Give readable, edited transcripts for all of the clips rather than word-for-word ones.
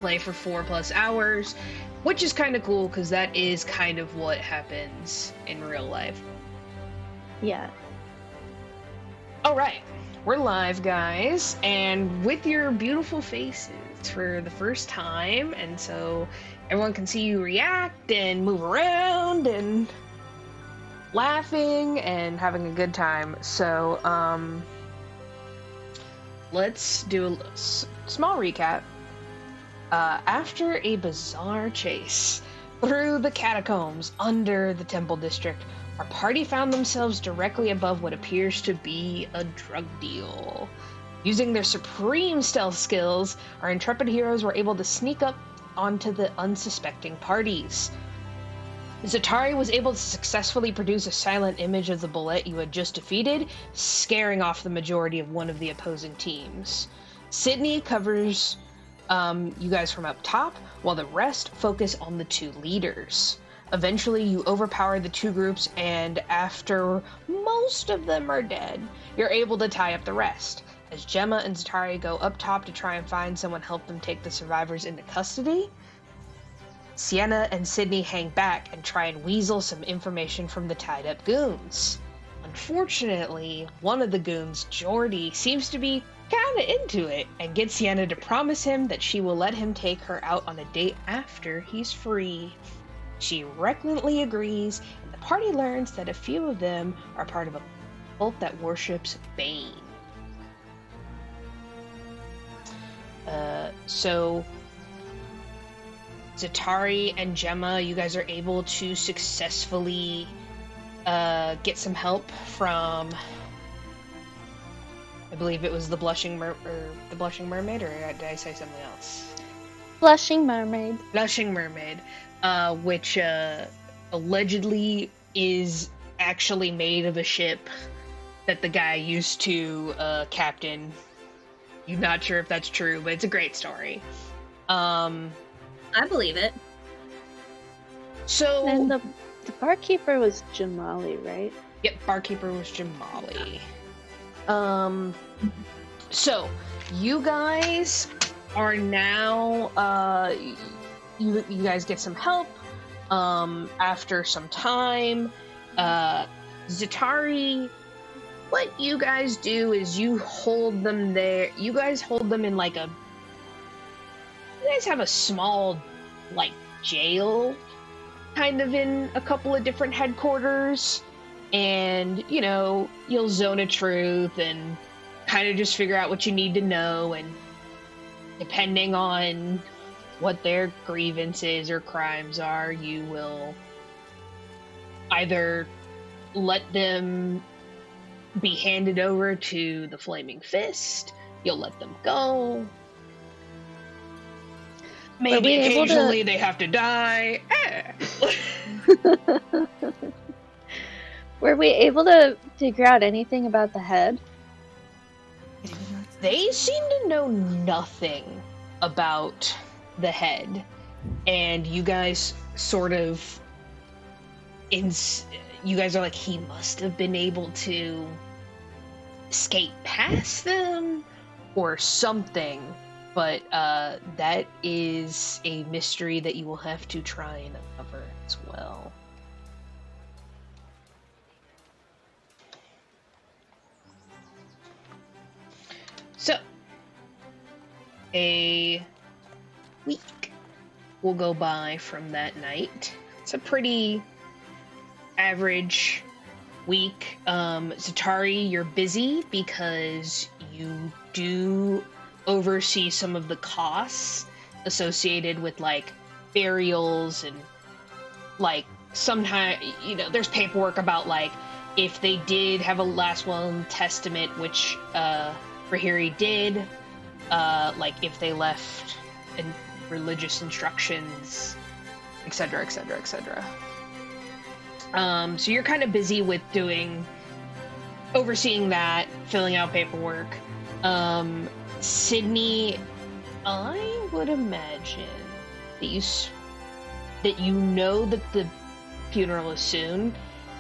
play for 4+ hours, which is kind of cool because that is kind of what happens in real life. Yeah. All right, we're live, guys, and with your beautiful faces for the first time, and so everyone can see you react and move around and laughing and having a good time. So, let's do a small recap. After a bizarre chase through the catacombs under the temple district, our party found themselves directly above what appears to be a drug deal. Using their supreme stealth skills, our intrepid heroes were able to sneak up onto the unsuspecting parties. Zatari was able to successfully produce a silent image of the bullet you had just defeated, scaring off the majority of one of the opposing teams. Sydney covers you guys from up top, while the rest focus on the two leaders. Eventually, you overpower the two groups, and after most of them are dead, you're able to tie up the rest. As Gemma and Zatari go up top to try and find someone help them take the survivors into custody, Cyenna and Sydney hang back and try and weasel some information from the tied-up goons. Unfortunately, one of the goons, Jordy, seems to be kinda into it and gets Cyenna to promise him that she will let him take her out on a date after he's free. She reluctantly agrees, and the party learns that a few of them are part of a cult that worships Bane. So Zatari and Gemma, you guys are able to successfully get some help from, I believe it was the Blushing Mermaid, or did I say something else? Blushing Mermaid. Blushing Mermaid, which allegedly is actually made of a ship that the guy used to captain. You're not sure if that's true, but it's a great story. I believe it. So, And the barkeeper was Jamali, right? Yep, barkeeper was Jamali. So you guys are now, you guys get some help, after some time. Zatari, what you guys do is you hold them there, you guys hold them in like you guys have a small, like, jail, kind of in a couple of different headquarters, and, you know, you'll zone of truth and kind of just figure out what you need to know, and depending on what their grievances or crimes are, you will either let them be handed over to the Flaming Fist, you'll let them go, maybe occasionally they have to die. Were we able to figure out anything about the head? They seem to know nothing about the head, and you guys sort of, you guys are like, he must have been able to escape past them or something, but that is a mystery that you will have to try and uncover as well. So, a week will go by from that night. It's a pretty average week. Zatari, you're busy because you do oversee some of the costs associated with, like, burials and, like, sometimes, you know, there's paperwork about, like, if they did have a last will and testament, which Brihiri did, like, if they left religious instructions, etc., etc., etc. So you're kind of busy with overseeing that, filling out paperwork. Sydney, I would imagine that you know that the funeral is soon,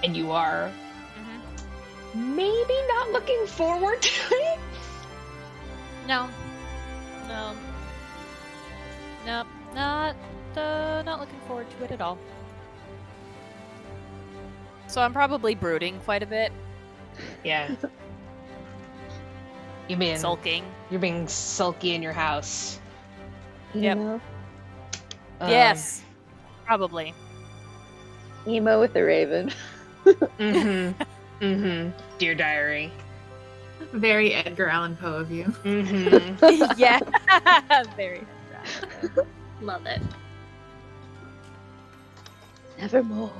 and you are maybe not looking forward to it. No. Nope, not looking forward to it at all. So I'm probably brooding quite a bit, Yeah. You're sulking. being sulky in your house. Yep. Emo. Yes, probably. Emo with the raven. Mm-hmm. Mm-hmm. Dear diary. Very Edgar Allan Poe of you. Mm-hmm. Yeah, very. Love it. Nevermore.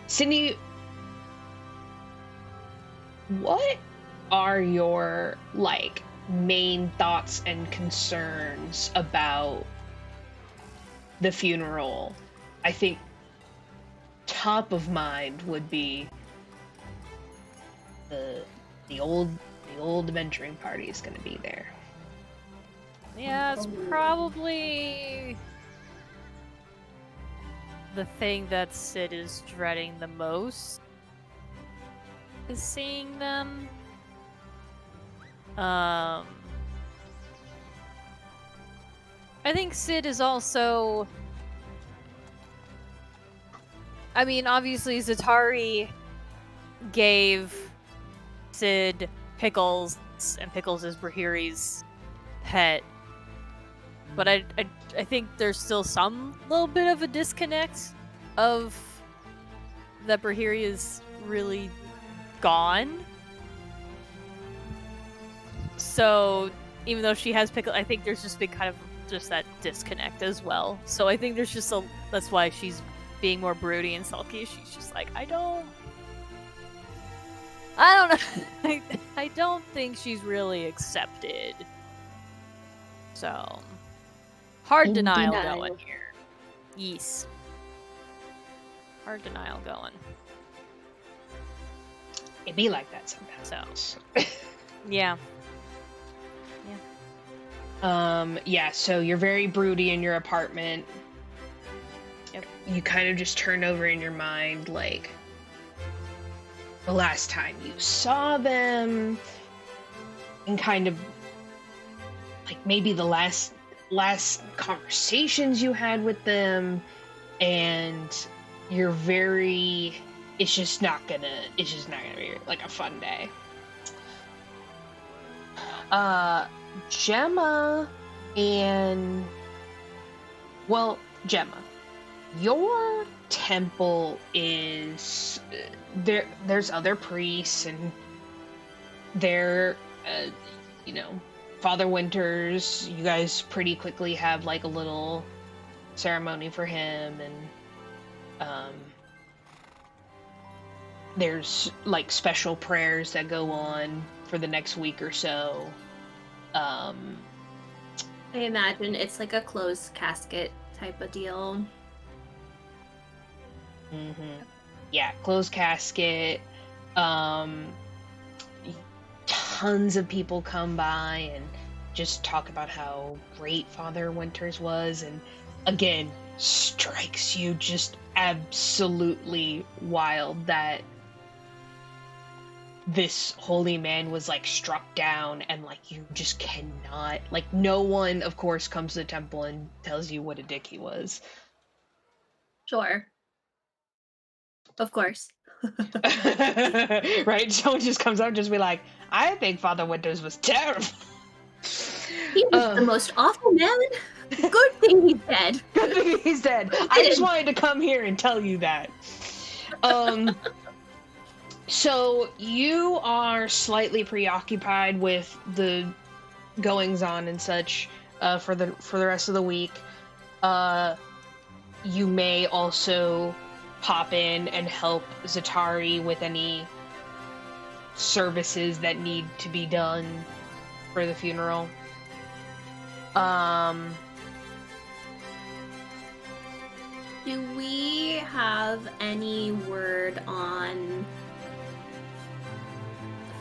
Sydney, what are your main thoughts and concerns about the funeral? I think top of mind would be the old adventuring party is going to be there. Yeah, it's probably the thing that Sid is dreading the most is seeing them. I think Sid is also... I mean, obviously Zatari gave Sid Pickles, and Pickles is Brihiri's pet. But I think there's still some little bit of a disconnect of that Brihiri is really gone. So even though she has Pickles, I think there's just been kind of just that disconnect as well. So I think there's just that's why she's being more broody and sulky. She's just like, I don't know. I don't think she's really accepted. So hard In denial denial. going here. Yes. Hard denial going. It be like that sometimes. So yeah. Yeah, so you're very broody in your apartment. Yep. You kind of just turn over in your mind, the last time you saw them, and kind of, maybe the last conversations you had with them, and you're very... It's just not gonna be, a fun day. Gemma and... Well, Gemma, your temple is... There's other priests, and they're, Father Winters, you guys pretty quickly have, a little ceremony for him, and, there's, special prayers that go on for the next week or so. I imagine it's like a closed casket type of deal. Mm-hmm. Yeah, closed casket. Tons of people come by and just talk about how great Father Winters was, and again, strikes you just absolutely wild that this holy man was struck down, and you just cannot, no one of course comes to the temple and tells you what a dick he was. Sure. Of course. Right? Someone just comes up and just be like, I think Father Winters was terrible. He was the most awful man. Good thing he's dead. Good thing he's dead. I just wanted to come here and tell you that. So you are slightly preoccupied with the goings on and such for the rest of the week. You may also pop in and help Zatari with any services that need to be done for the funeral. Do we have any word on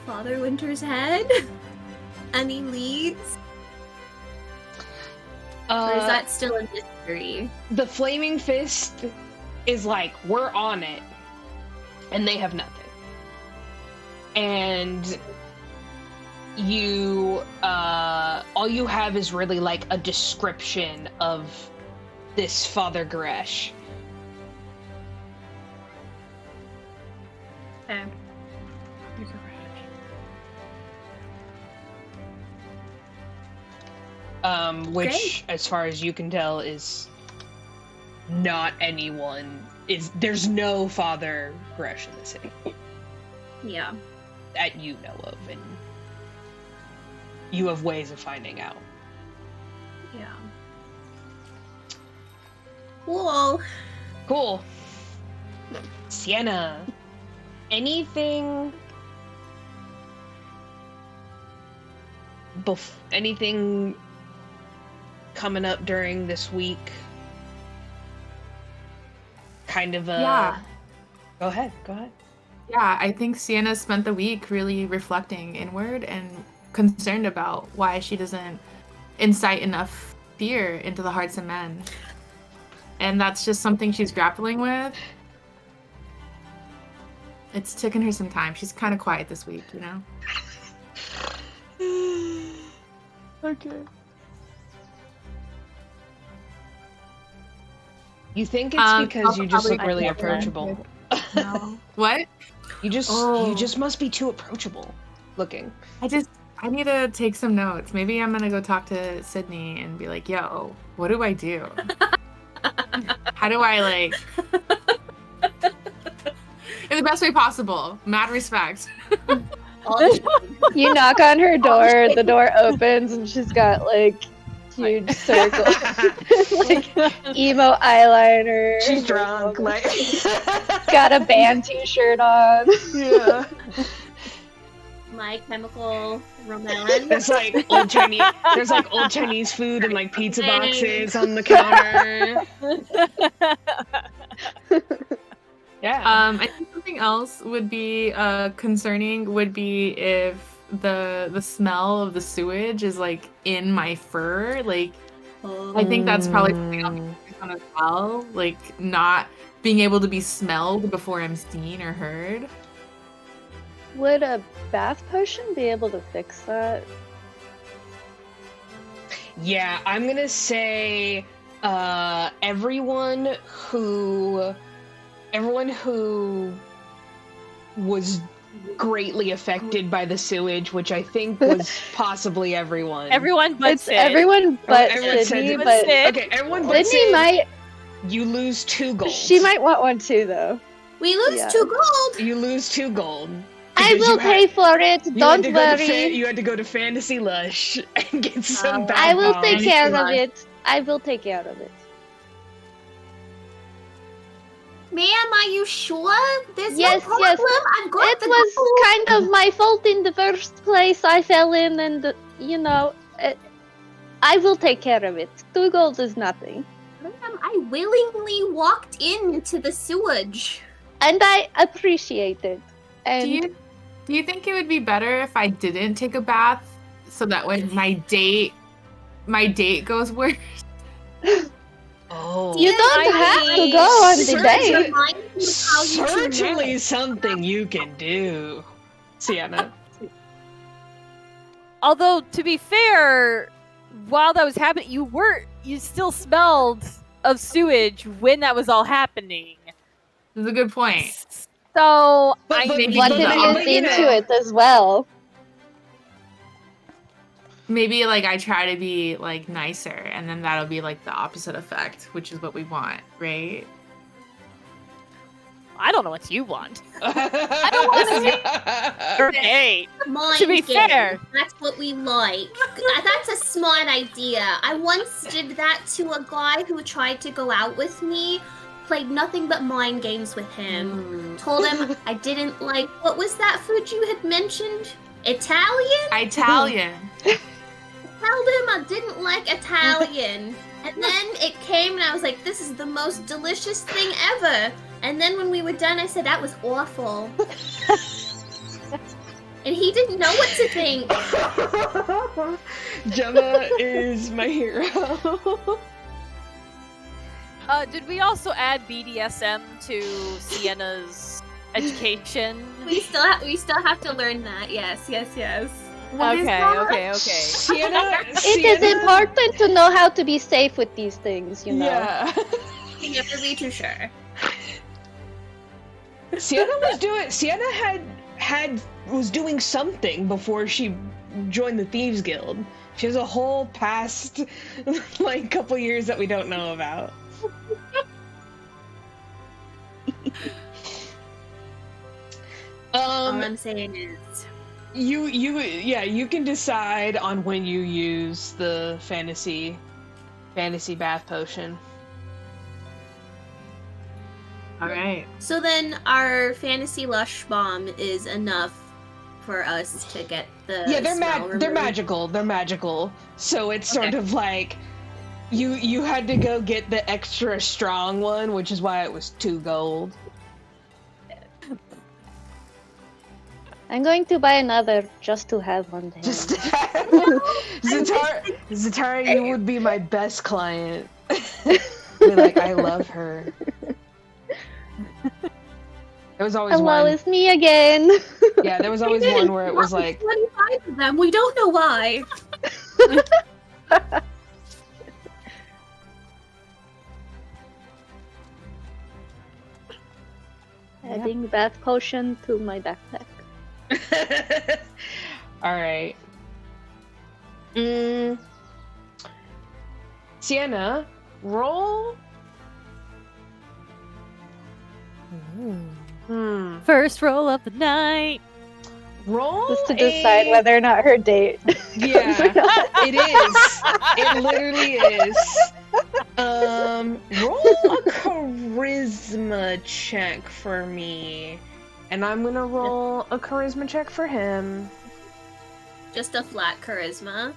Father Winter's head? Any leads? Or is that still a mystery? The Flaming Fist is we're on it, and they have nothing. And you all you have is really like a description of this Father Goresh. Okay. Which, Great. as far as you can tell, is not anyone. There's no Father Goresh in the city Yeah. that you know of, and you have ways of finding out. Yeah. Cool. Cool. Cyenna, anything coming up during this week? Kind of a... Yeah. Go ahead. Yeah, I think Cyenna spent the week really reflecting inward and concerned about why she doesn't incite enough fear into the hearts of men. And that's just something she's grappling with. It's taken her some time. She's kind of quiet this week, you know? Okay. You think it's because you just look really approachable? No. What? You just must be too approachable looking. I need to take some notes. Maybe I'm gonna go talk to Sydney and be like, yo, what do I do? How do I, like... in the best way possible. Mad respect. You knock on her door, the door opens, and she's got, like, huge circles. Like, emo eyeliner. She's drunk, like... Got a band t-shirt on. Yeah. My Chemical Romance. There's like old Chinese food and like pizza boxes on the counter. Yeah. I think something else would be concerning would be if the smell of the sewage is like in my fur. Like, I think that's probably something I'll be focused on as well. Like, not being able to be smelled before I'm seen or heard. Would a bath potion be able to fix that? Yeah, I'm gonna say everyone who was greatly affected by the sewage, which I think was possibly everyone. Everyone but It's Sid. everyone but Everyone Sydney, said- but Okay, everyone but Sydney Sid, might. you lose 2 gold. She might want one too, though. We lose Yeah. 2 gold. You lose 2 gold. I Because will you had- pay for it. You had Don't to go to worry. you had to go to Fantasy Lush and get some bad I will bombs. take care of Fantasy it. I will take care of it. Ma'am, are you sure? There's Yes, no yes. problem. I've got It the was gold. kind of my fault in the first place. I fell in, and I will take care of it. 2 gold is nothing, Ma'am, I willingly walked into the sewage. and I appreciate it. And Do you think it would be better if I didn't take a bath so that when my date goes worse? Oh, you don't have to go on the Certainly. date. Remind me of how you two certainly met. something you can do, Cyenna. Although, to be fair, while that was happening, you still smelled of sewage when that was all happening. That's a good point. So, But- but- maybe What but- if but- you into it as well? Maybe like I try to be like nicer, and then that'll be like the opposite effect, which is what we want, right? I don't know what you want. I don't wanna Okay. Mind To be game. fair. That's what we like. That's a smart idea. I once did that to a guy who tried to go out with me. Played nothing but mind games with him. Told him I didn't like, what was that food you had mentioned? Italian? Italian. Told him I didn't like Italian. And then it came and I was like, this is the most delicious thing ever. And then when we were done, I said, that was awful. And he didn't know what to think. Gemma is my hero. Did we also add BDSM to Cyenna's education? We still have to learn that. Yes. What is that? Okay. Sienna, It is important to know how to be safe with these things, you know. Yeah. You never be too sure. Sienna was doing something before she joined the Thieves Guild. She has a whole past, like, couple years that we don't know about. All I'm saying is, you can decide on when you use the fantasy bath potion. All right. so then our fantasy lush bomb is enough for us to get the Yeah, they're spell removed. They're magical. So it's sort of like you had to go get the extra strong one, which is why it was 2 gold. I'm going to buy another just to have one day. Just Zatari, you would be my best client. Be like, I love her. There was always Hello, one. it's me again. Yeah, there was always one where it was like, 25 of them. We don't know why. Adding bath potion to my backpack. all right. Cyenna, roll. First roll of the night. Roll Just to decide whether or not her date. Yeah, it is. It literally is. Roll a charisma check for me, and I'm gonna roll a charisma check for him. Just a flat charisma.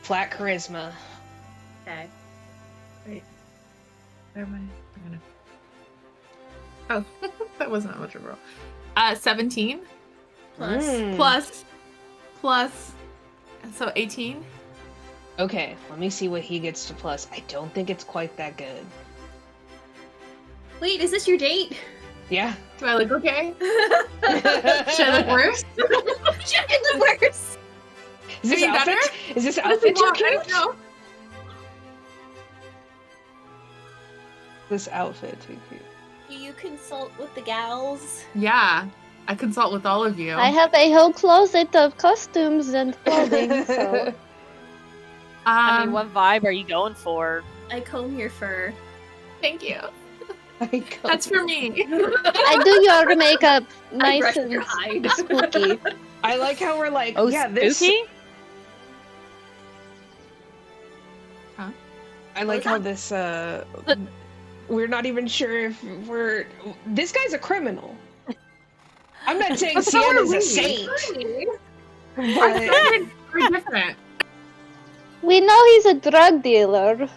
Flat charisma. Okay. Where am I? Oh, that wasn't that much of a roll. 17 plus, so 18. Okay, let me see what he gets to plus. I don't think it's quite that good. Wait, is this your date? Yeah. Do I look okay? Should I look worse? Should I look worse? Is this Any outfit? better? Is this What does outfit he too want? I cute? don't know. This outfit too cute. Do you consult with the gals? Yeah, I consult with all of you. I have a whole closet of costumes and clothing, so I mean, what vibe are you going for? I comb your fur. Thank you. I That's for me. I do your makeup I nice brush and your hide. spooky. I like how we're like, Oh, yeah, this. spooky? I like how this. We're not even sure if we're. This guy's a criminal. I'm not saying So are Sienna's a we. saint, We're but different. We know he's a drug dealer.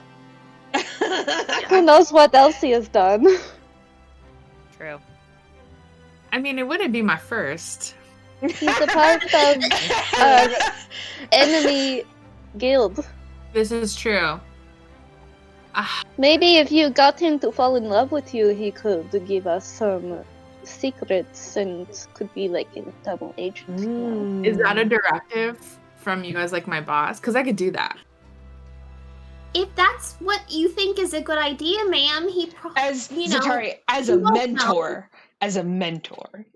Who knows what else he has done? True. I mean, it wouldn't be my first. He's a part of our enemy guild. This is true. Maybe if you got him to fall in love with you, he could give us some secrets and could be like a double agent. You know? Is that a directive from you guys, like my boss? Because I could do that. If that's what you think is a good idea, ma'am, he probably, as you know, Zatari, as you a won't mentor, as a mentor.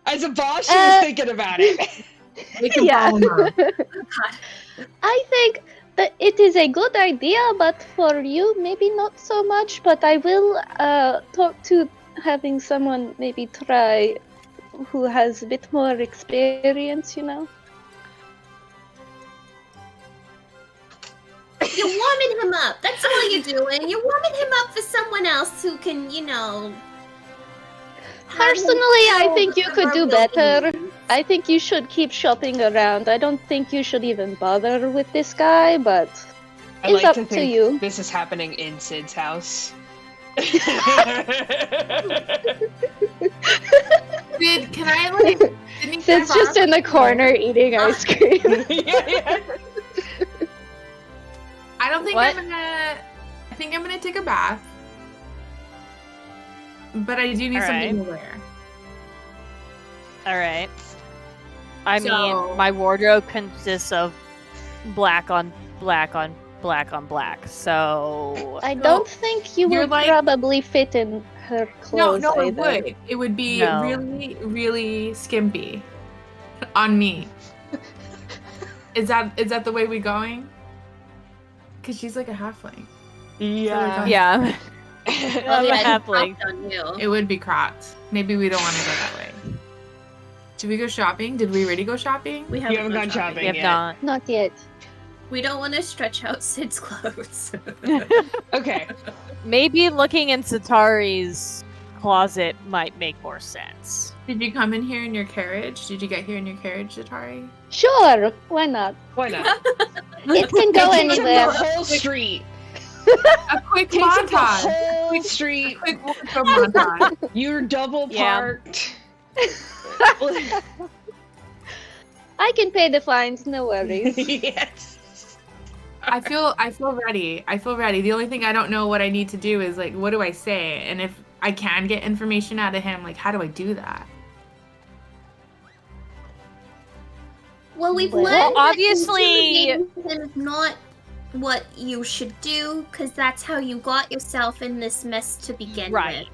As a boss, she was thinking about it. We can Yeah. follow her. I think that it is a good idea, but for you, maybe not so much. But I will talk to having someone maybe try who has a bit more experience, you know? You're warming him up. That's all you're doing. You're warming him up for someone else who can, you know. Personally, I think you could do better. Needs. I think you should keep shopping around. I don't think you should even bother with this guy, but I it's like up to to think you. this is happening in Sid's house. Sid, can I like? Didn't Sid's just in the corner eating ice cream. yeah. I don't think What? I think I'm gonna take a bath. But I do need All something right. to wear. All right. I So- mean, my wardrobe consists of black on black on black on black. So I don't think you you're would like- probably fit in her clothes No, it either. would. It would be No. really, really skimpy on me. Is that the way we going? Because she's like a halfling. Yeah. yeah, Well, I'm a yeah, halfling. it's on you. It would be cropped. Maybe we don't want to go that way. Should we go shopping? Did we already go shopping? We You haven't gone We shopping have yet. not. Not yet. We don't want to stretch out Sid's clothes. Okay. Maybe looking in Zatari's closet might make more sense. Did you come in here in your carriage? Did you get here in your carriage, Zatari? Sure, why not? Why not? It can go It takes up anywhere. the whole street. A quick Takes up the montage. whole street. Quick wardrobe montage. You're double Yeah. parked. I can pay the fines, no worries. Yes. I feel ready. I feel ready. The only thing I don't know what I need to do is like, what do I say? And if I can get information out of him, like, how do I do that? Well, we've Well, learned obviously- that intimidating is not what you should do, because that's how you got yourself in this mess to begin Right.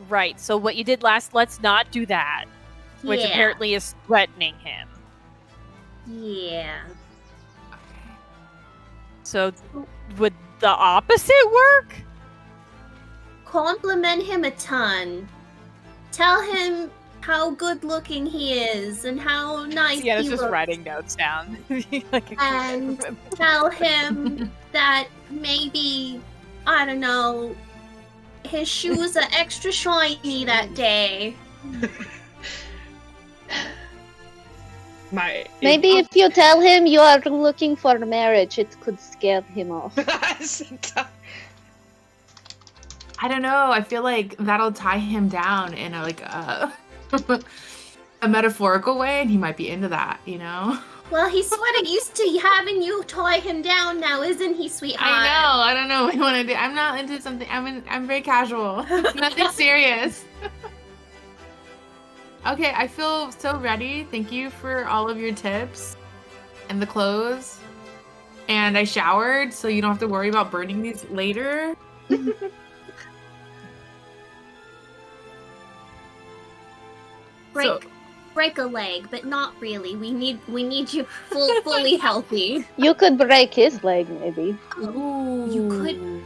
Right. So what you did last, let's not do that. with. Which Yeah. apparently is threatening him. Yeah. Okay. So would the opposite work? Compliment him a ton. Tell him how good looking he is and how nice Yeah, he it's just looks. writing notes down. Like, And tell him that maybe, I don't know, his shoes are extra shiny that day. Maybe if you tell him you are looking for marriage, it could scare him off. I don't know. I feel like that'll tie him down in a a metaphorical way, and he might be into that, you know? Well, he's sort of used to having you tie him down now, isn't he, sweetheart? I know. I don't know what I want to do. I'm not into something. I'm very casual. Nothing serious. Okay, I feel so ready. Thank you for all of your tips and the clothes. And I showered, so you don't have to worry about burning these later. Break a leg, but not really. We need you fully healthy. You could break his leg, maybe. Ooh. You could,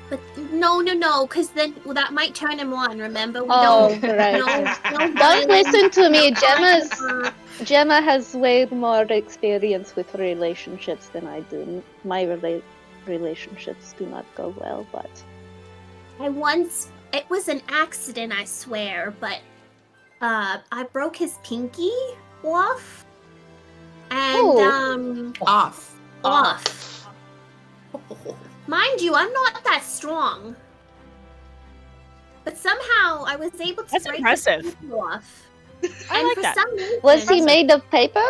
but no, because then that might turn him on. Remember, we Oh, don't. right. Don't Don't listen to me. Uh, Gemma has way more experience with relationships than I do. My relationships do not go well, but it was an accident, I swear, but I broke his pinky off, and Off. off. Mind you, I'm not that strong, but somehow I was able to That's break impressive. his pinky off. I And like for that. some reason, was he made of paper?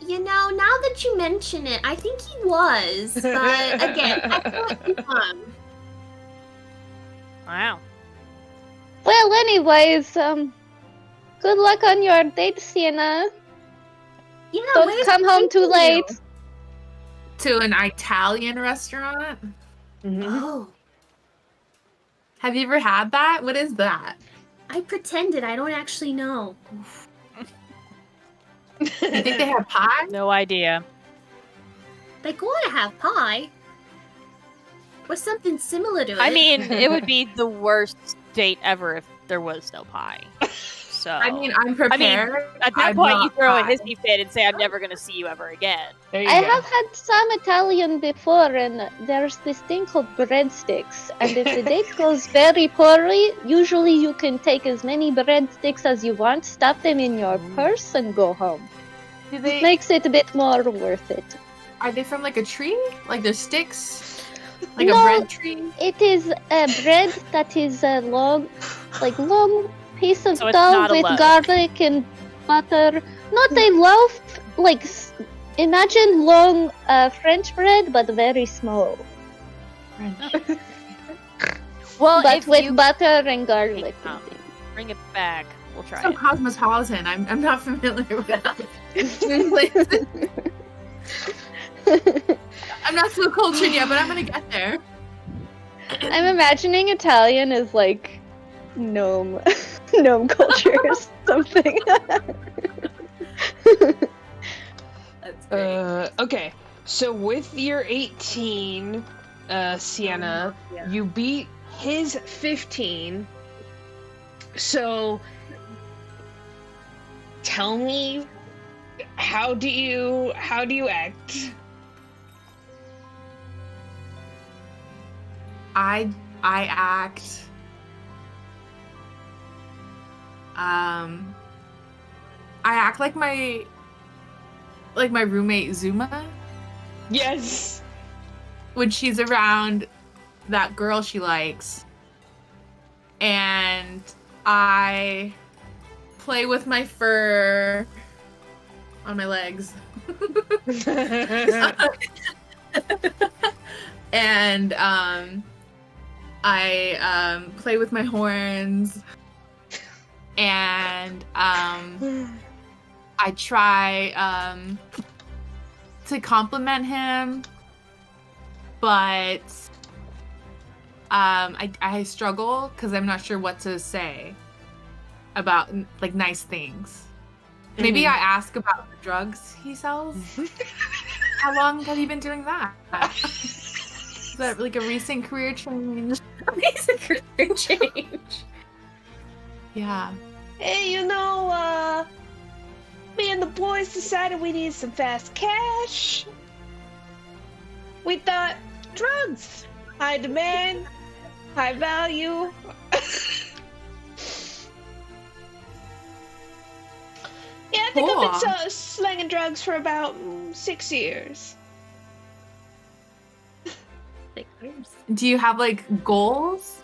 You know, now that you mention it, I think he was, but again, I can't confirm. Wow. Well, anyways, good luck on your date, Cyenna. Yeah, Don't where's come the home too pinky? late. To an Italian restaurant? Oh, Have you ever had that? What is that? I pretended. I don't actually know. You think they have pie? No idea. They gotta have pie. Or something similar to it. I mean, it would be the worst date ever if there was no pie. So I mean, I'm prepared. at that I'm point, you not throw a pie. hissy fit and say, "I'm never going to see you ever again." There you I go. have had some Italian before, and there's this thing called breadsticks. And if the date goes very poorly, usually you can take as many breadsticks as you want, stuff them in your purse, and go home. Do It they, makes it a bit more worth it. are they from like a tree? Like they're sticks? Like No. a bread tree? It is a bread that is a long piece of So it's dough not a with loaf. garlic and butter. Not a loaf, like imagine long French bread, but very small. Well, But if with you butter and garlic. bring it back, We'll try So it. cosmopolitan. I'm not familiar with that. I'm not so cultured yet, but I'm gonna get there. I'm imagining Italian is like gnome culture or something. That's great. Okay. So with your 18, Cyenna, Yeah. you beat his 15. So tell me, how do you act? I act. I act like my roommate Zuma Yes. when she's around that girl she likes, and I play with my fur on my legs. And I play with my horns, and I try to compliment him, but I struggle because I'm not sure what to say about like nice things. Maybe I ask about the drugs he sells. How long have you been doing that? Is that like a recent career change? Amazing career change. Yeah. Hey, me and the boys decided we needed some fast cash. We thought drugs, high demand, high value. Yeah, I think I've been slanging drugs for about 6 years. Do you have like goals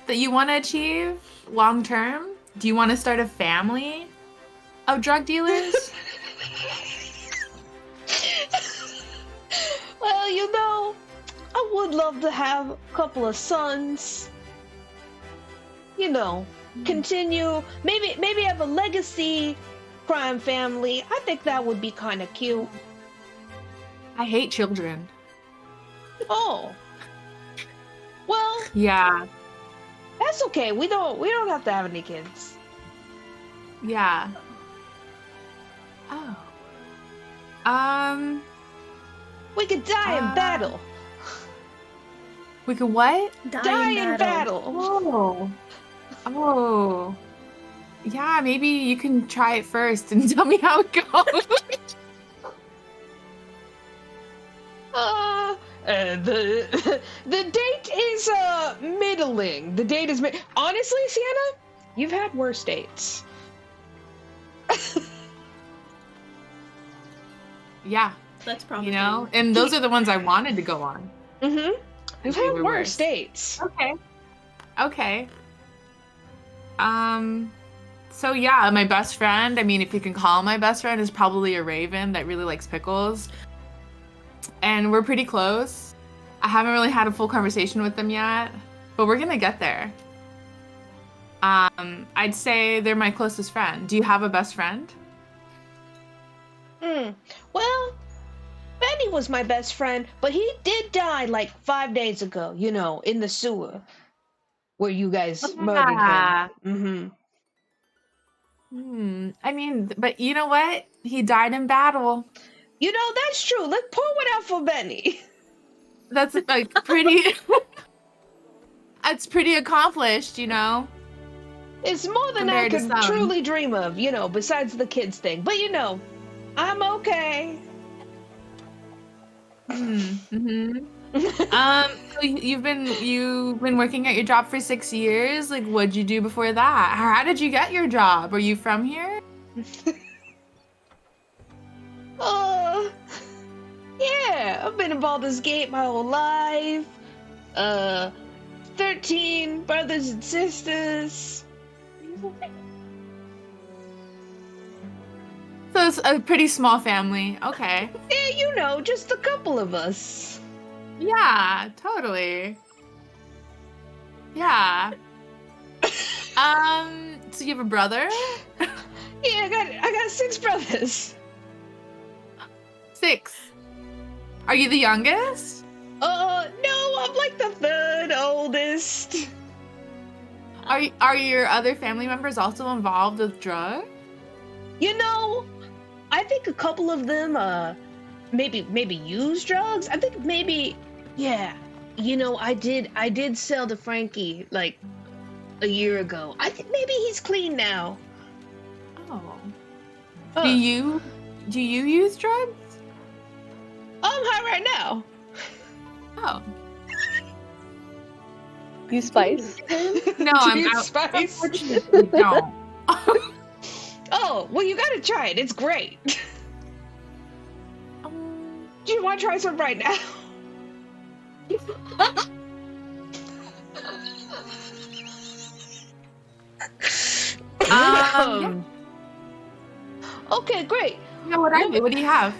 that you want to achieve long term? Do you want to start a family of drug dealers? Well, I would love to have a couple of sons. Continue, maybe have a legacy crime family. I think that would be kind of cute. I hate children. Oh. Well, Yeah. that's okay. We don't have to have any kids. Yeah. Oh. We could die in battle. We could what? Die in battle. Oh. Oh. Yeah, maybe you can try it first and tell me how it goes. The date is middling. The date is honestly, Cyenna, you've had worse dates. Yeah, That's probably and those are the ones I wanted to go on. Mm-hmm. You've They had were worse worse. dates. Okay. So yeah, my best friend, I mean, if you can call my best friend, is probably a raven that really likes pickles. And we're pretty close. I haven't really had a full conversation with them yet, but we're gonna get there. I'd say they're my closest friend. Do you have a best friend? Well, Benny was my best friend, but he did die like 5 days ago, in the sewer. Where you guys murdered him. I mean, but you know what? He died in battle. That's true. Let's pour one out for Benny. That's like pretty. It's pretty accomplished, It's more than I Compared to could some. truly dream of, besides the kids thing. But I'm okay. Mm-hmm. So you've been working at your job for 6 years. Like, what'd you do before that? How did you get your job? Are you from here? Yeah, I've been in Baldur's Gate my whole life. 13 brothers and sisters. So it's a pretty small family. Okay. Yeah, just a couple of us. Yeah, totally. Yeah. So you have a brother? Yeah, I got 6 brothers. 6. Are you the youngest? No, I'm like the 3rd oldest. Are your other family members also involved with drugs? You know, I think a couple of them maybe use drugs. I think maybe, yeah. You know, I did sell to Frankie like a year ago. I think maybe he's clean now. Oh. Do you use drugs? I'm high right now. Oh. You spice? No, Do I'm you out. spice? Unfortunately, no. Oh, well, you gotta try it. It's great. Do you want to try some right now? Yeah. Okay, great. No, what do you have?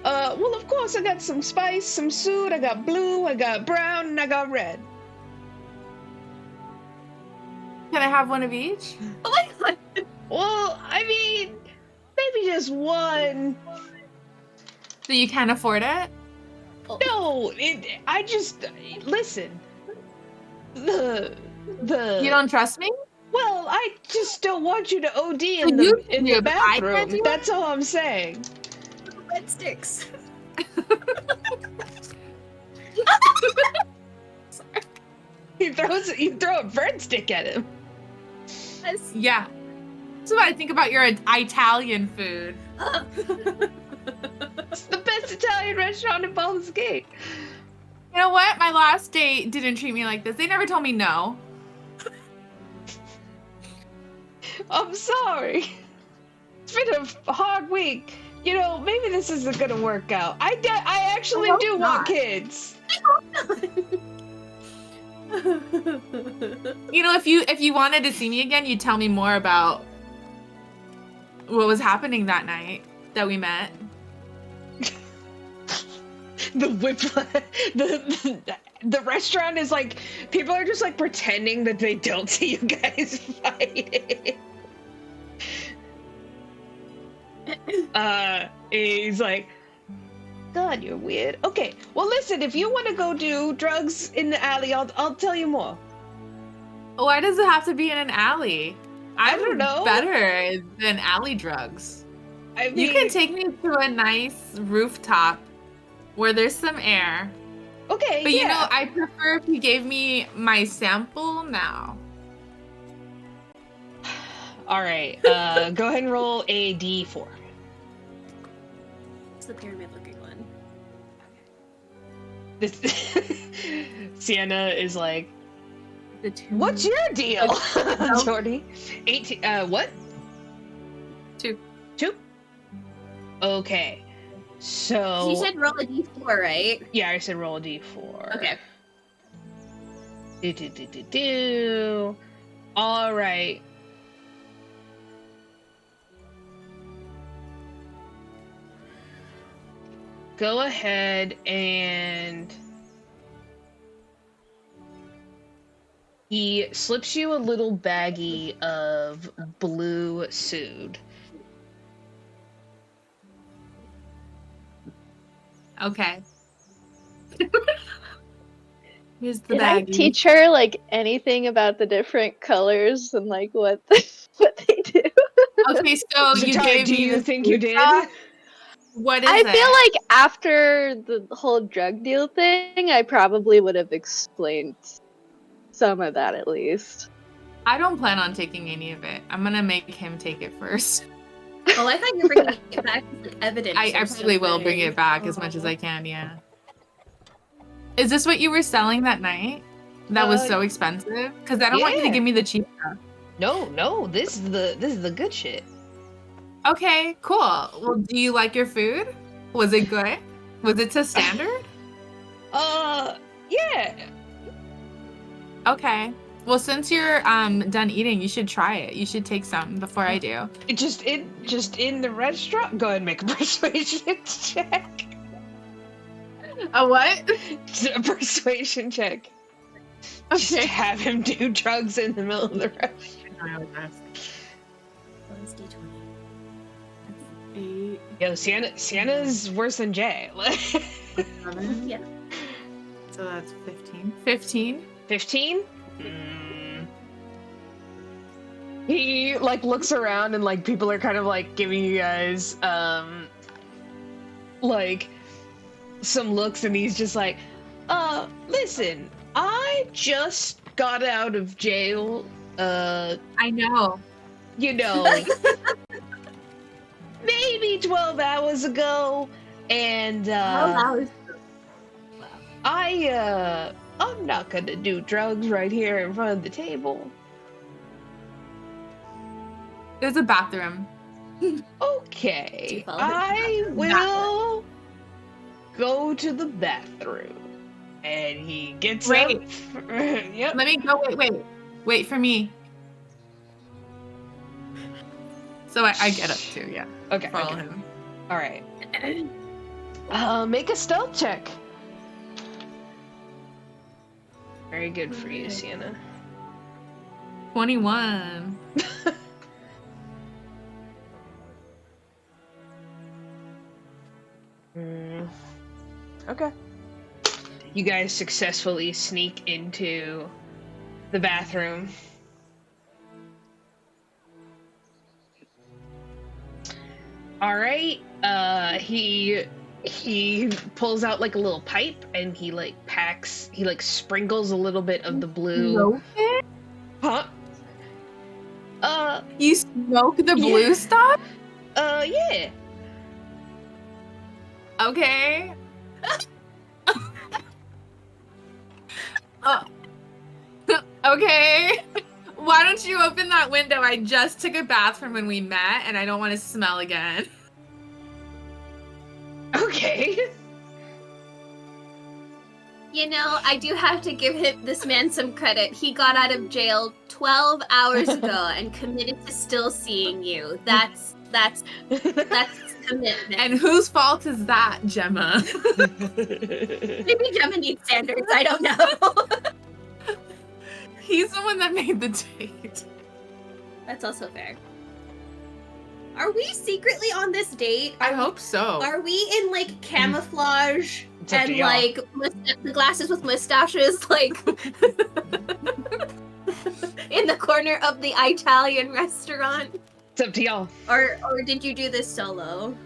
Well, of course, I got some spice, some suit, I got blue, I got brown, and I got red. Can I have one of each? Oh my god. Well, I mean, maybe just one. So you can't afford it? No, I just, listen. You You don't trust me? Well, I just don't want you to OD You in the can't bathroom. do it? That's all I'm saying. Red sticks. You throw a breadstick at him. Yes. Yeah. That's what I think about your Italian food. It's the best Italian restaurant in Baldur's Gate. You know what? My last date didn't treat me like this. They never told me no. I'm sorry. It's been a hard week. You know, maybe this isn't gonna work out. I actually I hope do not. want kids. You know, if you wanted to see me again, you'd tell me more about what was happening that night that we met. The whiplash. The restaurant is like, people are just like pretending that they don't see you guys fighting. He's like, God, you're weird. Okay, well listen, if you want to go do drugs in the alley, I'll tell you more. Why does it have to be in an alley? I don't know. Better than alley drugs. I mean, You can take me to a nice rooftop where there's some air. okay, But yeah. you know, I prefer if you gave me my sample now. All right, go ahead and roll a d4. It's the pyramid-looking one. This Cyenna is like, The two. what's your deal, Jordy? 18. What? 2. 2. Okay, so You said roll a d4, right? yeah, I said roll a d4. Okay. Do. All right. Go ahead and he slips you a little baggie of blue sood. Okay. Here's the Did I baggie. teach her like anything about the different colors and like what what they do? Okay, so you Zatari, gave do me you the think you did? What is I it? feel like after the whole drug deal thing, I probably would have explained some of that at least. I don't plan on taking any of it. I'm gonna make him take it first. Oh, I thought you were bringing it back as like, evidence. I or probably will bring something. it back as much as I can, yeah. Is this what you were selling that night? That was so expensive? Because I don't want you to yeah. give me the cheap stuff. No, this is the good shit. Okay, cool. Well, do you like your food? Was it good? Was it to standard? Yeah. Okay. Well, since you're done eating, you should try it. You should take some before I do. Just in the restaurant. Go ahead and make a persuasion check. A what? A persuasion check. Just Okay. have him do drugs in the middle of the restaurant. I always ask. Bonus D20. That's 8, Yo, Sienna's worse than Jay. 7. Yeah. So that's 15. 15? 15? He like looks around and like people are kind of like giving you guys like some looks, and he's just like, listen, I just got out of jail. I know. You know, maybe 12 hours ago, and I'm not gonna do drugs right here in front of the table. There's a bathroom. Okay, Do you follow I him? will go to the bathroom. And he gets Wait. up. Yep. Let me go. Wait for me. So I get up too, yeah. Okay. Follow Okay. him. All right. Make a stealth check. Very good for you, Cyenna. 21. Okay. You guys successfully sneak into the bathroom. All right. He pulls out like a little pipe and he like sprinkles a little bit of the blue. Smoke it? Huh? You smoke the blue stuff? Yeah. Okay. Okay. Why don't you open that window? I just took a bath from when we met and I don't want to smell again. Okay. You know, I do have to give this man some credit. He got out of jail 12 hours ago and committed to still seeing you. That's commitment. And whose fault is that, Gemma? Maybe Gemma needs standards. I don't know. He's the one that made the date. That's also fair. Are we secretly on this date? I hope so. Are we in like camouflage It's up to and y'all. like the glasses with mustaches, like in the corner of the Italian restaurant? It's up to y'all. Or did you do this solo?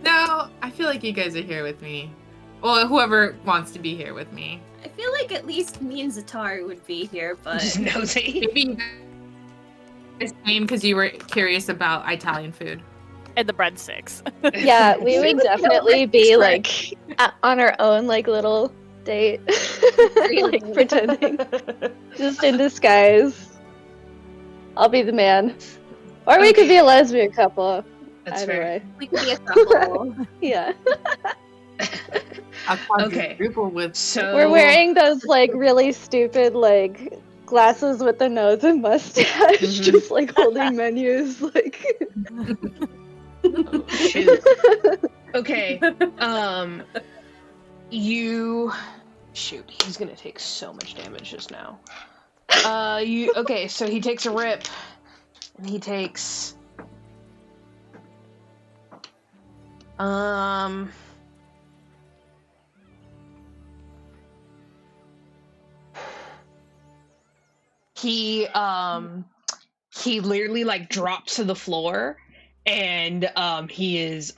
No, I feel like you guys are here with me. Well, whoever wants to be here with me. I feel like at least me and Zatari would be here, but Just nosy. Maybe you guys came because you were curious about Italian food. And the breadsticks. Yeah, we would definitely be like on our own like little date, like pretending, just in disguise. I'll be the man, or we could be a lesbian couple. That's Either fair. way, we could be a couple. yeah. A Okay. quadruple with So We're wearing those like really stupid like glasses with the nose and mustache, Mhm. just like holding menus, like. Oh, shoot. Okay. Shoot, he's gonna take so much damage just now. Okay, so he takes a rip. And he takes he literally like drops to the floor, and he is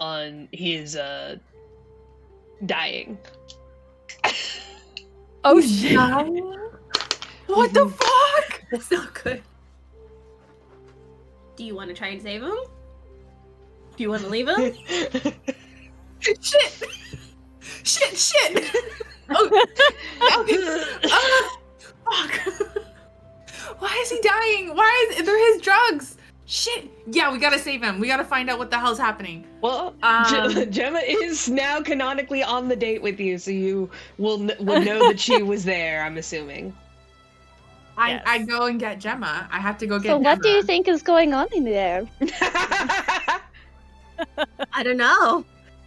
dying. Oh shit. What the fuck? That's not good. Do you want to try and save him? Do you want to leave him? Shit! Shit! Oh, fuck! Why is he dying? They're his drugs? Shit! Yeah, we gotta save him. We gotta find out what the hell's happening. Well, Um, Gemma is now canonically on the date with you, so you will know that she was there, I'm assuming. Yes. I go and get Gemma. I have to go get So, Gemma. what do you think is going on in there? I don't know.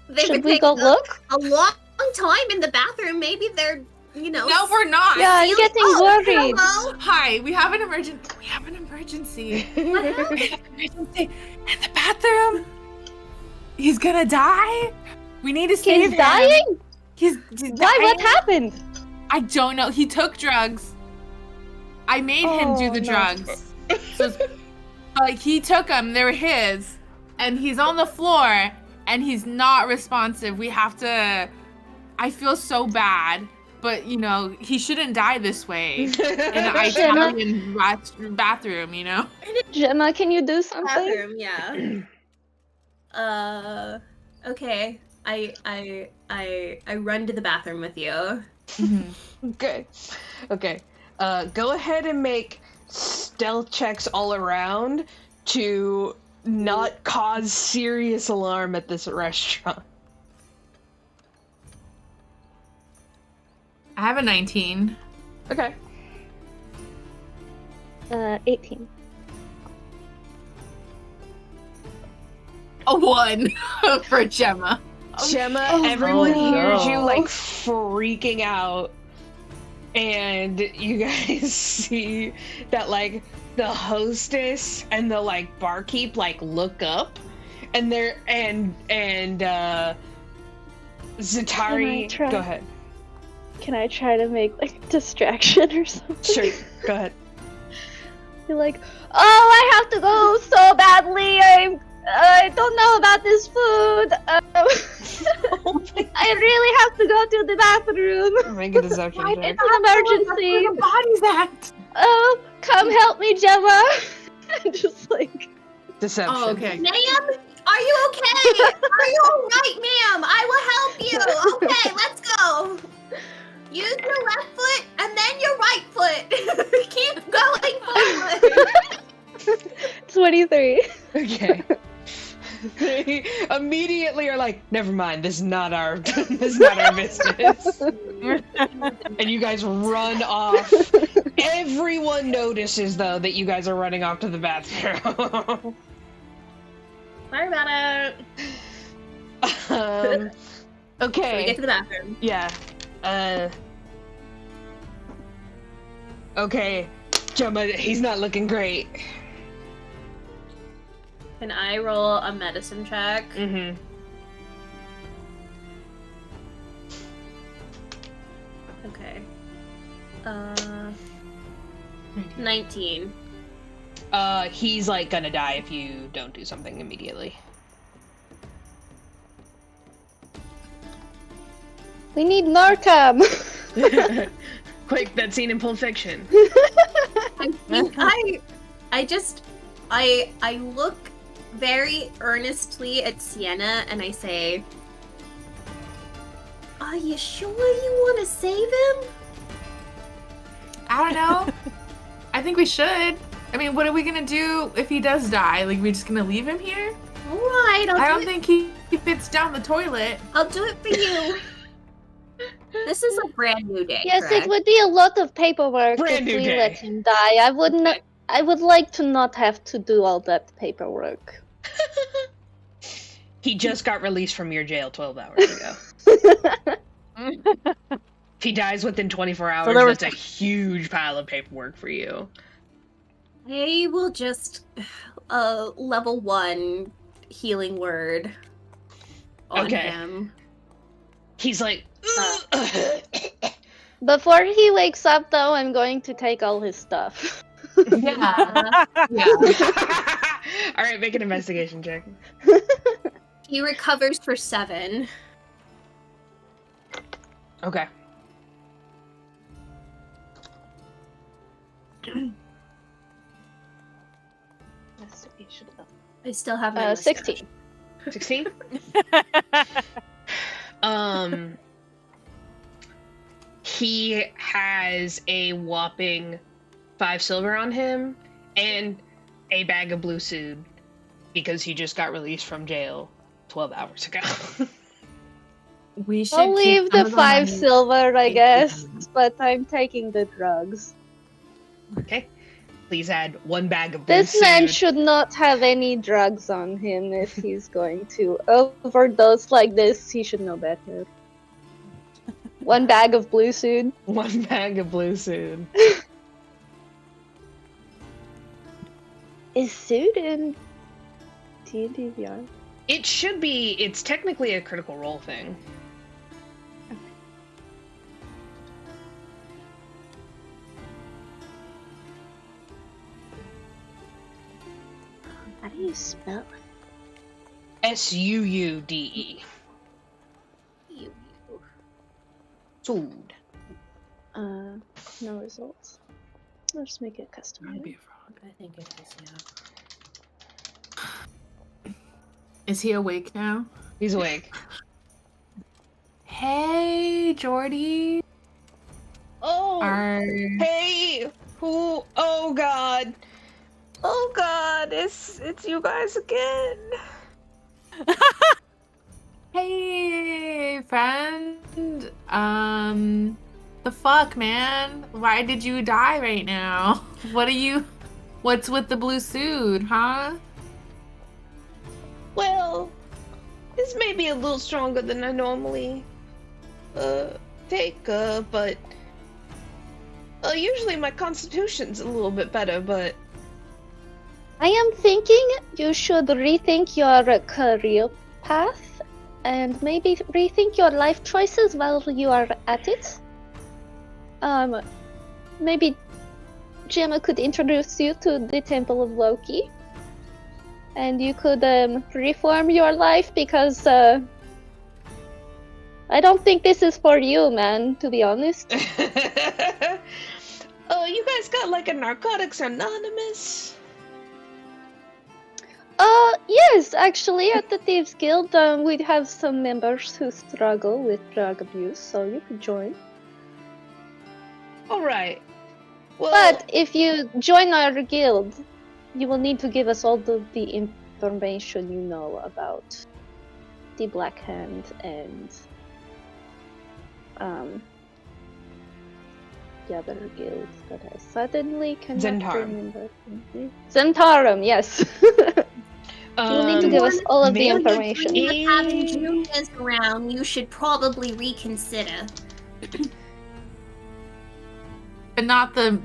They've Should been we go taking look? a long time in the bathroom. Maybe they're you know. No, we're not. Yeah, I'm getting worried. Hello? Hi, we have an emergency. We have an emergency. What happened? Emergency in the bathroom. He's gonna die. We need to save him. He's dying? He's Why? dying. What happened? I don't know. He took drugs. I made him do the no. drugs. So, like, he took them. They were his. And he's on the floor. And he's not responsive. We have to... I feel so bad. But, you know, he shouldn't die this way. In an Italian bathroom, you know? Gemma, can you do something? Bathroom, yeah. Okay. I run to the bathroom with you. Okay. Okay. Go ahead and make stealth checks all around to not cause serious alarm at this restaurant. I have a 19. Okay. 18. A 1 for Gemma. Gemma, everyone hears you no. like freaking out, and you guys see that like the hostess and the like barkeep like look up, and they're and Zatari. Can I try? Go ahead. Can I try to make like distraction or something? Sure. Go ahead. Be like, oh, I have to go so badly. I don't know about this food. I really have to go to the bathroom. Make a deception check. It's an emergency. Where the body's at? Oh, come help me, Gemma. Just like, Deception. Oh, okay. Ma'am, are you okay? Are you alright, ma'am? I will help you. Okay, let's go. Use your left foot and then your right foot. Keep going forward. 23. Okay. They immediately are like, never mind, this is not our business. And you guys run off. Everyone notices though that you guys are running off to the bathroom. Sorry about it. Okay. So we get to the bathroom. Yeah. Okay. Gemma, he's not looking great. Can I roll a medicine check? Mm-hmm. Okay. 19. He's like gonna die if you don't do something immediately. We need Narcam. Quick, that scene in Pulp Fiction. I look very earnestly at Cyenna and I say, are you sure you want to save him? I don't know. I think we should. I mean, what are we gonna do if he does die? Like, we just gonna leave him here? Alright, I don't think he fits down the toilet. I'll do it for you. This is a brand new day. Yes, correct? it would be a lot of paperwork Brand if new we day. let him die. I would not. I would like to not have to do all that paperwork. He just got released from your jail 12 hours ago. If he dies within 24 hours, there was- that's a huge pile of paperwork for you. I will just level 1 healing word on Okay. him. He's like, Before he wakes up, though, I'm going to take all his stuff. Yeah. Yeah. all right, make an investigation check. He recovers for 7. Okay. I still have my 16. 16? He has a whopping 5 silver on him and a bag of blue suit because he just got released from jail 12 hours ago. We should I'll leave keep some the of 5 money. silver, I guess, but I'm taking the drugs. Okay. Please add 1 bag of blue This suit. man should not have any drugs on him if he's going to overdose like this. He should know better. 1 bag of blue soon. 1 bag of blue soon. Is Sood in D&D VR? It should be. It's technically a critical role thing. How do you spell it? Suude. Sood. No results. I'll just make it custom. Gotta be a frog. I think it is, yeah. Is he awake now? He's awake. Hey, Jordy. Oh, Are... hey, who? Oh God, it's you guys again. Hey, friend. The fuck, man? Why did you die right now? What's with the blue suit, huh? Well, this may be a little stronger than I normally take, but usually my constitution's a little bit better, but I am thinking you should rethink your career path and maybe rethink your life choices while you are at it. Maybe Gemma could introduce you to the Temple of Loki. And you could reform your life because I don't think this is for you, man, to be honest. Oh, you guys got like a Narcotics Anonymous? Yes, actually, at the Thieves Guild, we have some members who struggle with drug abuse, so you could join. Alright. Well, But if you join our guild, you will need to give us all the information you know about the Black Hand and the other guild that I suddenly cannot Zhentarim. remember. Zhentarim, yes. You will need to give us all of the maybe information. With having juniors around, you should probably reconsider. But not the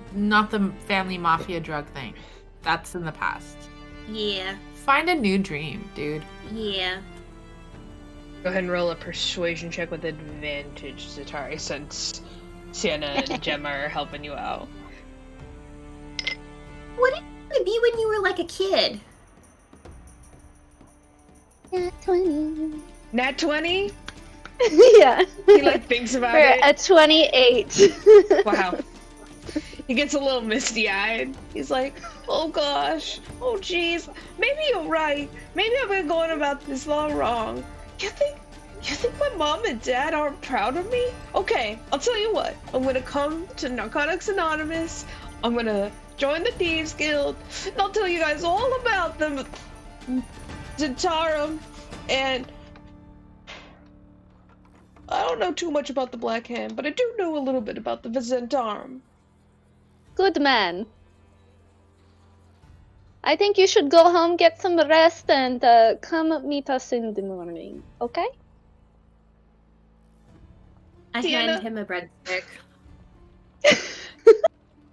family mafia drug thing. That's in the past. Yeah, Find a new dream, dude. yeah. Go ahead and roll a persuasion check with advantage, Zatari, since Cyenna and Gemma are helping you out. What did you be when you were like a kid? Yeah, 20. Nat 20? Yeah. He like thinks about We're it. at 28. Wow. He gets a little misty-eyed. He's like, oh gosh, oh jeez, maybe you're right. Maybe I've been going about this all wrong. You think my mom and dad aren't proud of me? Okay, I'll tell you what. I'm gonna come to Narcotics Anonymous. I'm gonna join the Thieves Guild. And I'll tell you guys all about them. Zhentarim, and I don't know too much about the Black Hand, but I do know a little bit about the Zhentarim. Good man. I think you should go home, get some rest, and come meet us in the morning, okay? I Cyenna. hand him a breadstick.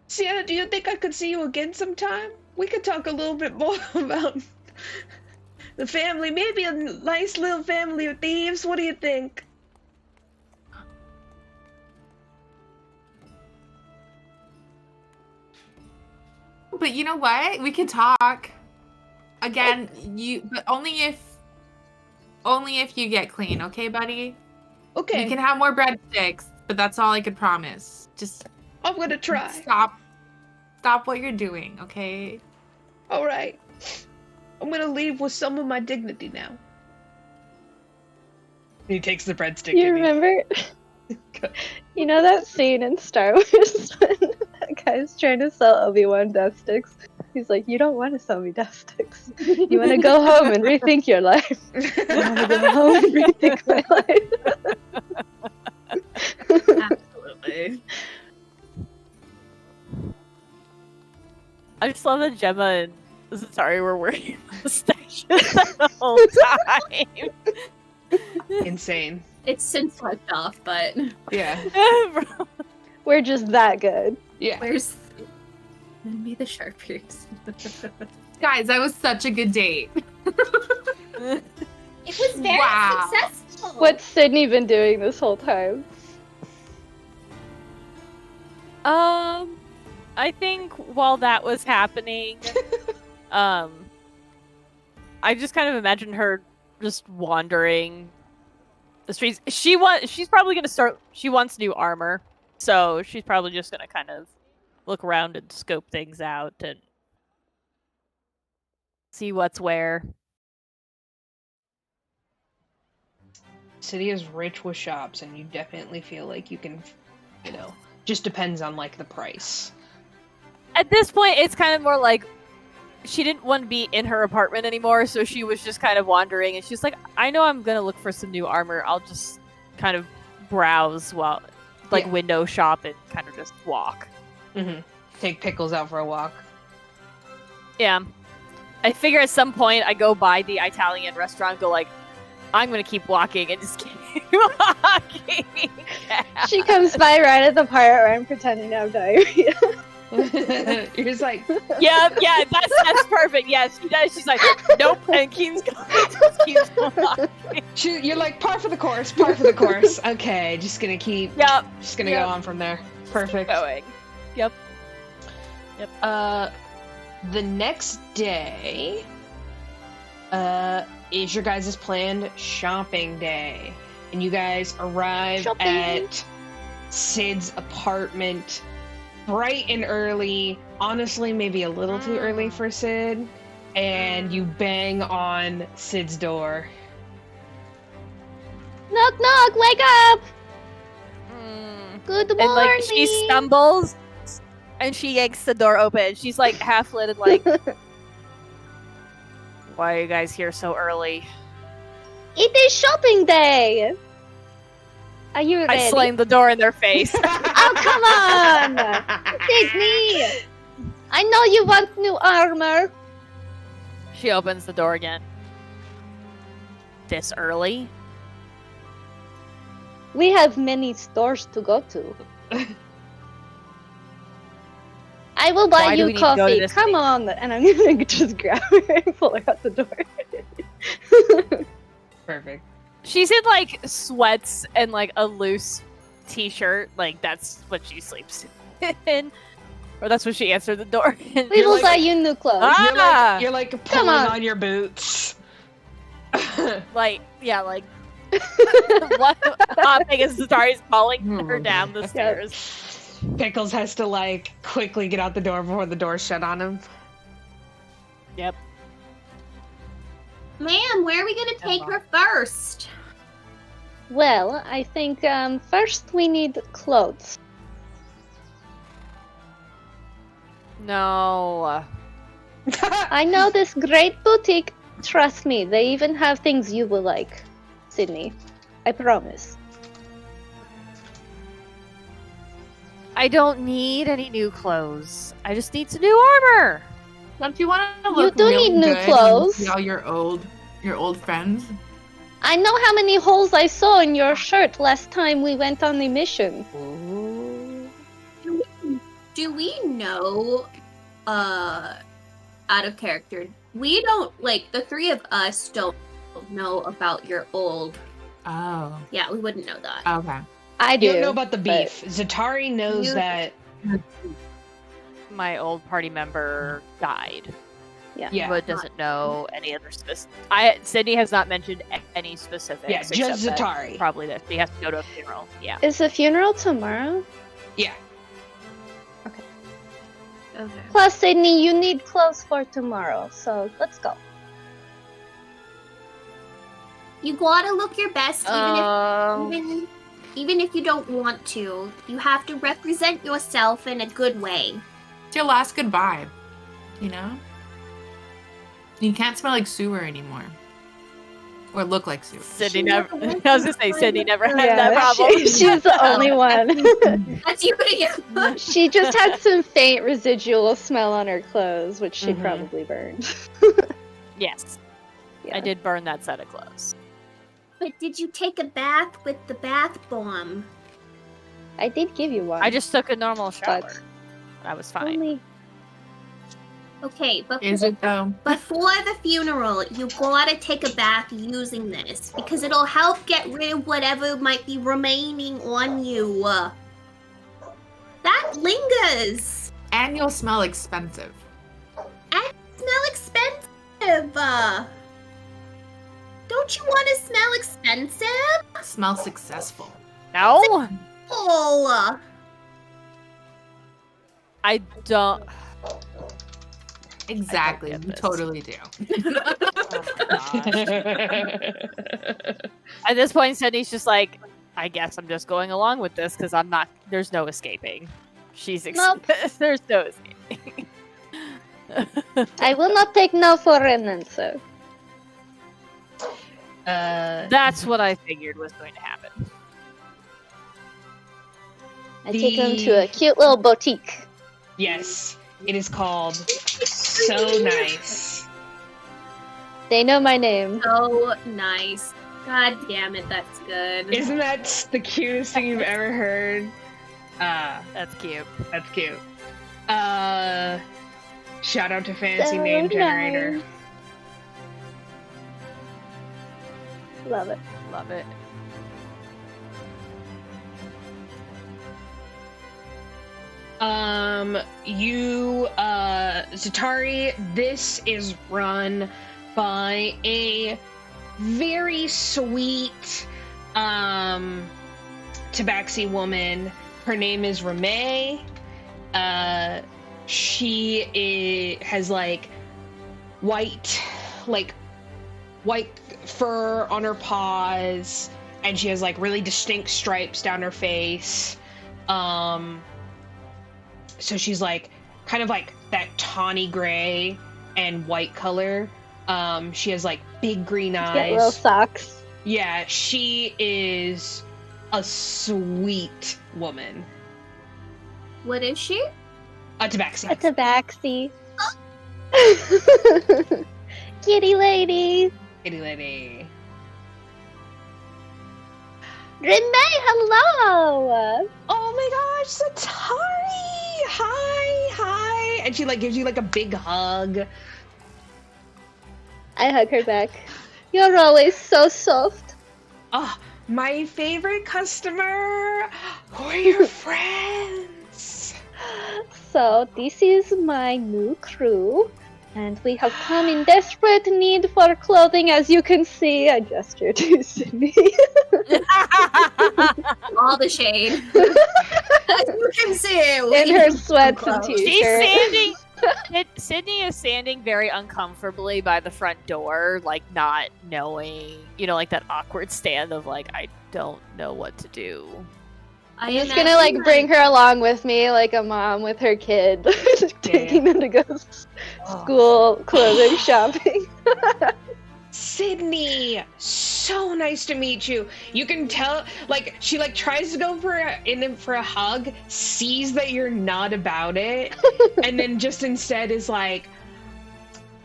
Cyenna, do you think I could see you again sometime? We could talk a little bit more about the family, maybe a nice little family of thieves. What do you think? But you know what? We could talk. Again, but only if you get clean, okay, buddy? Okay, You can have more breadsticks, but that's all I could promise. Just I'm gonna try. Stop what you're doing, okay? All right, I'm gonna leave with some of my dignity now. He takes the breadstick. You remember? You know that scene in Star Wars when that guy's trying to sell Obi-Wan death sticks? He's like, you don't want to sell me death sticks. You want to go home and rethink your life. I want to go home and rethink my life. Absolutely. I just love that Gemma and Zatari were wearing mustaches the whole time. insane. It's since swept off, but Yeah. We're just that good. Yeah. where's Lend me the sharpies. Guys, that was such a good date. It was very Wow. successful. What's Sydney been doing this whole time? I think while that was happening, I just kind of imagined her just wandering the streets. She's probably gonna start. She wants new armor, so she's probably just gonna kind of look around and scope things out and see what's where. City is rich with shops, and you definitely feel like you can, just depends on like the price. At this point, it's kind of more like she didn't want to be in her apartment anymore, so she was just kind of wandering, and she's like, I know I'm gonna look for some new armor. I'll just kind of browse while, window shop and kind of just walk. Mm-hmm. Take Pickles out for a walk. Yeah. I figure at some point I go by the Italian restaurant, go like, I'm gonna keep walking and just keep walking. She comes by right at the part where I'm pretending to have diarrhea. You're just like, yeah, that's perfect. Yes, she does. She's like, nope, and keeps going. Just keeps walking. you're like, par for the course, par for the course. Okay, just gonna keep. Yep. Just gonna go on from there. Perfect. Going. Yep. The next day, is your guys' planned shopping day, and you guys arrive Shopping. at Sid's apartment bright and early. Honestly, maybe a little too early for Sid, and you bang on Sid's door. Knock, knock, wake up! Good morning! And like she stumbles and she yanks the door open. She's like half lit and like, why are you guys here so early? It is shopping day! Are you ready? I slammed the door in their face. Oh, come on! Sydney! I know you want new armor. She opens the door again. This early? We have many stores to go to. I will buy Why do we you need to go to coffee. this Come thing? on. And I'm gonna just grab her and pull her out the door. Perfect. She's in like sweats and like a loose t-shirt. Like that's what she sleeps in. Or that's what she answered the door. And We will like- buy you new clothes. Ah! You're like Come pulling on. on your boots. like what hopping as Zatari's calling her down the stairs. Pickles has to like quickly get out the door before the door's shut on him. Yep. Ma'am, where are we gonna take her first? Well, I think first we need clothes. No. I know this great boutique. Trust me, they even have things you will like, Sydney. I promise. I don't need any new clothes. I just need some new armor. Don't you want to look do really need new good clothes. and see all your old friends? I know how many holes I saw in your shirt last time we went on the mission. Do we know, out of character, we don't, like, the three of us don't know about your old, Oh, yeah, we wouldn't know that. okay. I do. You don't know about the but- beef. Zatari knows You- that. My old party member died, Yeah. but doesn't know any other specific. Sydney has not mentioned any specifics. Yeah, just except that Zatari. Probably that she has to go to a funeral. Yeah. Is the funeral tomorrow? Yeah. Okay. Plus, Sydney, you need clothes for tomorrow, so let's go. You gotta look your best, even if you don't want to. You have to represent yourself in a good way. It's your last goodbye, you know? You can't smell like sewer anymore. Or look like sewer. Sydney never. I was gonna say Sydney never had that problem. She's the only one. That's you again. She just had some faint residual smell on her clothes, which she Mhm. probably burned. Yes, Yeah. I did burn that set of clothes. But did you take a bath with the bath bomb? I did give you one. I just took a normal shower. But I was fine. only Okay, but Is it though? before the funeral, you gotta take a bath using this because it'll help get rid of whatever might be remaining on you. That lingers And you'll smell expensive. and smell expensive. Don't you want to smell expensive? Smell successful. No, Oh, I don't. Exactly. get You this. totally do. Oh, gosh. At this point, Sydney's just like, I guess I'm just going along with this because I'm not. There's no escaping. Nope. There's no escaping. I will not take no for an answer. That's what I figured was going to happen. I take them to a cute little boutique. Yes, it is called So Nice. They know my name. so nice. God damn it, that's good. Isn't that the cutest thing you've ever heard? That's cute. That's cute. Shout out to Fancy So Name Generator. nice. Love it. Love it. Zatari, this is run by a very sweet, tabaxi woman. Her name is Ramay. She has like white fur on her paws, and she has like really distinct stripes down her face. So she's like kind of like that tawny gray and white color. She has like big green Get little eyes. socks. Yeah, she is a sweet woman. What is she? A tabaxi. A tabaxi. Kitty lady. Kitty lady. Renee, hello. Oh my gosh, Zatari! Hi! And she like gives you like a big hug. I hug her back. You're always so soft. Oh, my favorite customer. Who are your friends? So this is my new crew, and we have come in desperate need for clothing. As you can see, I gesture to Sydney. All the shade. As you can see, In her sweats and She's She's t-shirt. standing. Sydney is standing very uncomfortably by the front door, like not knowing, like that awkward stand of like, I don't know what to do. I'm just gonna like bring her along with me, like a mom with her kid, taking them to go school clothing shopping. Sydney, so nice to meet you. You can tell, like, she like tries to go for a hug, sees that you're not about it, and then just instead is like,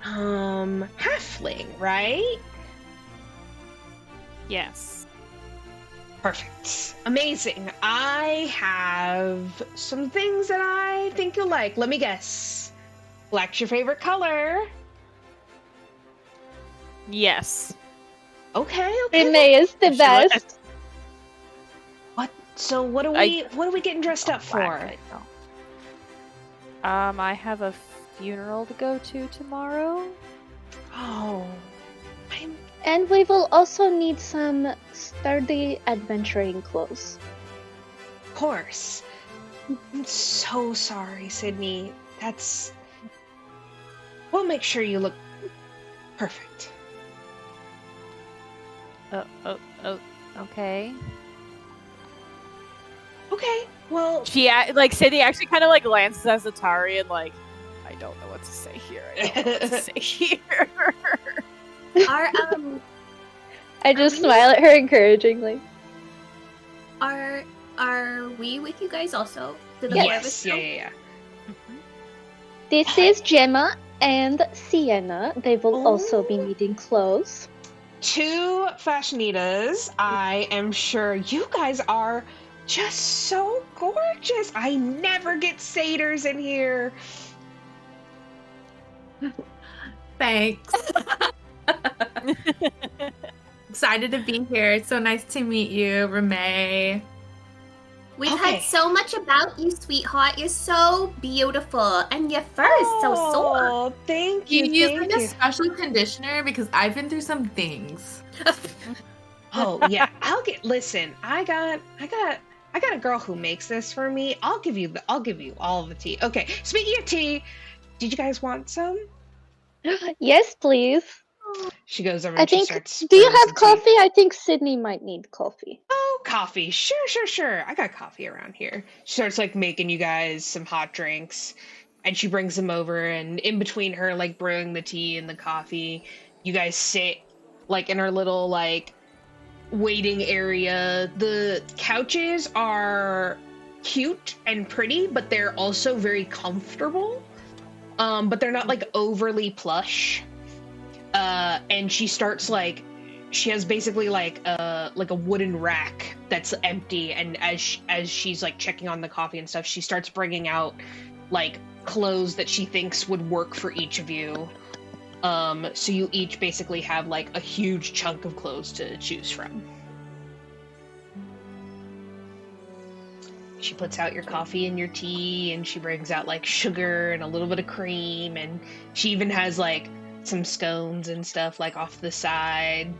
halfling, right? Yes. Perfect. Amazing. I have some things that I think you'll like. Let me guess. Black's your favorite color. Yes. Okay. Renee is the best. What? So what are we getting dressed up for? I have a funeral to go to tomorrow. Oh, And we will also need some sturdy adventuring clothes. of course. I'm so sorry, Sydney. We'll make sure you look perfect. Okay. Okay. Well, Sydney actually kind of like glances at Zatari and like, I don't know what to say here. I don't know what to say here. I just smile at her encouragingly. Are we with you guys also? Do the Yes. four of us go? Yeah. This is Gemma and Cyenna. They will also be needing clothes. 2 fashionitas. I am sure you guys are just so gorgeous. I never get satyrs in here. Thanks. Excited to be here. It's so nice to meet you, Ramay. We've Okay. heard so much about you, sweetheart. You're so beautiful, and your fur is so sore. Oh, thank You you. use Thank like you. a special conditioner because I've been through some things. Oh yeah, listen. I got a girl who makes this for me. I'll give you all of the tea. Okay. Speaking of tea, did you guys want some? Yes, please. She goes over I and she think. starts. Do you brewing some have tea. coffee? I think Sydney might need coffee. Oh, coffee. Sure. I got coffee around here. She starts like making you guys some hot drinks, and she brings them over. And in between her like brewing the tea and the coffee, you guys sit like in her little like waiting area. The couches are cute and pretty, but they're also very comfortable. But they're not like overly plush. And she starts like, she has basically like a wooden rack that's empty, and as she's like checking on the coffee and stuff, she starts bringing out like clothes that she thinks would work for each of you. So you each basically have like a huge chunk of clothes to choose from. She puts out your coffee and your tea, and she brings out like sugar and a little bit of cream, and she even has like some scones and stuff like off the side.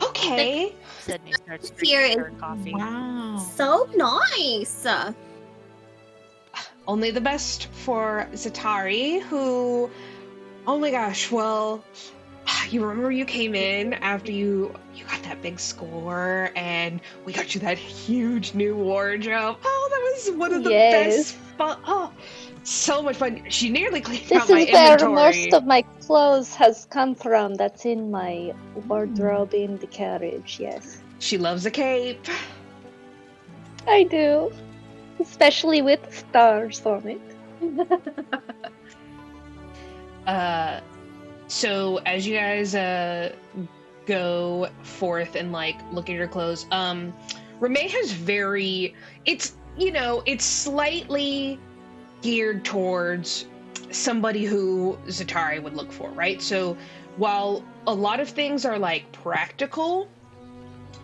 Okay. Sydney starts Here drinking is- her coffee. Wow. So nice. Only the best for Zatari, who, oh my gosh, well, you remember you came in after you got that big score, and we got you that huge new wardrobe. Oh, that was one of the best fun. Oh, so much fun. She nearly cleaned This out my is where inventory. most of my clothes has come from. That's in my wardrobe in the carriage. Yes, She loves a cape. I do, especially with stars on it. So as you guys go forth and like look at your clothes, Ramay has it's slightly geared towards somebody who Zatari would look for, right? So while a lot of things are like practical,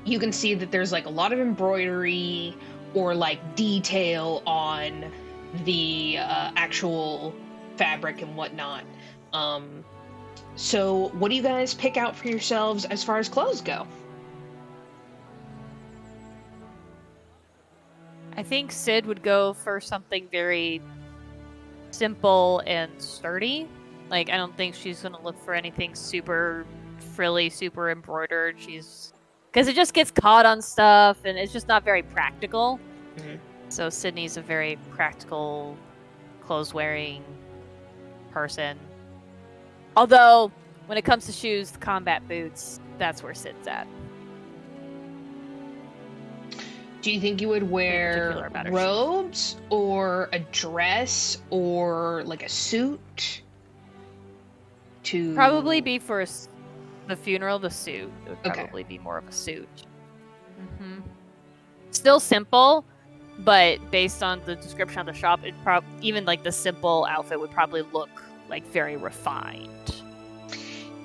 you can see that there's like a lot of embroidery or like detail on the actual fabric and whatnot. So what do you guys pick out for yourselves as far as clothes go? I think Sid would go for something very simple and sturdy. Like, I don't think she's gonna look for anything super frilly, super embroidered. Because it just gets caught on stuff, and it's just not very practical. Mhm. So Sydney's a very practical, clothes-wearing person. Although, when it comes to shoes, the combat boots, that's where Sid's at. Do you think you would wear particular about her robes or a dress or like a suit? Probably be for the funeral, the suit. It would Okay. probably be more of a suit. Still simple, but based on the description of the shop, even like the simple outfit would probably look like very refined.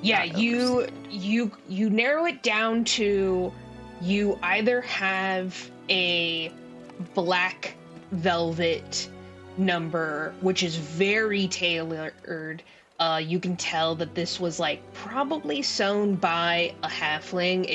Yeah, Not you overstated. narrow it down to you either have a black velvet number, which is very tailored. You can tell that this was like probably sewn by a halfling.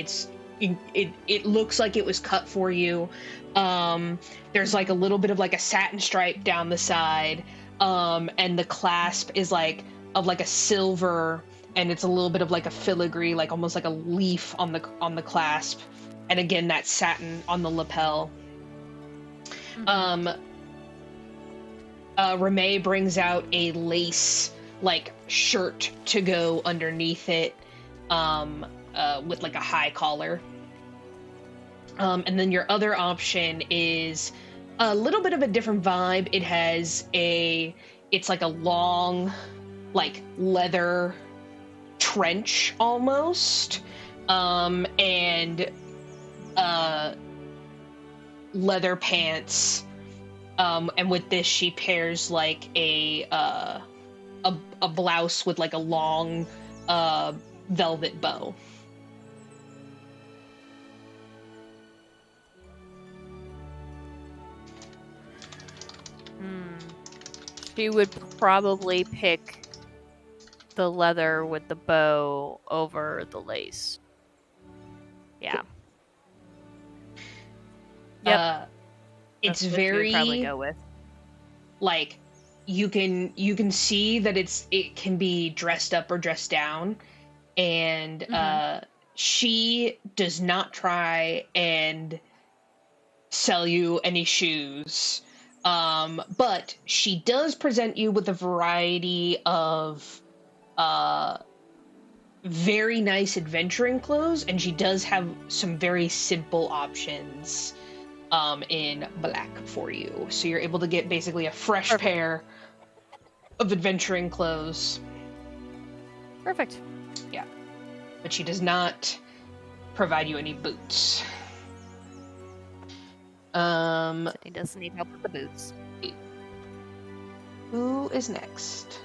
It looks like it was cut for you. There's like a little bit of like a satin stripe down the side, and the clasp is like of like a silver, and it's a little bit of like a filigree, like almost like a leaf on the clasp, and again that satin on the lapel. Ramay brings out a lace like shirt to go underneath it, with like a high collar. And then your other option is a little bit of a different vibe. It's like a long, like leather trench almost, and leather pants, and with this she pairs like a blouse with like a long velvet bow. She would probably pick the leather with the bow over the lace. Yeah. Yep. It's That's what she would very probably go with. like you can see that it can be dressed up or dressed down, and she does not try and sell you any shoes, but she does present you with a variety of very nice adventuring clothes, and she does have some very simple options in black for you. So you're able to get basically a fresh pair of adventuring clothes. Perfect. Yeah. But she does not provide you any boots. He doesn't need help with the boots. Who is next?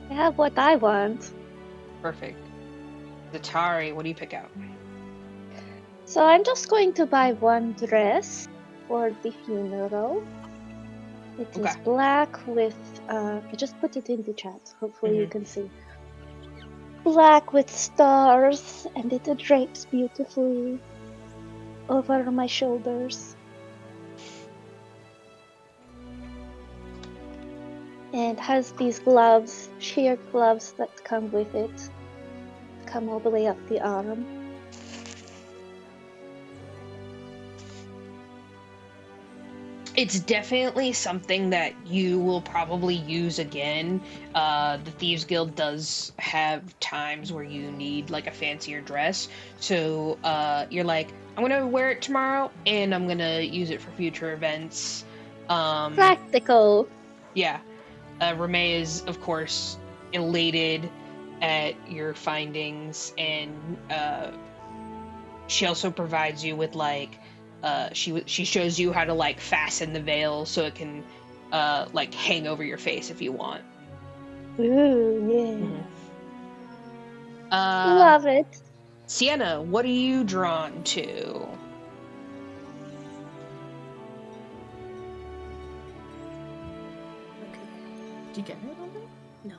I have what I want. Perfect. Zatari, what do you pick out? So I'm just going to buy one dress for the funeral. It is Okay. black with, I just put it in the chat. Hopefully you can see. Black with stars, and it drapes beautifully over my shoulders. And has these gloves, sheer gloves that come with it. Come all the way up the arm. It's definitely something that you will probably use again. The Thieves Guild does have times where you need like a fancier dress. So you're like, I'm gonna wear it tomorrow and I'm gonna use it for future events. Practical. Yeah. Ramée is, of course, elated at your findings, and she also provides you with like she shows you how to like fasten the veil so it can like hang over your face if you want. Ooh, yeah. Love it. Cyenna, what are you drawn to? Okay. Did you get it on there? No.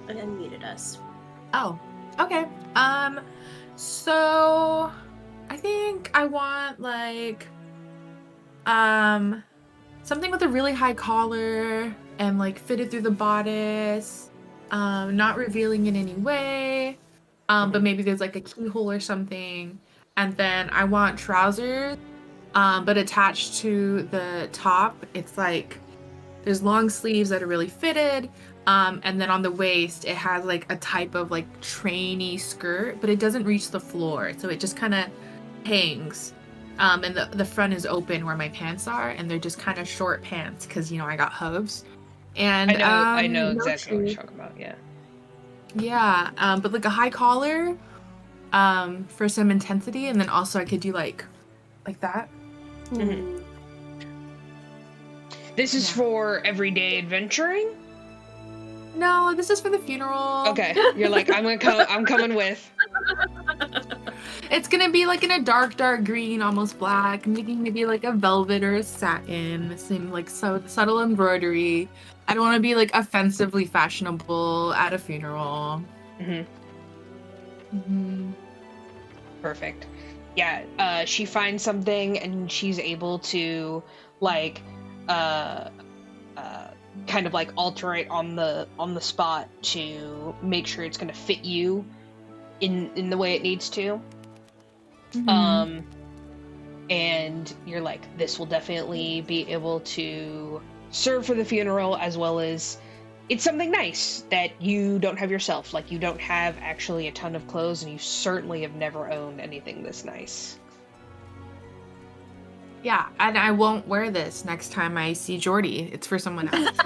I unmuted us. Oh, okay. So I think I want like something with a really high collar and like fitted through the bodice, not revealing in any way, but maybe there's like a keyhole or something. And then I want trousers, but attached to the top, it's like there's long sleeves that are really fitted. And then on the waist, it has like a type of like trainy skirt, but it doesn't reach the floor. So it just kind of hangs. And the front is open where my pants are, and they're just kind of short pants because, you know, I got hooves. And I know no exactly what shoes. you're talking about, yeah. Yeah, but like a high collar for some intensity, and then also I could do like that. Mhm. This is for everyday adventuring? No, this is for the funeral. Okay, you're like, I'm coming with. It's gonna be like in a dark green, almost black, maybe like a velvet or a satin, some like subtle embroidery. I don't want to be like offensively fashionable at a funeral. Perfect. Yeah, she finds something and she's able to like kind of like alter it on the spot to make sure it's going to fit you in the way it needs to. And you're like, this will definitely be able to serve for the funeral, as well as it's something nice that you don't have yourself. Like, you don't have actually a ton of clothes, and you certainly have never owned anything this nice. Yeah, and I won't wear this next time I see Jordy. It's for someone else.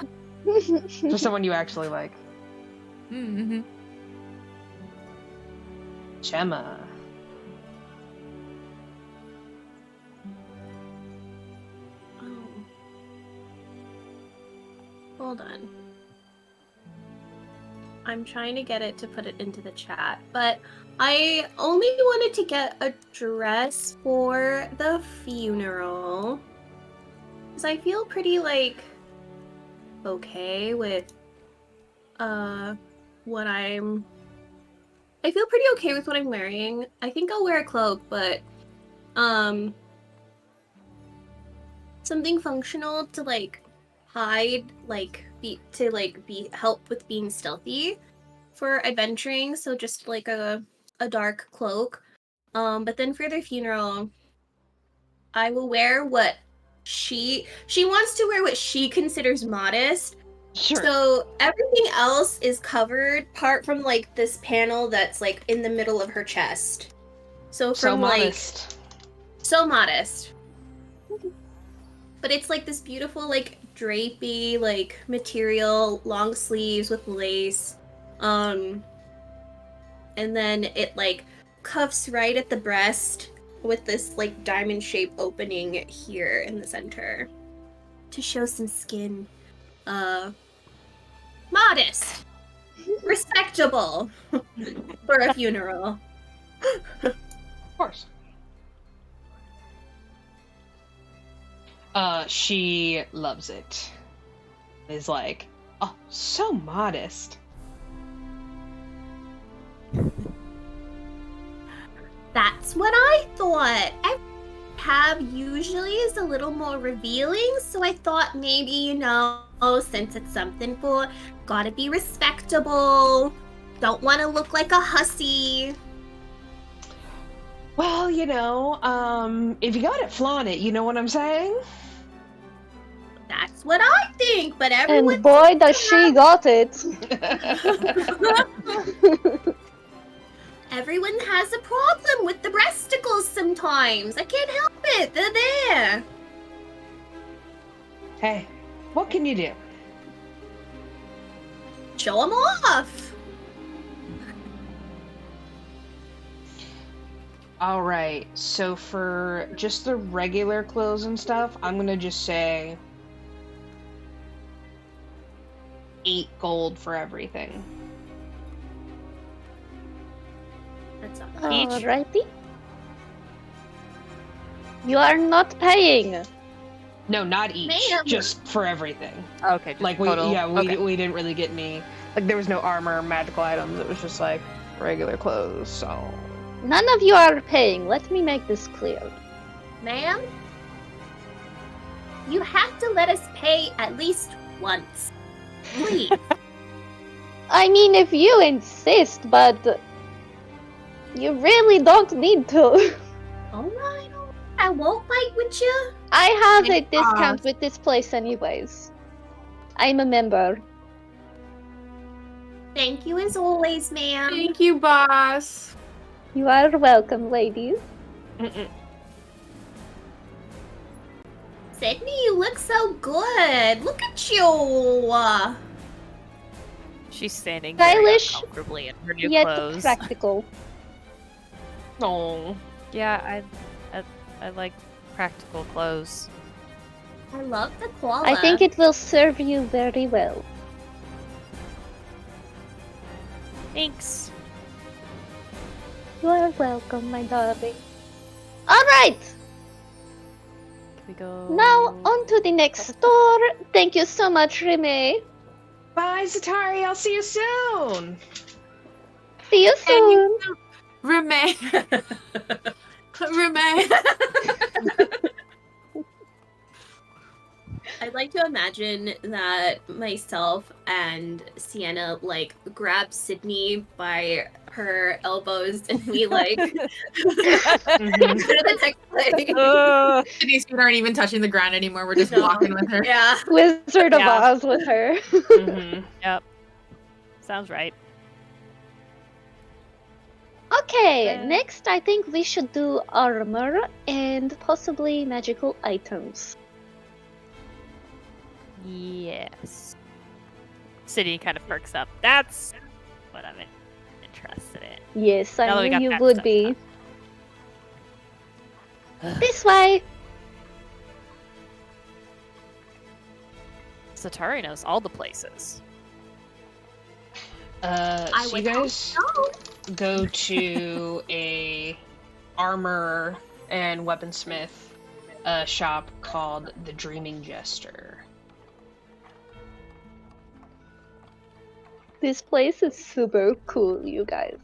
For someone you actually like. Mm-hmm. Gemma. Oh. Hold on. I'm trying to get it to put it into the chat, but I only wanted to get a dress for the funeral. Because I feel pretty, like, okay with, what I'm... I feel pretty okay with what I'm wearing. I think I'll wear a cloak, but, something functional to, like, hide, like, be help with being stealthy for adventuring, so just, like, a dark cloak. But then for their funeral, I will wear what she wants to wear what she considers modest. Sure. So everything else is covered, apart from like this panel that's like in the middle of her chest. So So from like modest. so modest. But it's like this beautiful like drapey like material, long sleeves with lace. And then it like cuffs right at the breast with this like diamond shaped opening here in the center to show some skin. Modest, respectable for a funeral. Of course. She loves it. Is like, oh, so modest. That's what I thought. Every tab usually is a little more revealing, so I thought maybe, you know, since it's something for gotta be respectable, don't want to look like a hussy. Well, you know, if you got it, flaunt it. You know what I'm saying? That's what I think, but everyone. And boy, does she got it. Everyone has a problem with the breasticles sometimes. I can't help it. They're there. Hey, what can you do? Show them off. All right, so for just the regular clothes and stuff, I'm gonna just say 8 gold for everything. That's all. Alrighty. You are not paying. No, not each, Ma'am. just for everything. Okay. Just Like total. we didn't really get any. Like there was no armor, or magical items. It was just like regular clothes. So None of you are paying. Let me make this clear. Ma'am, you have to let us pay at least once. Please. I mean, if you insist, but you really don't need to. Alright, I won't fight with you. I have a Thank discount God. with this place anyways. I'm a member. Thank you as always, ma'am. Thank you, boss. You are welcome, ladies. Sydney, you look so good. Look at you. She's standing very Stylish, uncomfortably in her new Yet clothes. practical. oh, Yeah, I like practical clothes. I love the koala. I think it will serve you very well. Thanks. You are welcome, my darling. Alright! Can we go? Now, on to the next store. Thank you so much, Rime. bye, Zatari. I'll see you soon. See you And soon. you remain. Remain. I'd like to imagine that myself and Cyenna like grab Sydney by her elbows and we like go to the next place. Sydney's feet aren't even touching the ground anymore. We're just No. walking with her. Yeah. Wizard of Yeah. Oz with her. Mhm. Yep. Sounds right. Okay, next I think we should do armor and possibly magical items. Yes. City kind of perks up. That's what I'm interested in. Yes, Now that I we knew got you that would stuff be. done. This way! Zatari knows all the places. I So would you hope guys so. go to a armor and weaponsmith shop called the Dreaming Jester. This place is super cool, you guys.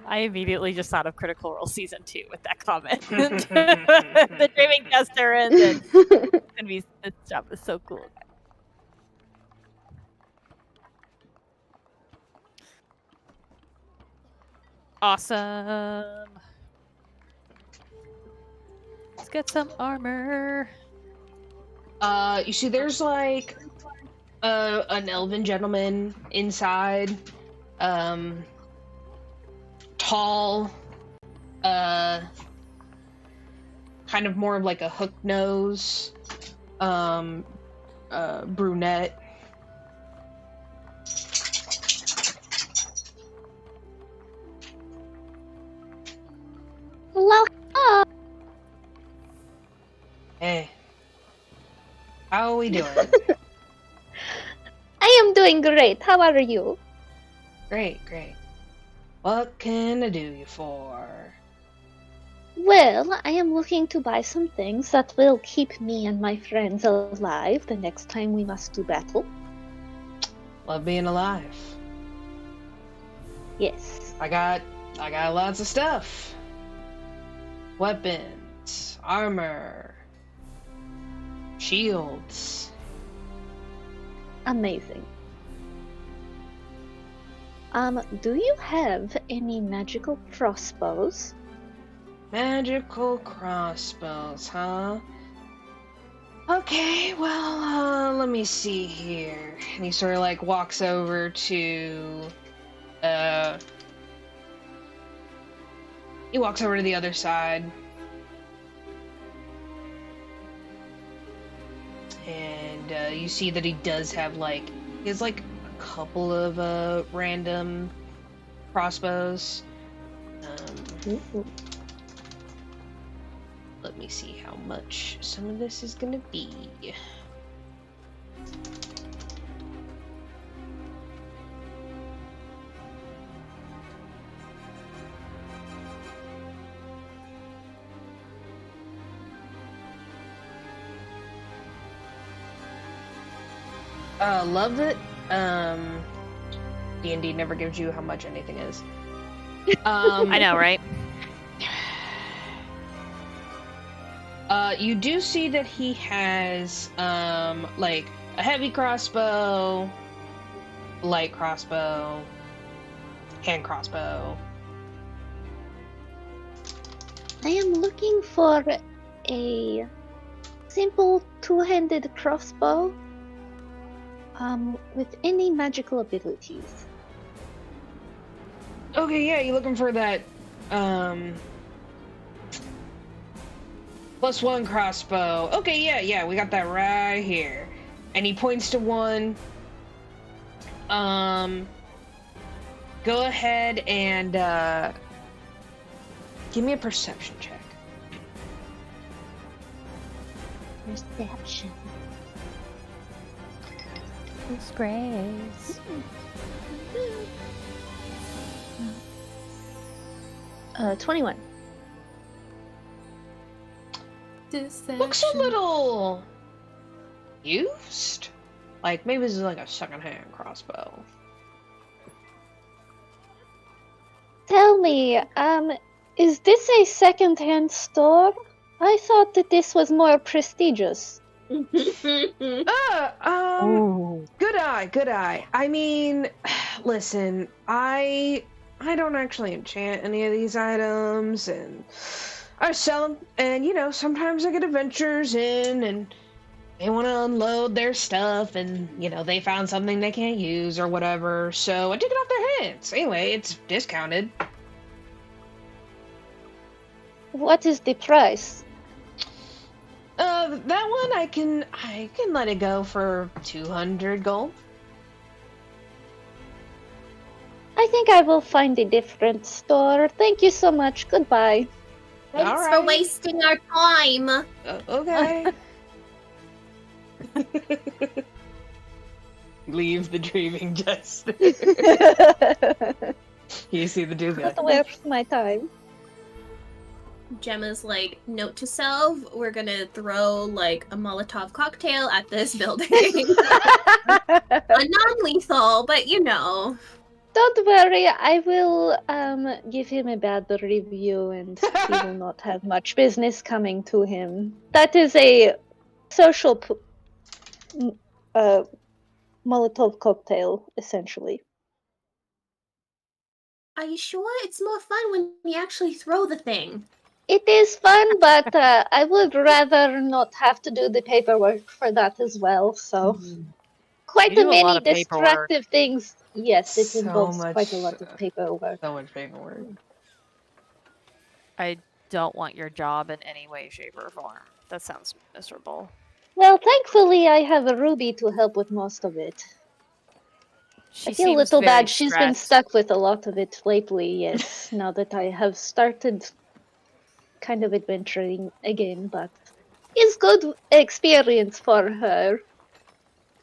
I immediately just thought of Critical Role Season 2 with that comment. The Dreaming Jester and then this stuff is so cool. Awesome. Let's get some armor. You see, there's like an elven gentleman inside, tall, kind of more of like a hook nose, brunette. Welcome! Hey, how are we doing? I am doing great. How are you? Great, great. What can I do you for? Well, I am looking to buy some things that will keep me and my friends alive the next time we must do battle. Love being alive. Yes. I got lots of stuff. Weapons, armor, shields. Amazing. Do you have any magical crossbows? Magical crossbows, huh? Okay, well, let me see here. And he sort of like walks over to, he walks over to the other side. And you see that he does have he has like a couple of random crossbows. Let me see how much some of this is gonna be. Love it. D&D never gives you how much anything is. I know, right? You do see that he has, like, a heavy crossbow, light crossbow, hand crossbow. I am looking for a simple two-handed crossbow with any magical abilities. Okay, yeah, you're looking for that, +1 crossbow. Okay, yeah, we got that right here. And he points to one. Go ahead and, give me a perception check. Perception. Disgrace. 21. Looks a little used. Like, maybe this is like a secondhand crossbow. Tell me, is this a second-hand store? I thought that this was more prestigious. Good eye. I mean, listen, I don't actually enchant any of these items, and I sell them, and, you know, sometimes I get adventurers in, and they want to unload their stuff, and, you know, they found something they can't use or whatever, so I take it off their hands. Anyway, it's discounted. What is the price? That one I can let it go for 200 gold. think I will find a different store. Thank you so much. Goodbye. Thanks for Alright. wasting our time. Okay. Leave the dreaming jester. You see the dude Not worth my time. Gemma's like, note to self, we're gonna throw like a Molotov cocktail at this building. A non-lethal, but you know. Don't worry, I will give him a bad review and he will not have much business coming to him. That is a social Molotov cocktail, essentially. Are you sure it's more fun when you actually throw the thing? It is fun, but I would rather not have to do the paperwork for that as well, so... Quite You do a lot many of paperwork. destructive things. Yes, it So involves quite a much, lot of paperwork. So much paperwork. I don't want your job in any way, shape, or form. That sounds miserable. Well, thankfully, I have a Ruby to help with most of it. She I feel a seems little very bad. She's been stressed. stuck with a lot of it lately, yes, now that I have started kind of adventuring again, but it's good experience for her.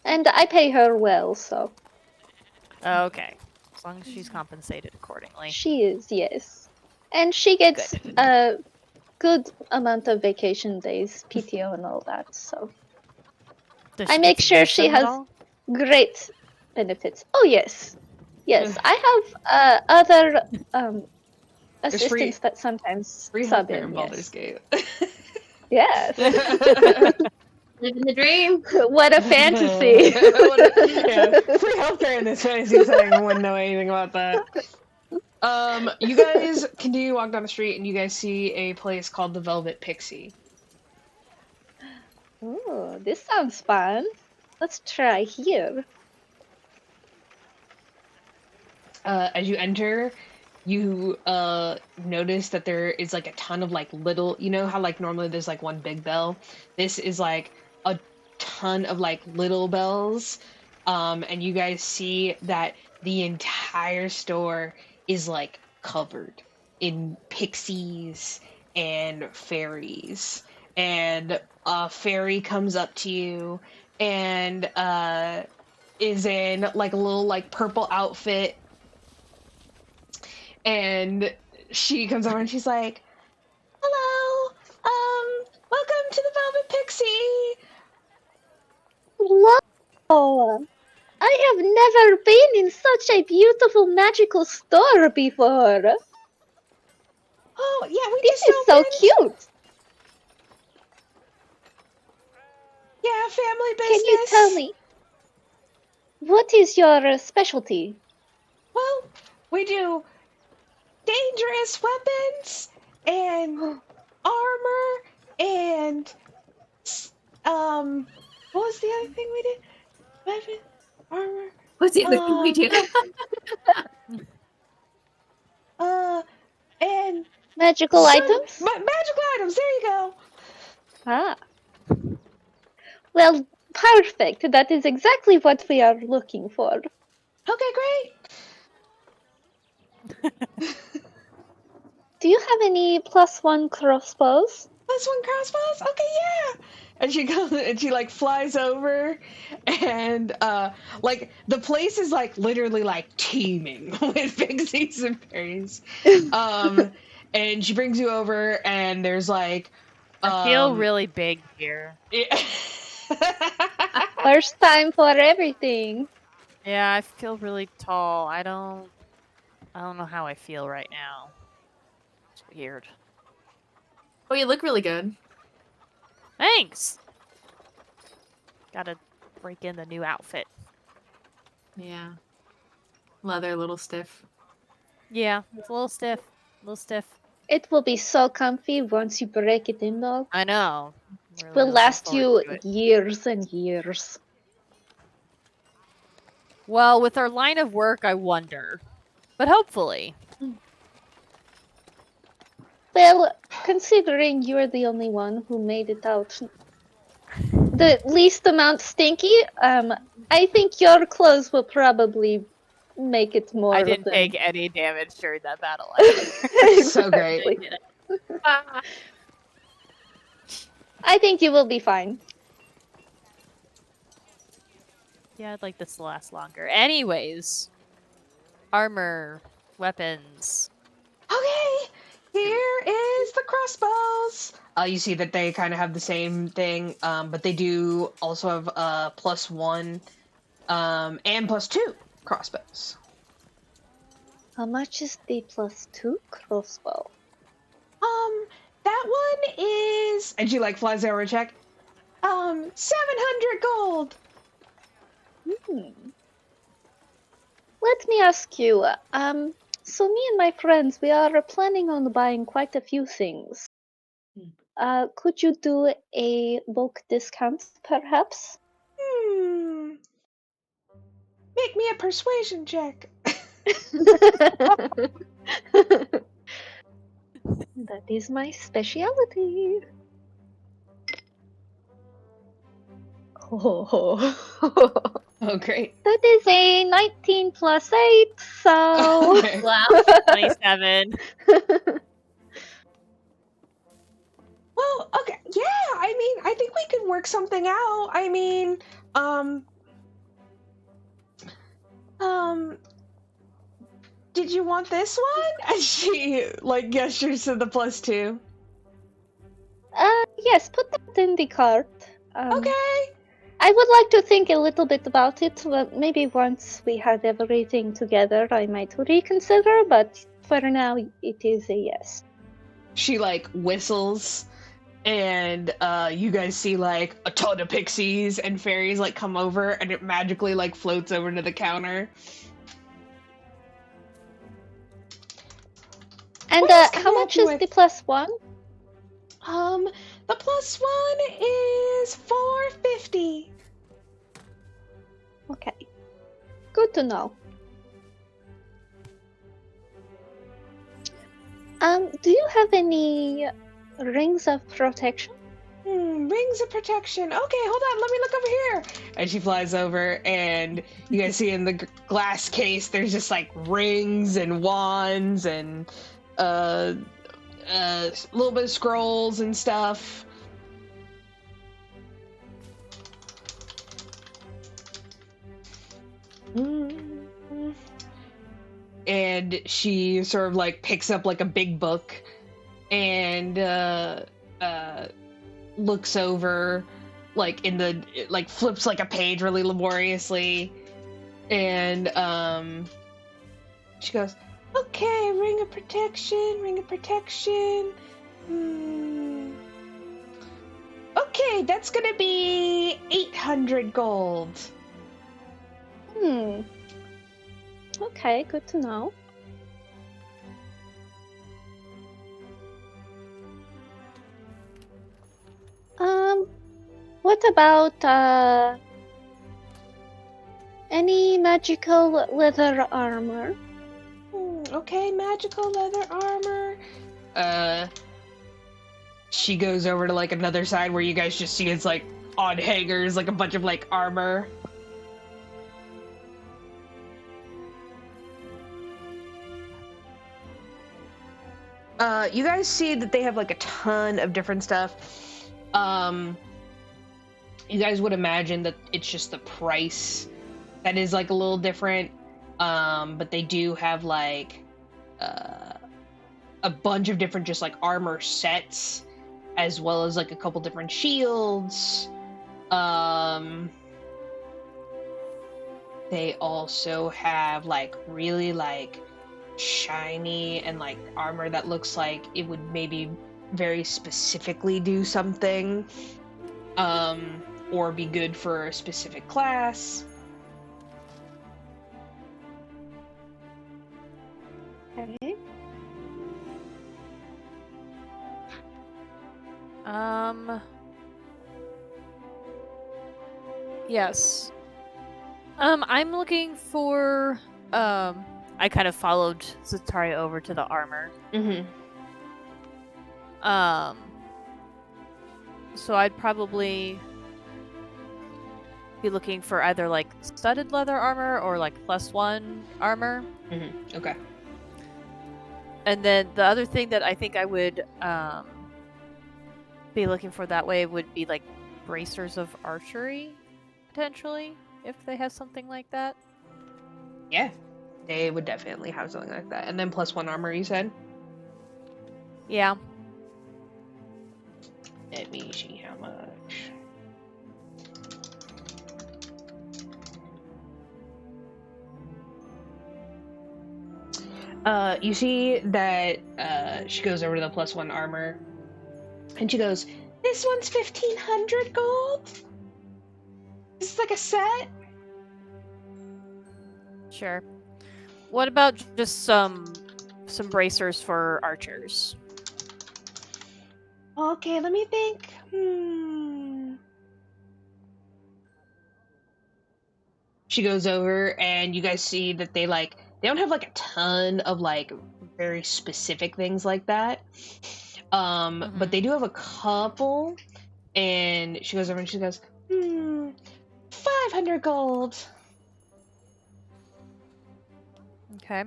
And I pay her well, so Okay. As long as she's compensated accordingly. she is, yes. And she gets a good amount of vacation days, PTO and all that, so Does I she make get to sure use she them at has all? great benefits. Oh yes, yes. I have other assistants that sometimes Free sub healthcare in. in Baldur's Yes. Gate. Yes. Living the dream. What a fantasy. Free healthcare in this fantasy setting. I wouldn't know anything about that. You guys continue to walk down the street and you guys see a place called the Velvet Pixie. Ooh, this sounds fun. Let's try here. As you enter, you notice that there is like a ton of like little, you know how like normally there's like one big bell? This is like a ton of like little bells. And you guys see that the entire store is like covered in pixies and fairies. And a fairy comes up to you and is in like a little like purple outfit. And she comes over and she's like, "Hello, welcome to the Velvet Pixie." Wow! I have never been in such a beautiful magical store before. Oh yeah, we This just is so opened. cute. Yeah, family business. Can you tell me, what is your specialty? Well, we do dangerous weapons and armor and what was the other thing we did? Weapon, armor. What's the other thing we do? And Magical items? magical items. There you go. Ah. Well, perfect. That is exactly what we are looking for. Okay, great. Do you have any +1 crossbows? +1 crossbows? Okay, yeah. And she goes and she like flies over and like the place is like literally like teeming with pixies and fairies. And she brings you over and there's like I feel really big here. Yeah. First time for everything. Yeah, I feel really tall. I don't know how I feel right now. It's weird. Oh, you look really good. Thanks. Gotta break in the new outfit. Yeah. Leather, a little stiff. Yeah, it's a little stiff. A little stiff. It will be so comfy once you break it in, though. I know. Really Will looking last you forward to it. years and years. Well, with our line of work, I wonder. But hopefully. Well, considering you're the only one who made it out the least amount stinky, I think your clothes will probably make it more. I of a didn't thing. take any damage during that battle. Either. So great. Exactly. I think you will be fine. Yeah, I'd like this to last longer. Anyways, armor, weapons. Okay, here is the crossbows. You see that they kind of have the same thing, but they do also have +1 and +2 crossbows. How much is the +2 crossbow? That one is, and she like flies over a check. 700 gold. Let me ask you, so me and my friends, we are planning on buying quite a few things. Could you do a bulk discount, perhaps? Make me a persuasion check. That is my specialty. Oh, great. That is a 19 plus 8, so... Okay. Wow. 27. Well, okay, yeah, I mean, I think we could work something out. I mean, did you want this one? And she, like, gestures to the +2. Yes, put that in the cart. Okay. I would like to think a little bit about it, but maybe once we have everything together, I might reconsider, but for now, it is a yes. She, like, whistles, and, you guys see, like, a ton of pixies and fairies, like, come over, and it magically, like, floats over to the counter. And What else can how I much help is you the +1? The +1 is 450. Okay. Good to know. Do you have any rings of protection? Rings of protection. Okay, hold on. Let me look over here. And she flies over, and you guys see in the glass case, there's just like rings and wands and a little bit of scrolls and stuff. And she sort of like picks up like a big book and looks over like in the like flips like a page really laboriously, and she goes, okay, ring of protection. Okay, that's gonna be 800 gold. Okay, good to know. What about any magical leather armor? Okay, magical leather armor. She goes over to like another side where you guys just see it's like on hangers, like a bunch of like armor. You guys see that they have like a ton of different stuff. You guys would imagine that it's just the price that is like a little different. But they do have like a bunch of different just like armor sets, as well as like a couple different shields. They also have like really like shiny and like armor that looks like it would maybe very specifically do something, or be good for a specific class. Okay. Yes. I'm looking for, I kind of followed Zatari over to the armor. Mm-hmm. So I'd probably be looking for either like studded leather armor or like +1 armor. Okay. And then the other thing that I think I would be looking for that way would be like bracers of archery, potentially, if they have something like that. Yeah, they would definitely have something like that. And then +1 armor, you said? Yeah. Let me see how much. You see that she goes over to the +1 armor, and she goes, "This one's 1,500 gold. This is like a set." Sure. What about just some bracers for archers? Okay, let me think. She goes over, and you guys see that they don't have like a ton of like very specific things like that. But they do have a couple. And she goes over and she goes, 500 gold. Okay.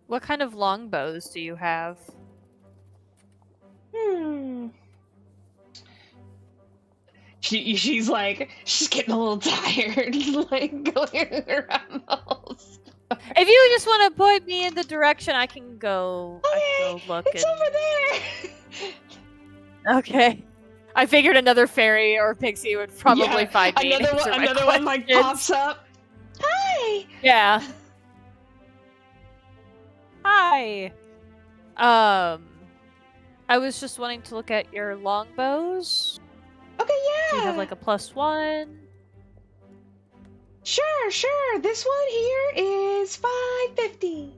What kind of longbows do you have? She's getting a little tired, like going around the whole store. If you just want to point me in the direction, I can go. Okay, I can go look. it's over there. Okay. I figured another fairy or pixie would probably find me. and answer my Another one like questions. pops up. Hi. Yeah. Hi. I was just wanting to look at your longbows. Okay, yeah. Do you have like a +1? Sure. This one here is 550.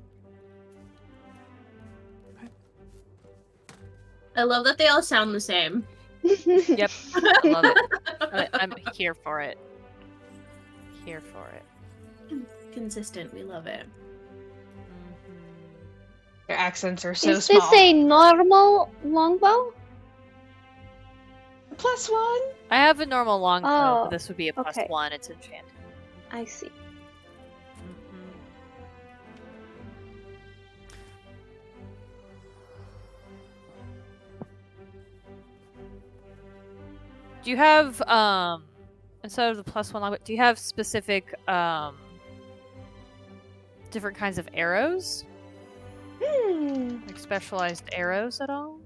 I love that they all sound the same. Yep. I love it. I'm here for it. Here for it. Consistent. We love it. Their accents are so Is small. this a normal longbow? +1. I have a normal longbow, Oh, but this would be a okay. +1. It's enchanted. I see. Do you have instead of the +1 longbow, do you have specific different kinds of arrows? Like specialized arrows at all?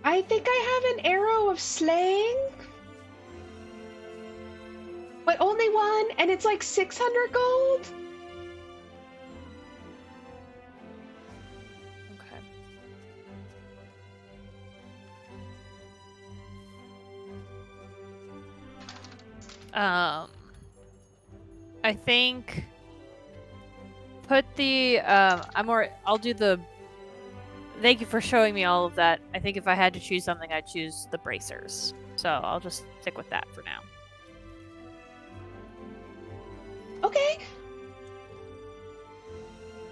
I think I have an arrow of slaying. But only one, and it's like 600 gold. Okay. I think put the I'll do the thank you for showing me all of that. I think if I had to choose something, I'd choose the bracers. So I'll just stick with that for now. Okay.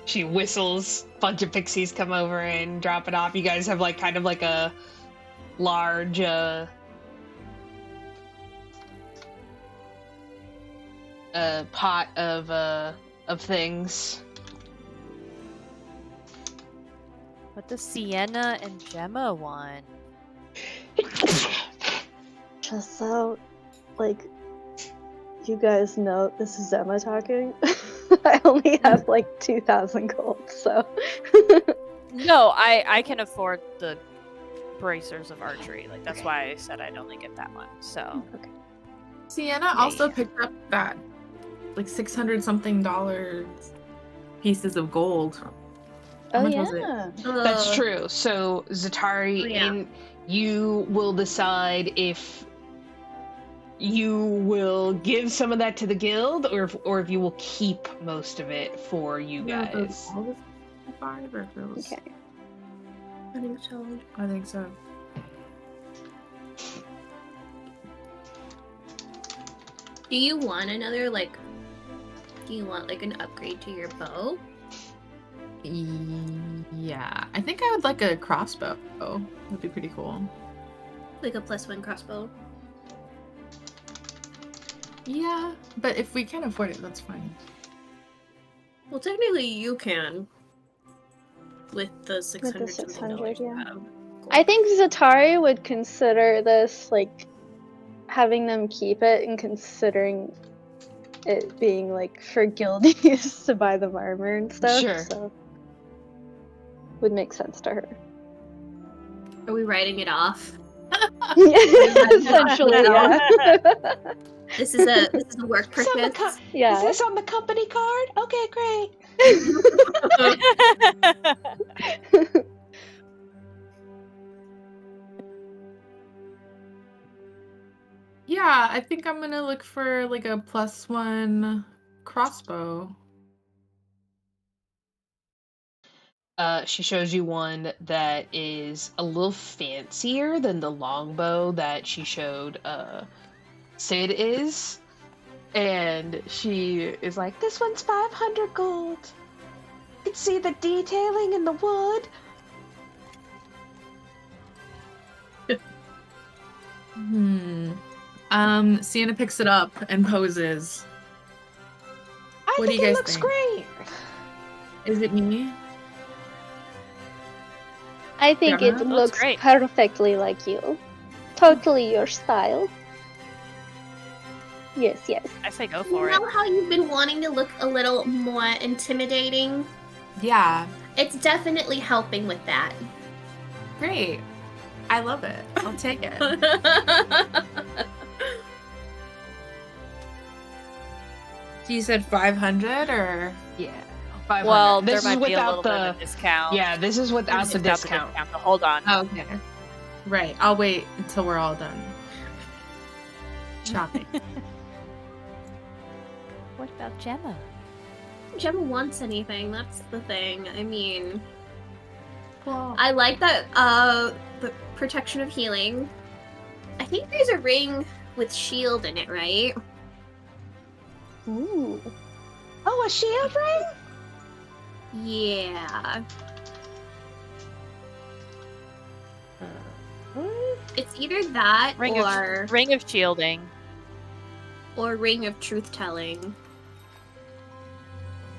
She whistles. Bunch of pixies come over and drop it off. You guys have like kind of like a large pot of things. What does Cyenna and Gemma want? Just so, like, you guys know this is Emma talking. I only have like 2,000 gold, so. No, I can afford the bracers of archery. Like that's why I said I'd only get that one. So Okay. Cyenna also picked up that like $600 something pieces of gold. How Oh much was it? yeah. That's true. So Zatari, Yeah. you will decide if you will give some of that to the guild, or if you will keep most of it for you guys. All of 5 or if it was- Okay. I think so. I think so. Do you want another like Do you want like an upgrade to your bow? Yeah, I think I would like a crossbow. That'd be pretty cool. Like a +1 crossbow? Yeah, but if we can't afford it, that's fine. Well, technically you can. With the 600 something 600, dollars you yeah. have. I think Zatari would consider this like having them keep it and considering it being like for guild use to buy them armor and stuff. Sure. So would make sense to her. Are we writing it off? Essentially, yeah. This is a work It's on the purchase. Yeah. Is this on the company card? Okay, great. Yeah, I think I'm gonna look for like a +1 crossbow. She shows you one that is a little fancier than the longbow that she showed Sid is. And she is like, this one's 500 gold. You can see the detailing in the wood. Cyenna picks it up and poses. I What do think you it guys looks think? great. Is it me? I think Gemma? it Looks looks great. perfectly like you. Totally your style. Yes, yes. I say go You for it. know how you've been wanting to look a little more intimidating? Yeah, It's definitely helping with that. great. I love it. I'll take it. So you said 500 or? Yeah. 500. Well, this there is might be a without little bit of a discount. Yeah, this is without the discount. So hold on. Okay. Right. I'll wait until we're all done shopping. What about Gemma? Gemma wants anything, that's the thing. I mean, Well, I like that, the protection of healing. I think there's a ring with shield in it, right? Ooh. Oh, a shield ring? Yeah. It's either that Ring of shielding. or ring of truth telling.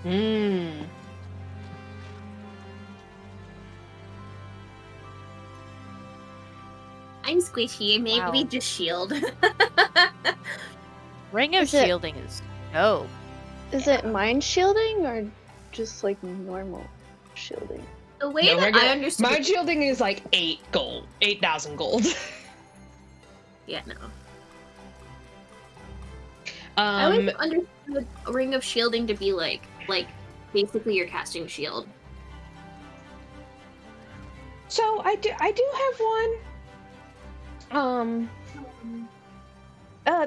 Hmm. I'm squishy, maybe Wow. just shield. Ring of Is it- shielding is dope. Is it mind shielding or just like normal shielding? The way No, that regular- I understood My shielding is like 8,000 gold. Yeah, no. I always Um, understood a ring of shielding to be like basically you're casting a shield. so I do have one.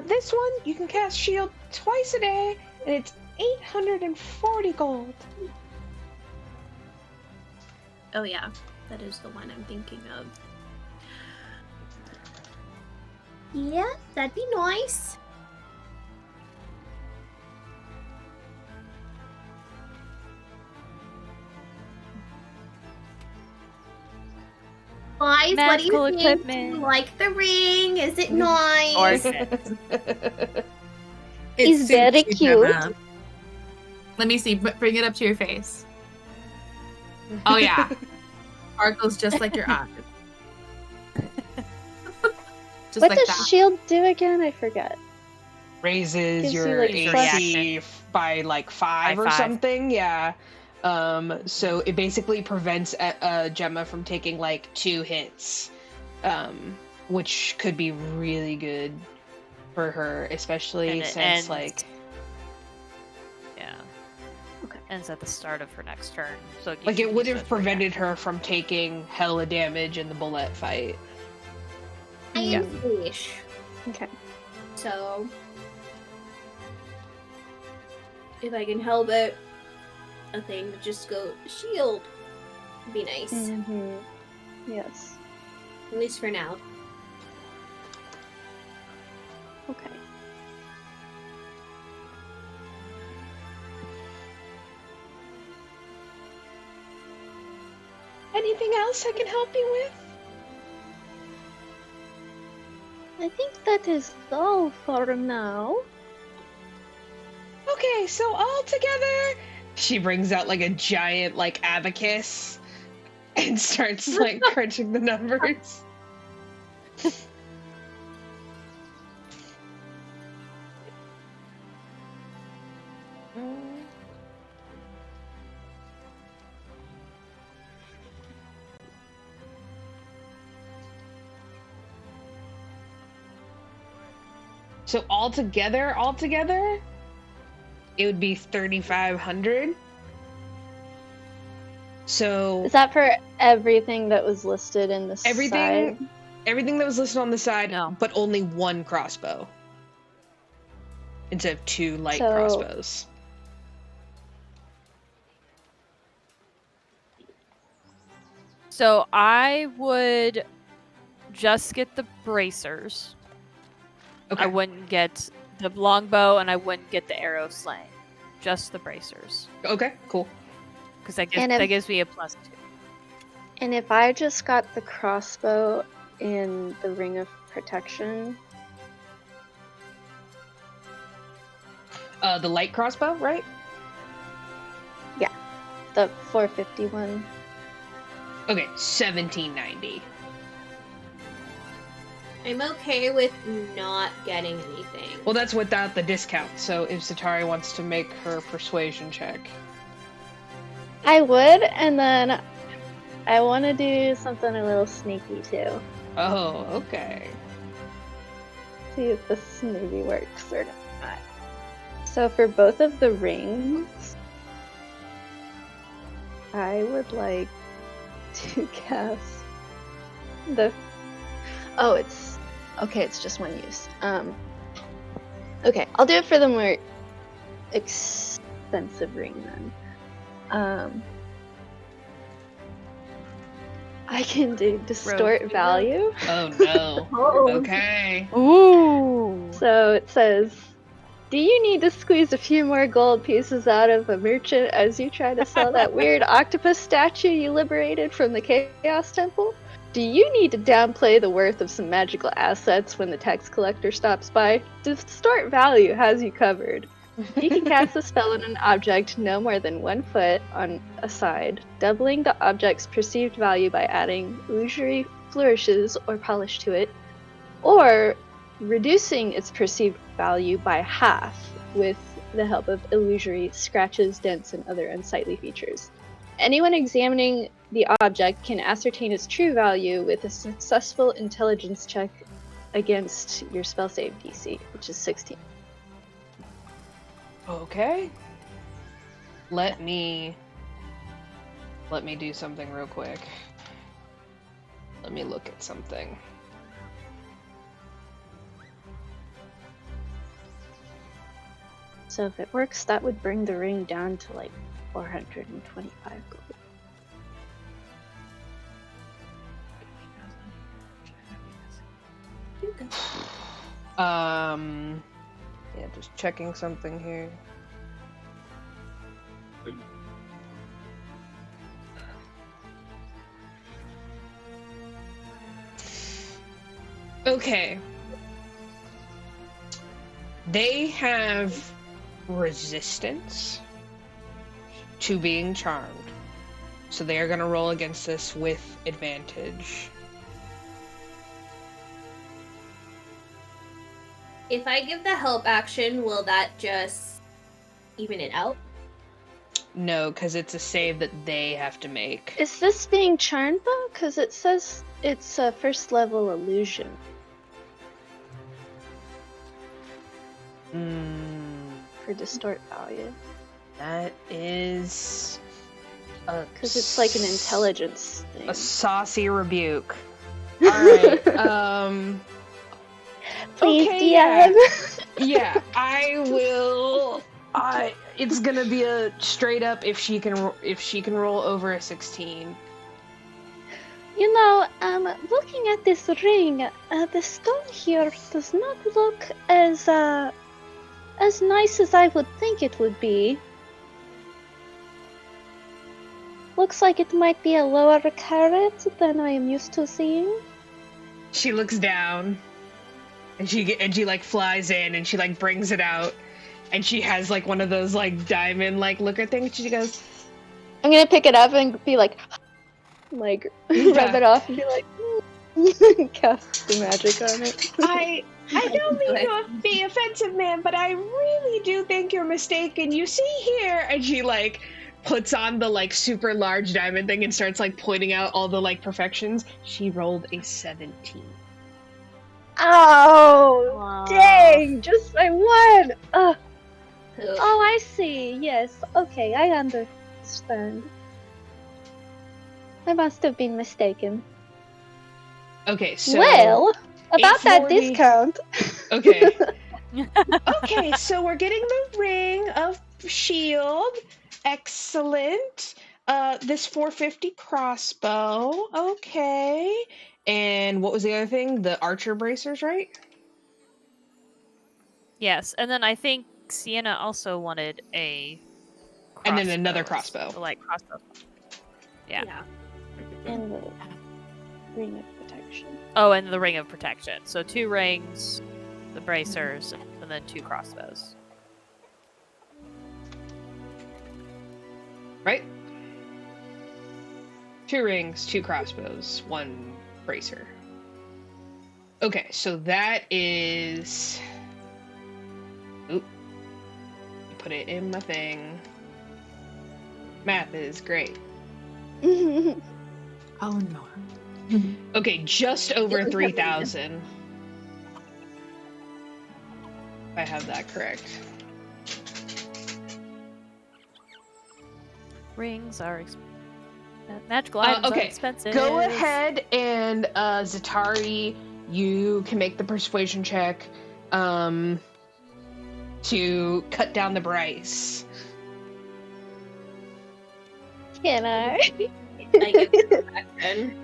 This one you can cast shield twice a day, and it's 840 gold. Oh yeah, that is the one I'm thinking of. Yeah, that'd be nice. Guys, what do you Magical think? equipment. Do you like the ring? Is it nice? Or It's super very cute, cute. Gemma. Let me see. Bring it up to your face. Oh yeah, sparkles just like your eyes. Just What like does that. shield do again? I forget. Raises Gives you, your like, AC by like 5 By or 5. something. Yeah. So it basically prevents Gemma from taking like 2 hits, which could be really good for her, especially And it since ends- like yeah. Okay. Ends at the start of her next turn. So it can would use have those for prevented her from taking hella damage in the bullet fight. I am foolish. Okay. So if I can help it, a thing to just go shield would be nice. Mm-hmm. Yes. At least for now. Okay. anything else I can help you with? I think that is all for now. Okay, so all together, she brings out like a giant like abacus and starts like crunching the numbers. So altogether, it would be 3,500. So Is that for everything that was listed in the everything, side? everything that was listed on the side, No. but only one crossbow instead of 2 light So- crossbows. So I would just get the bracers. Okay. I wouldn't get the longbow, and I wouldn't get the arrow slaying. Just the bracers, Okay. Cool. because that And gives me a +2. And if I just got the crossbow in the ring of protection, The light crossbow, right? the 451. Okay. 1,790. I'm okay with not getting anything. Well, that's without the discount. So if Zatari wants to make her persuasion check. I would, and then I want to do something a little sneaky too. Oh, okay. See if this maybe works or not. So for both of the rings, I would like to cast the. Oh, it's okay. It's just one use. Okay, I'll do it for the more expensive ring then. I can do distort value. Oh no. Oh. Okay. Ooh. So it says, do you need to squeeze a few more gold pieces out of a merchant as you try to sell that weird octopus statue you liberated from the Chaos Temple? Do you need to downplay the worth of some magical assets when the tax collector stops by? Distort value has you covered. You can cast a spell on an object no more than 1 foot on a side, doubling the object's perceived value by adding illusory flourishes or polish to it, or reducing its perceived value by half with the help of illusory scratches, dents, and other unsightly features. Anyone examining the object can ascertain its true value with a successful intelligence check against your spell save DC, which is 16. Okay. Let me do something real quick. Let me look at something. So if it works, that would bring the ring down to like 425 gold. Yeah, just checking something here. Okay. They have resistance to being charmed. So they are going to roll against this with advantage. If I give the help action, will that just even it out? No, because it's a save that they have to make. Is this being charmed though? Because it says it's a first level illusion. For distort value. That is a Because it's like an intelligence thing. a saucy rebuke. All right. Please, okay, DM. Yeah, I will. It's gonna be a straight up if she can roll over a 16. You know, looking at this ring, the stone here does not look as nice as I would think it would be. What looks like it might be a lower carat than I am used to seeing. She looks down, and she like flies in, and she like brings it out, and she has like one of those like diamond like looker things. She goes, I'm gonna pick it up and be like rub it off and be like, cast the magic on it. I don't mean to be offensive, ma'am, but I really do think you're mistaken. You see here, and she like puts on the like super large diamond thing and starts like pointing out all the like perfections. She rolled a 17. Oh, Wow. dang! Just by one. Oh, I see. Yes. Okay, I understand. I must have been mistaken. Okay, so Well, about that 840. discount. Okay. Okay, so we're getting the ring of shield. Excellent. This 450 crossbow. Okay. And what was the other thing? The archer bracers, right? Yes, and then I think Cyenna also wanted a And then another crossbow, crossbow. like crossbow. Yeah. And the ring of protection. Oh, and the ring of protection. So 2 rings, the bracers, and then 2 crossbows. Right? 2 rings, 2 crossbows, 1 bracer. Okay, so that is... Oop. Put it in my thing. Math is great. Oh no. Okay, just over 3,000. If I have that correct. Rings are magical items are okay, expensive. go ahead and Zatari, you can make the persuasion check to cut down the price. Can I? I get the protection.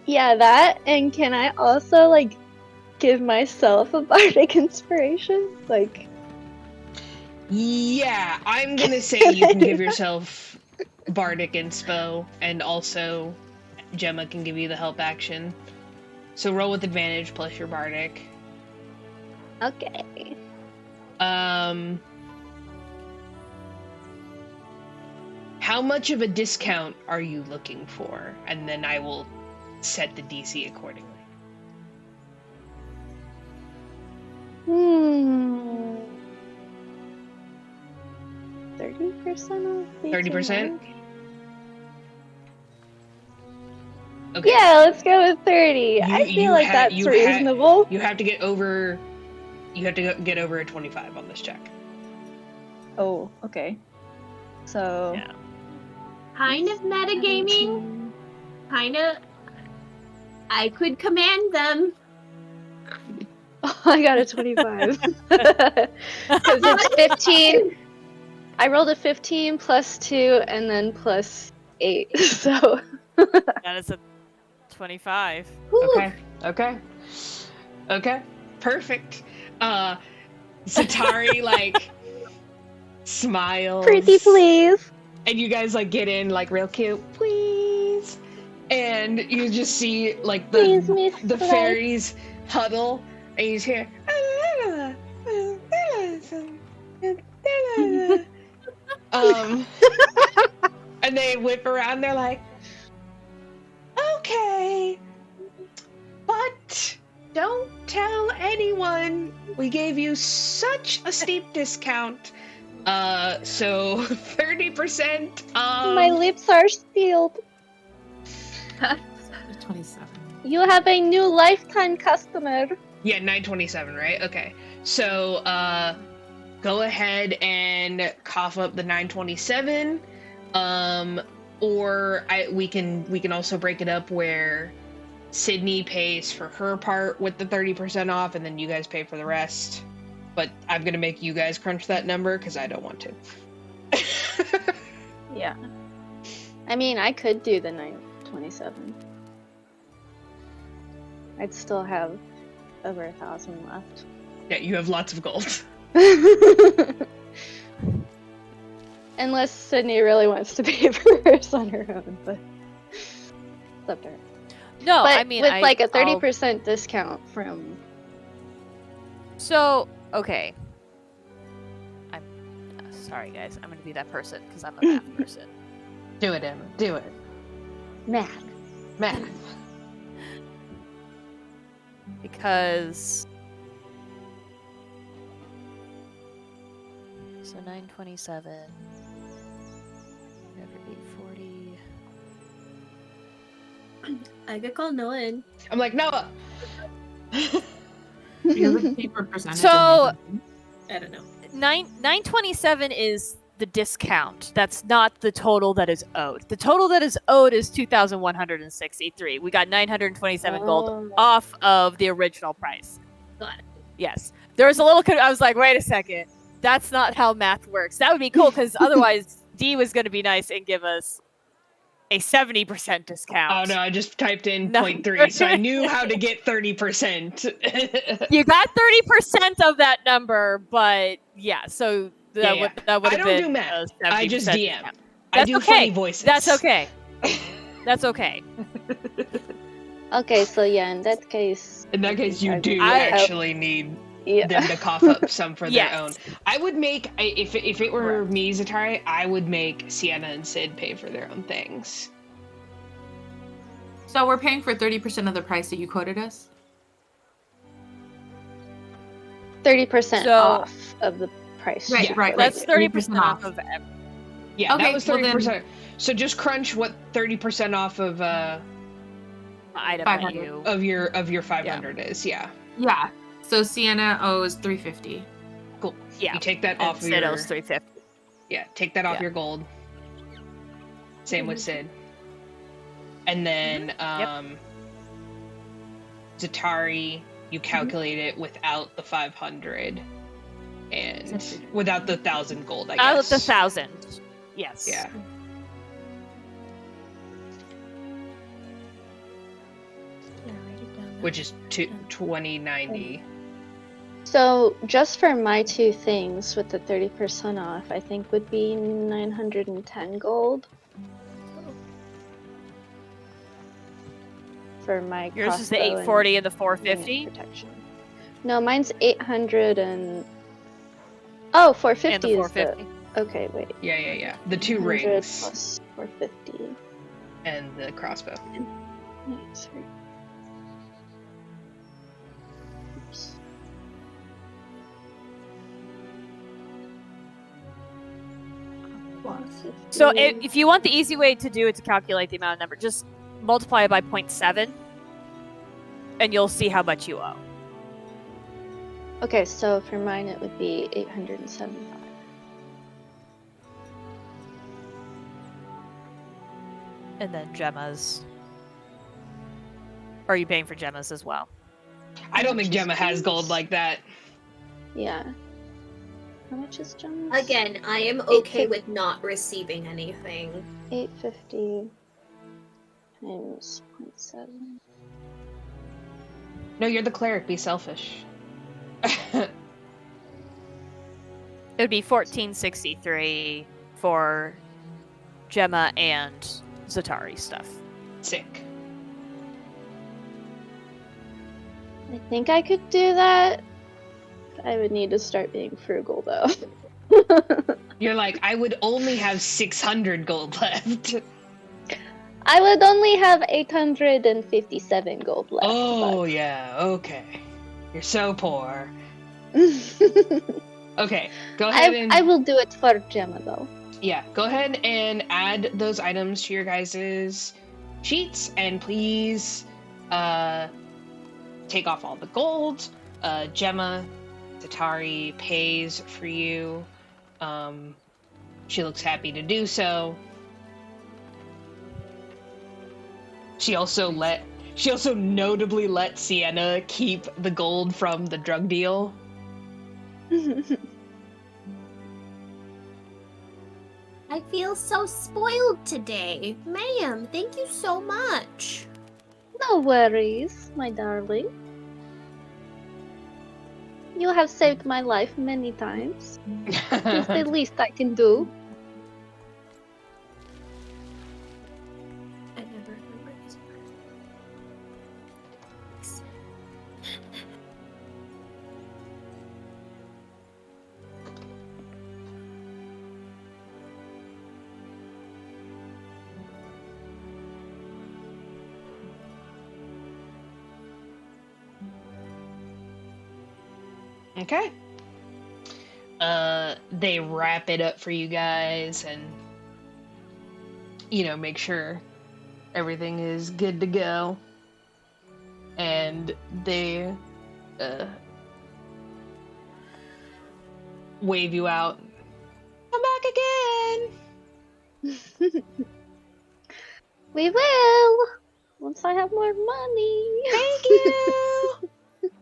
Yeah, that. And can I also like give myself a bardic inspiration? Like, Yeah, I'm gonna say you can give yourself bardic inspo, and also Gemma can give you the help action. So roll with advantage plus your bardic. okay. How much of a discount are you looking for? And then I will set the DC accordingly. 30% off? 30%? Okay. Yeah, let's go with 30. I feel like that's reasonable. You have to get over. You have to get over a 25 on this check. Oh, okay. So. Yeah. Kind of metagaming. Kind of. I could command them. Oh, I got a 25. Because it's 15. I rolled a 15 plus 2 and then plus 8. So. That is a 25. Okay. Perfect. Zatari like smiles. Pretty please. And you guys like get in like real cute, please. And you just see like Please, the mistress. fairies huddle, and you just hear. And they whip around. They're like, okay, but don't tell anyone. We gave you such a steep discount. So 30%. My lips are sealed. 27. You have a new lifetime customer. Yeah, 927, right? Okay. So, go ahead and cough up the 927. We can also break it up where Sydney pays for her part with the 30% off, and then you guys pay for the rest. But I'm gonna make you guys crunch that number because I don't want to. Yeah. I mean, I could do the 927. I'd still have over 1,000 left. Yeah, you have lots of gold. Unless Sydney really wants to pay for hers on her own, but it's up to her. No, But I mean, with like a I'll- 30% discount from. So, okay. I'm sorry, guys. I'm gonna be that person because I'm a math person. Do it, Emma. Do it. Math. Math. Because so 927 over 840. I could call Noah. I'm like, Noah! You're the paper percentage. So- I don't know. 927 is the discount. That's not the total that is owed. The total that is owed is 2,163. We got 927 gold off of the original price. Got it. Yes. There was a little I was like, wait a second. That's not how math works. That would be cool because otherwise D was going to be nice and give us a 70% discount. Oh no, I just typed in No. 0.3, so I knew how to get 30%. You got 30% of that number, but yeah, so that Yeah, would I have don't been do math. a 70% I just DM. discount. I That's do okay. funny voices. That's okay. That's okay. Okay, so yeah, in that case. In that case, you do I- actually need Yeah. them to cough up some for Yes. their own. I would make, if it were me, Zatari, I would make Cyenna and Sid pay for their own things. So we're paying for 30% of the price that you quoted us? 30% So- off of the price. Right, check, right, That's 30% off off. of everything. Yeah, Okay, that was well 30%. then- So just crunch what 30% off of Item 500. that you. of your 500 is. Yeah, Yeah. So Sienna owes 350. cool. Yeah. You take that And off of Sid your owes 350. take that off Yeah. your gold. Same with Sid. And then Zatari, you calculate it without the 500 and without the 1,000 gold, I Out guess. of the 1,000. Yes. Yeah. Which is 2090. So just for my two things with the 30% off, I think would be 910 gold. For my Yours is the crossbow and 840 and the range 450. protection. No, mine's 800 and... Oh, 450 And the is 450. the... Okay, wait. Yeah. The two 100 rings plus 450. and the crossbow. Wait, sorry. Oops. So if you want the easy way to do it to calculate the amount of number, just multiply it by 0.7 and you'll see how much you owe. Okay, so for mine it would be 875. And then Gemma's. Or are you paying for Gemma's as well? I don't think Gemma has gold like that. Yeah. How much is Gemma's? Again, I am okay with not receiving anything. 850 times 0.7. No, you're the cleric. Be selfish. It would be 1463 for Gemma and Zatari stuff. Sick. I think I could do that. I would need to start being frugal though. You're like, I would only have 600 gold left. I would only have 857 gold left. Oh, yeah, okay. You're so poor. but- Okay, go ahead and... I will do it for Gemma though. Yeah, go ahead and add those items to your guys' sheets, and please take off all the gold. Gemma, Zatari pays for you. She looks happy to do so. She also notably let Cyenna keep the gold from the drug deal. I feel so spoiled today. Ma'am, thank you so much. No worries, my darling. You have saved my life many times. It's the least I can do. Okay. They wrap it up for you guys and, make sure everything is good to go. And they, wave you out. Come back again! We will! Once I have more money! Thank you!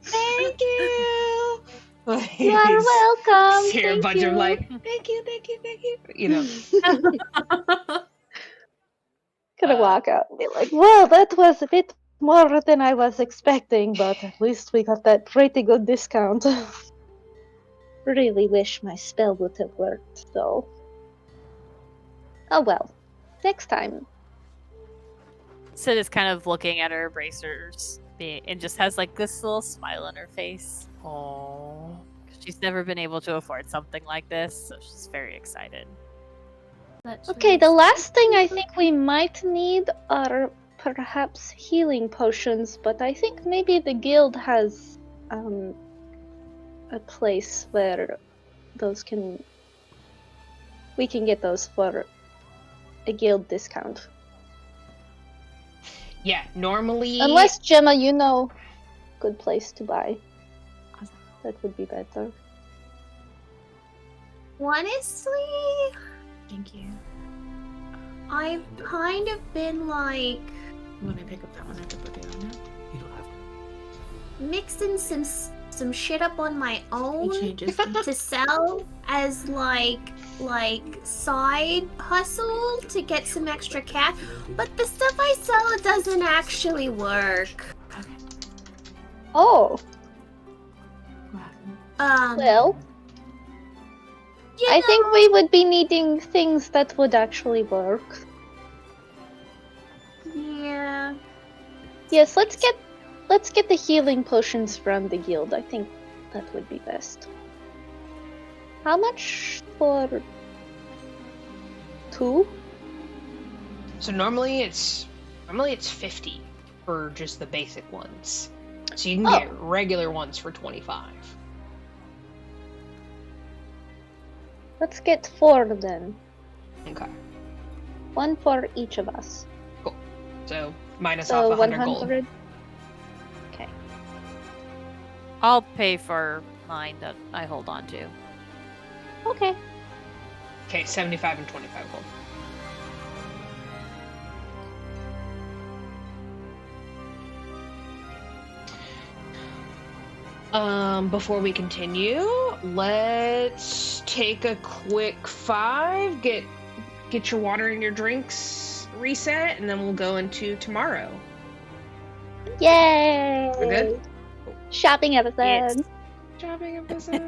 Thank you! You are welcome! Hear a Thank bunch you! of thank you. Gonna walk out and be like, well, that was a bit more than I was expecting, but at least we got that pretty good discount. Really wish my spell would have worked, though. Oh well. Next time. Sid is kind of looking at her bracers and just has like this little smile on her face. Oh, she's never been able to afford something like this, so she's very excited. Okay, the last thing I think we might need are perhaps healing potions, but I think maybe the guild has a place where we can get those for a guild discount. Yeah, normally... Unless, Gemma, you know good place to buy. That would be better. Honestly, Thank you. I've kind of been like When I pick up that one, I have to put it on now. You don't have to. mixing some shit up on my He own changes. to sell as like side hustle to get some extra cash, but the stuff I sell doesn't actually work. Oh, well, you I know, think we would be needing things that would actually work. yeah. Yes, let's get the healing potions from the guild. I think that would be best. How much for 2? So normally it's 50 for just the basic ones. So you can get regular ones for 25. Let's get 4 then. Okay. 1 for each of us. So minus So off 100 gold. 100. Okay. I'll pay for mine that I hold on to. Okay. Okay, 75 and 25 gold. Before we continue, let's take a quick 5, get your water and your drinks reset, and then we'll go into tomorrow. Yay! We're good? Shopping episode. Yes. Shopping episode.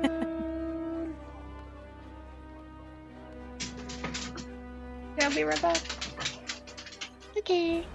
Yeah, I'll be right back. Okay.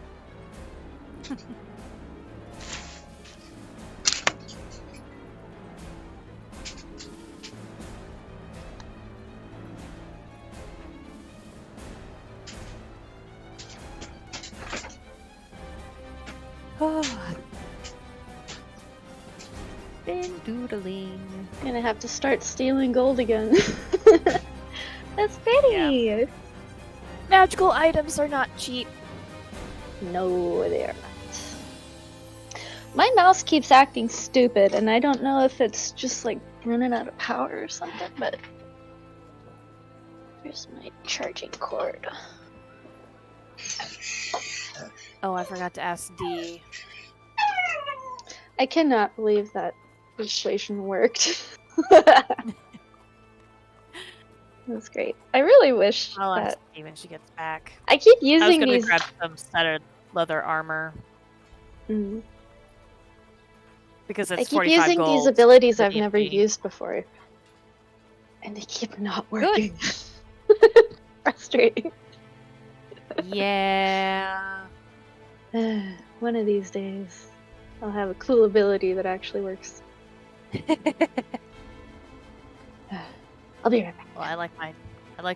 Been doodling. Gonna have to start stealing gold again. That's pretty. Magical items are not cheap. No, they are not. My mouse keeps acting stupid, and I don't know if it's just like running out of power or something, but here's my charging cord. Oh, I forgot to ask D. I cannot believe that persuasion worked. That's great. I really wish I'll ask that D when she gets back. I keep I was using gonna these. grab some studded leather armor Mm. because I it's keep 45 using gold. these abilities for I've never D&D. used before, and they keep not working. Good. Frustrating. Yeah. One of these days, I'll have a cool ability that actually works. I'll be right back. Well, I like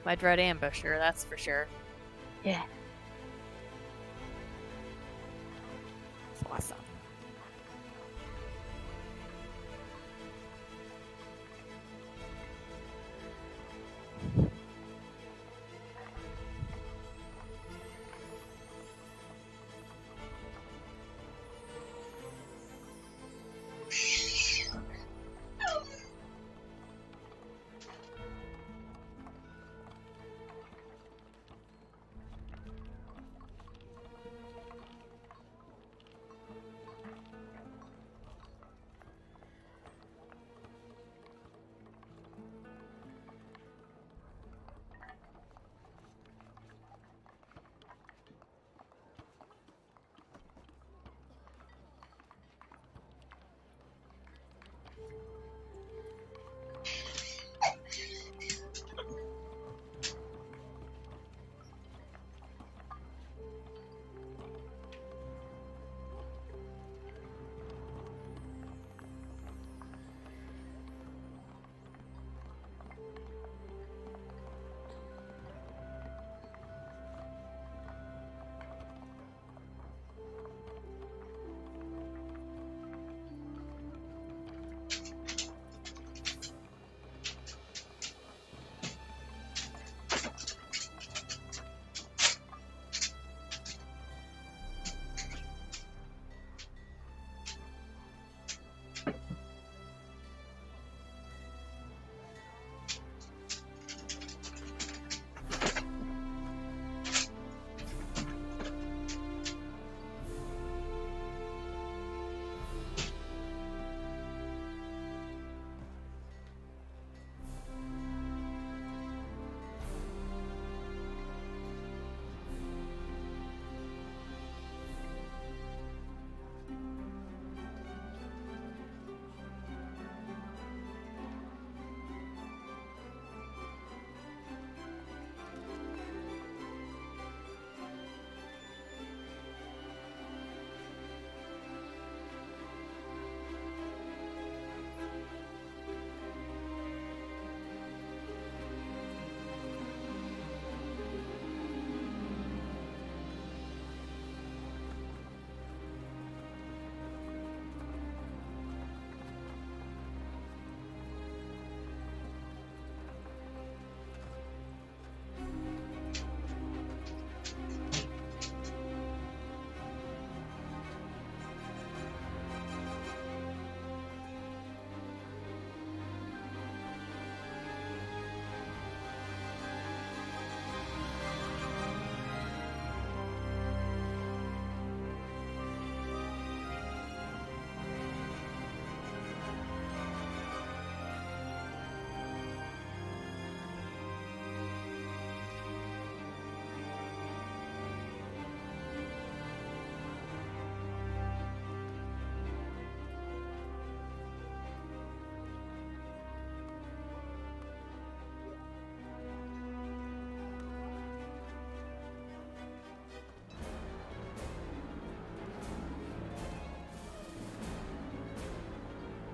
my dread ambusher, that's for sure. Yeah. It's awesome.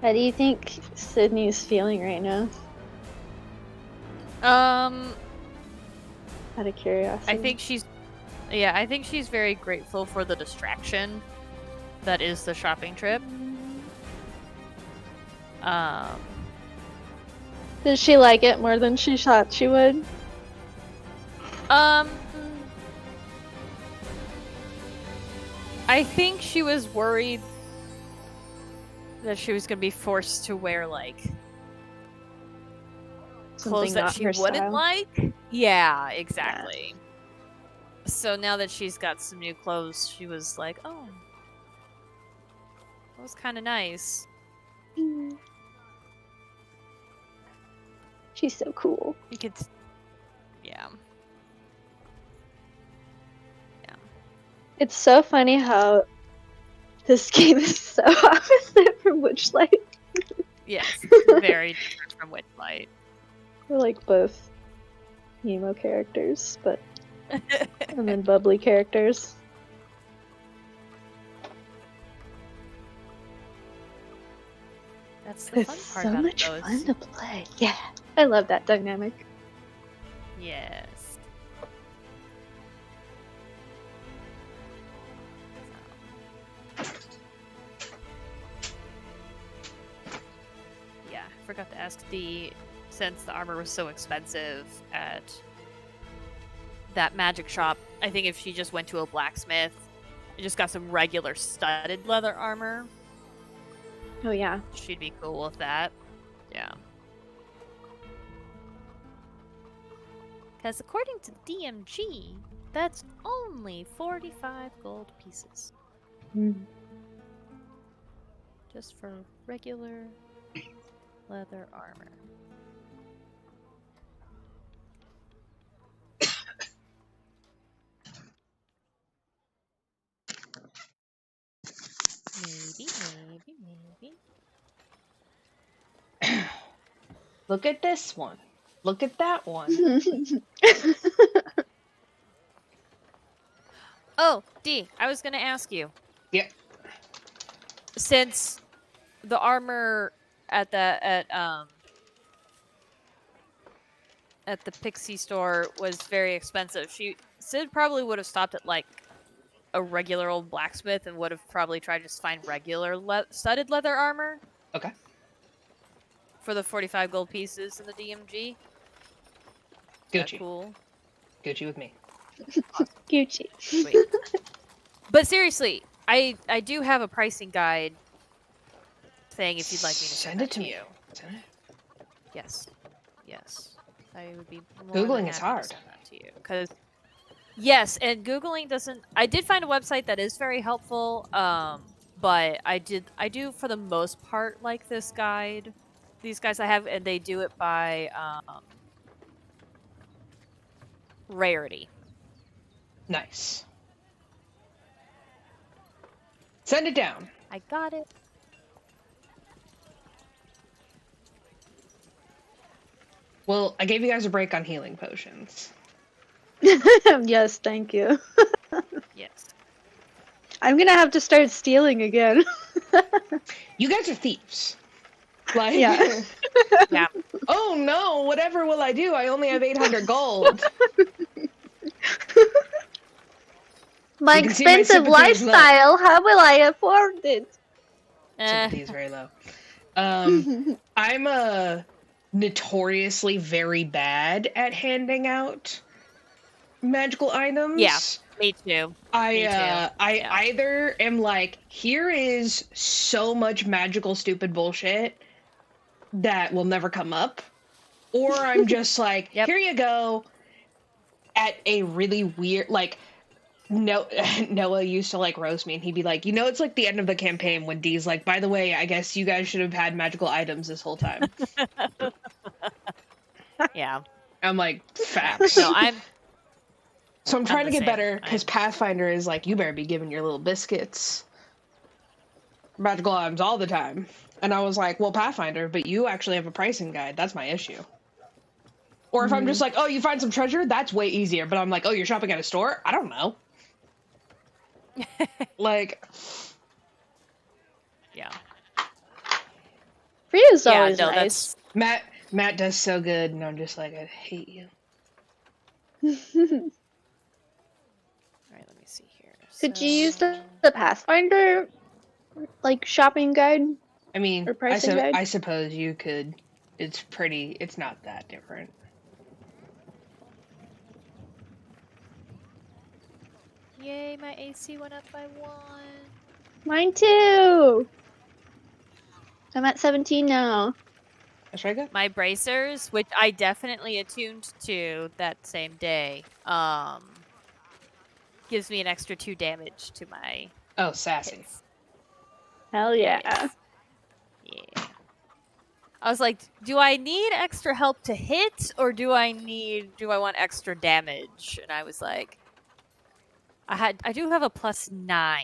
How do you think Sydney's feeling right now? Out of curiosity. I think she's very grateful for the distraction that is the shopping trip. Did she like it more than she thought she would? I think she was worried that she was going to be forced to wear, like, clothes Something that not she her wouldn't style. like. Yeah, exactly. So now that she's got some new clothes, she was like, oh, that was kind of nice. She's so cool. You could... Yeah. It's so funny how this game is so opposite from Witchlight. Yes, it's very different from Witchlight. We're like both emo characters, but and then bubbly characters. That's the fun It's part so about much those. fun to play. Yeah, I love that dynamic. Yes. Yeah, I forgot to ask D, since the armor was so expensive at that magic shop, I think if she just went to a blacksmith and just got some regular studded leather armor, Oh yeah. she'd be cool with that. Yeah. Because according to DMG, that's only 45 gold pieces. Just for regular leather armor. Maybe. Look at this one. Look at that one. Oh, D, I was gonna ask you. Yeah. Since the armor at the Pixie store was very expensive, Sid probably would have stopped at like a regular old blacksmith and would have probably tried to just find regular studded leather armor. Okay. For the 45 gold pieces in the DMG. Gucci. Cool. Gucci with me. Gucci. Sweet. But seriously, I do have a pricing guide thing if you'd like me to send it to me. you. Send it. Yes. I would be more Googling than is happy hard. to send that to you. Because yes, and Googling doesn't. I did find a website that is very helpful. But I do for the most part like this guide. These guys I have, and they do it by rarity. Nice. Send it down. I got it. Well, I gave you guys a break on healing potions. Yes, thank you. Yes. I'm gonna have to start stealing again. You guys are thieves. Like, Yeah. Yeah. Oh no, whatever will I do? I only have 800 gold. My You can see my expensive sympathies low. lifestyle, how will I afford it? Sympathy is very low. I'm notoriously very bad at handing out magical items. Yeah, me too. I Yeah. either am like, here is so much magical stupid bullshit that will never come up, or I'm just like, Yep. here you go, at a really weird, like, Noah used to like roast me and he'd be like, it's like the end of the campaign when Dee's like, by the way, I guess you guys should have had magical items this whole time. Yeah. I'm like, facts. No, So I'm trying to the get same. better, because Pathfinder is like, you better be giving your little biscuits magical items all the time. And I was like, well, Pathfinder, but you actually have a pricing guide. That's my issue. Or if I'm just like, oh, you find some treasure? That's way easier. But I'm like, oh, you're shopping at a store? I don't know. Like... Yeah. Fria's Yeah, always no, nice. Matt does so good, and I'm just like, I hate you. All right, let me see here. Could you use the Pathfinder like shopping guide I mean, or pricing guide? I suppose you could. It's not that different. Yay, my AC went up by 1. Mine too. I'm at 17 now. That's right, good. My bracers, which I definitely attuned to that same day, gives me an extra 2 damage to my Oh, sassy. hits. Hell yeah. Yes. Yeah. I was like, do I need extra help to hit, or do I want extra damage? And I was like, I do have a +9.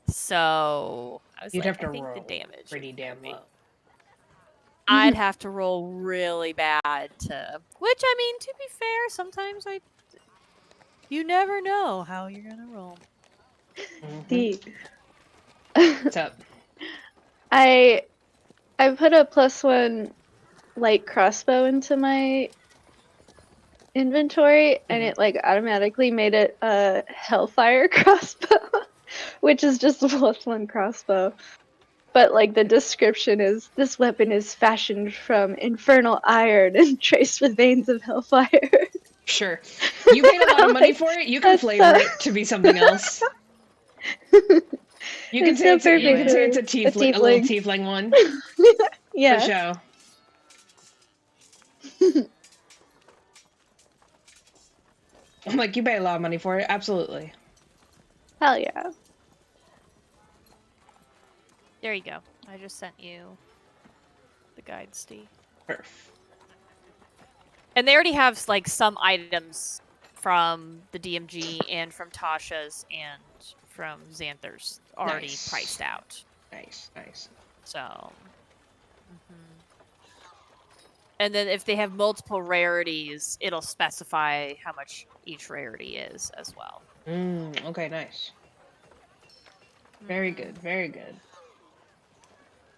So I was You'd like, have to I think the roll damage pretty would damn be- low. I'd have to roll really bad to. Which, I mean, to be fair, sometimes you never know how you're gonna roll. D. What's up? I put a +1 light crossbow into my inventory, and it like automatically made it a Hellfire crossbow, which is just a +1 crossbow. But like the description is, this weapon is fashioned from infernal iron and traced with veins of hellfire. Sure. You paid a lot of money for it. You can That's flavor so- it to be something else. You can It's say so it's a, you can perfect say it's for a little tiefling one. Yeah. For show. I'm like, you pay a lot of money for it. Absolutely. Hell yeah. There you go. I just sent you the guide, Steve. Perf. And they already have like some items from the DMG and from Tasha's and from Xanther's already Nice. priced out. Nice, nice. So. And then if they have multiple rarities, it'll specify how much each rarity is as well. Okay, nice. Very good, very good.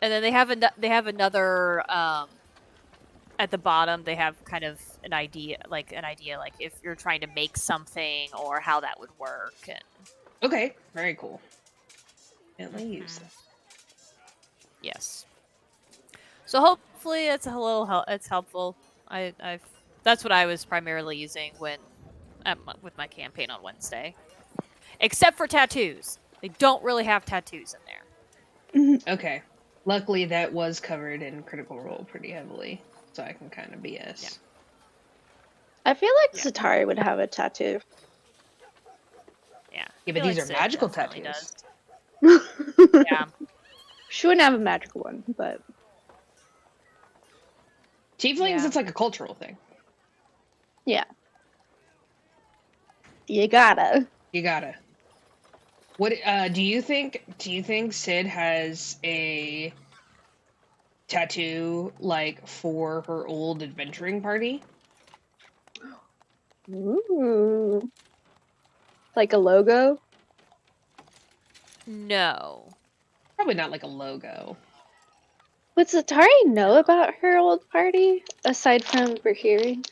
And then they have another at the bottom. They have kind of an idea like if you're trying to make something or how that would work. And Okay, very cool. Can't use that. yes. So hopefully it's it's helpful. That's what I was primarily using with my campaign on Wednesday, except for tattoos. They don't really have tattoos in there. Okay. Luckily, that was covered in Critical Role pretty heavily, so I can kind of BS. Yeah. I feel like Zatari would have a tattoo. Yeah. Yeah, I but feel these like are Sid magical definitely tattoos. does. Yeah. She wouldn't have a magical one, but Tieflings, Yeah. it's like a cultural thing. yeah. You gotta. You gotta. What do you think Sid has a tattoo like for her old adventuring party? Ooh. Like a logo? No. Probably not like a logo. Would Zatari know about her old party, aside from Brihiri?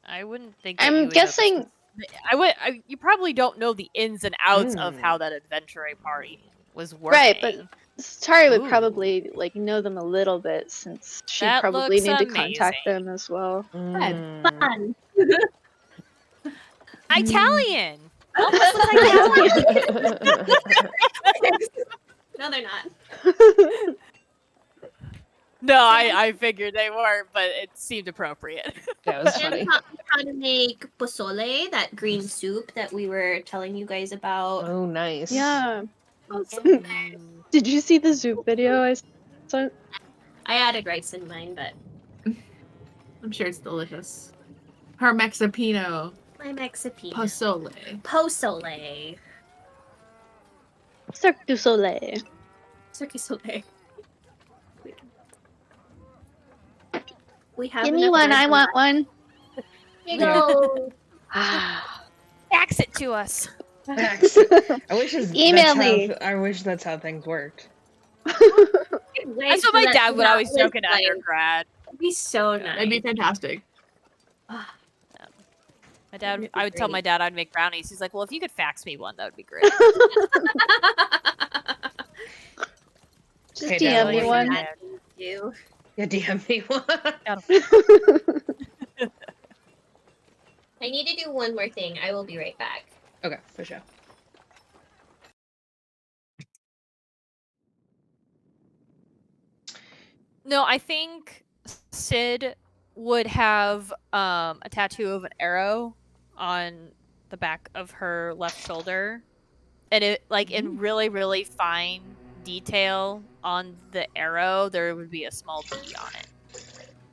I wouldn't think that I'm you would guessing... know you probably don't know the ins and outs of how that adventuring party was working. Right, but Zatari would Ooh. probably like know them a little bit, since she'd That probably looks need to contact amazing. them as well. Fun. Italian! Almost looks like Italian. No, they're not. No, I figured they weren't, but it seemed appropriate. That was Jen funny. taught me how to make pozole, that green soup that we were telling you guys about. Oh, nice. Yeah. Pozole. Did you see the Zoop video I sent? I added rice in mine, but I'm sure it's delicious. Her Mexipino my Mexipino. pozole. Pozole. Cirque du Soleil. Cirque du Soleil. We have Give me enough one, rice I in want mine. one. Here you go. Fax it to us. I wish Email me. I wish that's how things worked. That's what my dad would always joke in undergrad. It'd be so nice. That'd be fantastic. My dad, I would tell my dad I'd make brownies. He's like, "Well, if you could fax me one, that would be great." Just Hey, DM Dad, me one. You. Yeah, DM me one. I need to do one more thing. I will be right back. Okay, for sure. No, I think Sid would have a tattoo of an arrow on the back of her left shoulder, and it like in really, really fine detail on the arrow, there would be a small B on it.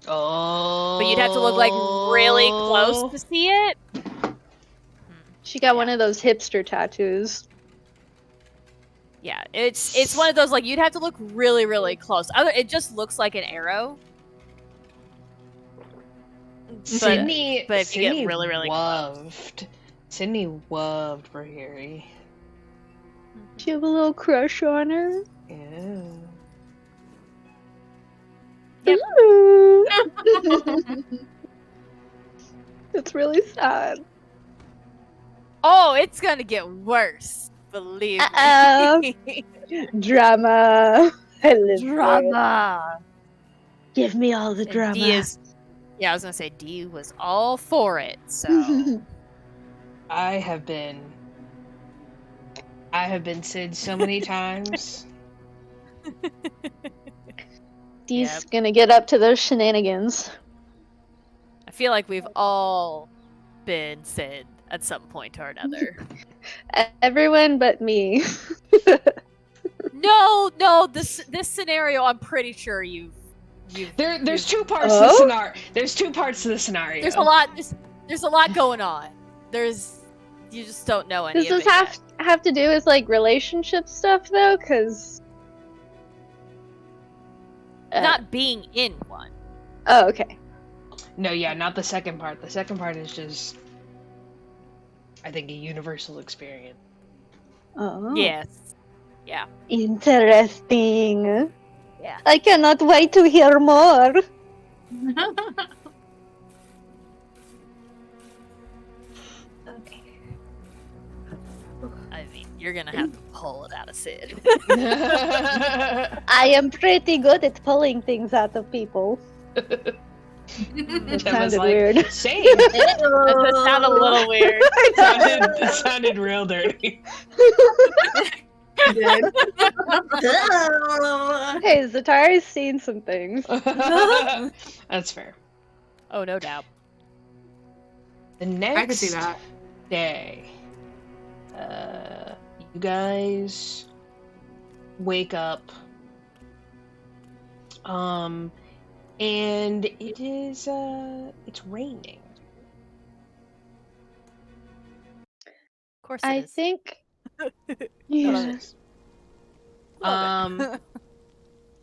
Oh. But you'd have to look like really close to see it. She got one of those hipster tattoos. Yeah, it's one of those like you'd have to look really, really close. It just looks like an arrow. Sydney, but if you Sydney get really, really Sydney loved Brihiri. Do you have a little crush on her? Yeah. Yep. It's really sad. Oh, it's gonna get worse. Believe me. Drama. I live for it. Drama. Give me all the And drama. I was gonna say D was all for it. So I have been Sid so many times. Dee's gonna get up to those shenanigans. I feel like we've all been Sid at some point or another. Everyone but me. No, this scenario, I'm pretty sure you've There's two parts to the scenario. There's two parts to the scenario. There's a lot going on. You just don't know any Does of this it have to do with like relationship stuff though? Because not being in one. Oh, okay. No, yeah, not the second part. The second part is just, I think, a universal experience. Oh. Yes. Yeah. Interesting. Yeah. I cannot wait to hear more. Okay. I mean, you're gonna have to pull it out of Sid. I am pretty good at pulling things out of people. It sounded weird. Same. That sounded a little weird. It sounded real dirty. Hey, Zatari's seen some things. That's fair. Oh, no doubt. The I can next see that. day, you guys wake up, and it is, it's raining. Of course I it is. think. Yeah.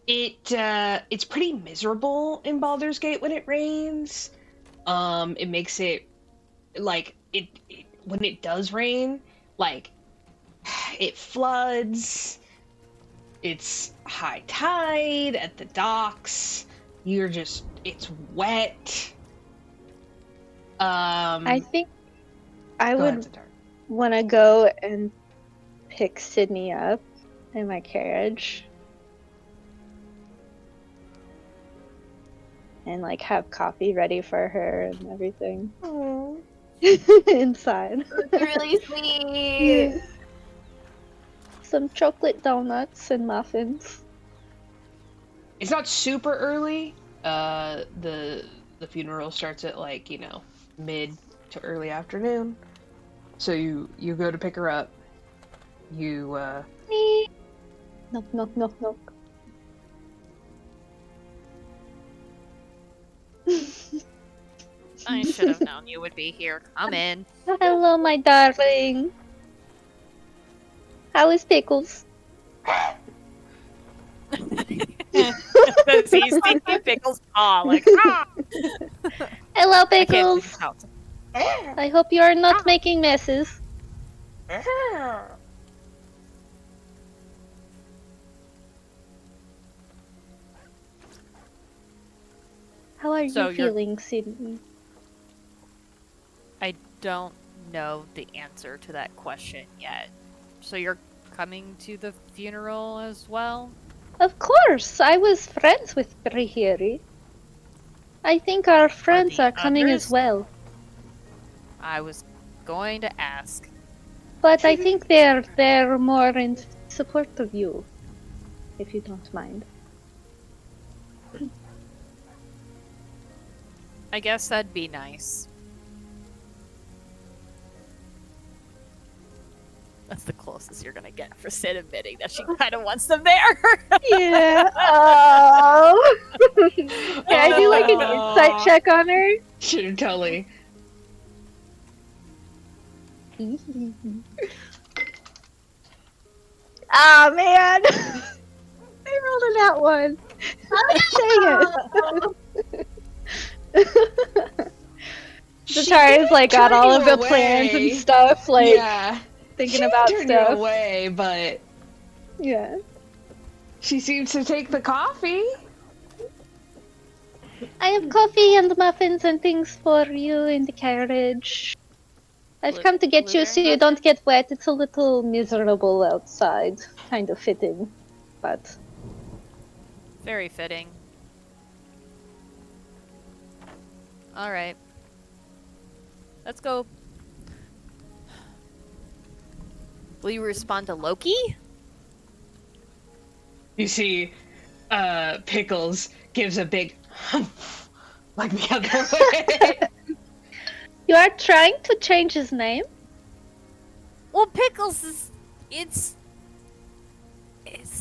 It's pretty miserable in Baldur's Gate when it rains. It makes it like it when it does rain, like it floods. It's high tide at the docks. It's wet. I think I go would ahead, Zatari. want to go and pick Sydney up in my carriage. And like have coffee ready for her and everything. Inside. That's really sweet. Some chocolate donuts and muffins. It's not super early. The funeral starts at like, mid to early afternoon. So you go to pick her up. You Knock, knock, knock, knock. I should have known you would be here. Come in. Hello, my darling. How is Pickles? He's taking Pickles' paw, like, ah! Hello, I can't leave Pickles. the house. I hope you are not making messes. How are So you you're- feeling, Sydney? I don't know the answer to that question yet. So you're coming to the funeral as well? Of course, I was friends with Brihiri. I think our friends the are coming as others? well. I was going to ask. But I think they're more in support of you, if you don't mind. I guess that'd be nice. That's the closest you're gonna get for Sid admitting that she kind of wants them there. Yeah. Oh. Can I do like an insight check on her? Should totally. Ah, man. I rolled a nat one. Dang it. Zatari's like got all of the plans and stuff, like yeah, thinking she about turned you stuff. away, but Yeah. she seems to take the coffee. I have coffee and muffins and things for you in the carriage. I've come to get you so you don't get wet. It's a little miserable outside. Kind of fitting, but... Very fitting. Alright. Let's go. Will you respond to Loki? You see, Pickles gives a big humph, like the other way. You are trying to change his name? Well, Pickles is... It's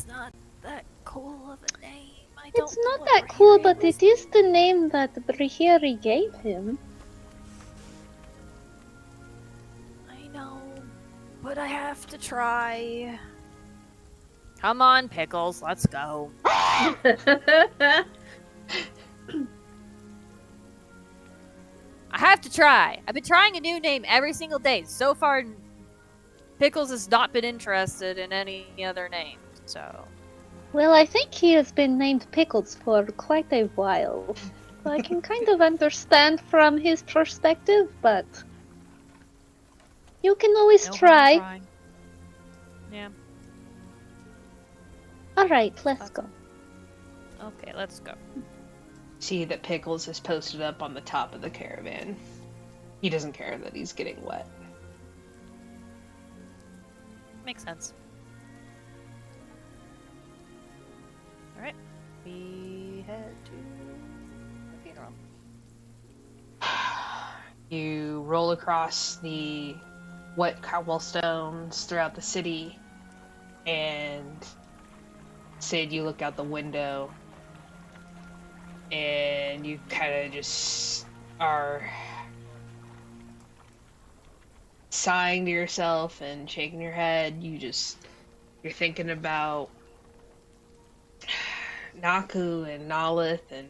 not that cool of a name. I don't It's know not what that cool, Brihiri but was- it is the name that Brihiri gave him. I know, but I have to try. Come on, Pickles, let's go. I have to try. I've been trying a new name every single day. So far, Pickles has not been interested in any other name, so... Well, I think he has been named Pickles for quite a while. So I can kind of understand from his perspective, but... You can always No harm try. trying. Yeah, Alright, let's go. okay, let's go. See that Pickles is posted up on the top of the caravan. He doesn't care that he's getting wet. Makes sense. Alright, we head to the funeral. You roll across the wet cobblestones throughout the city, and Sid, you look out the window, and you kind of just are sighing to yourself and shaking your head. You're thinking about Naku and Nalith and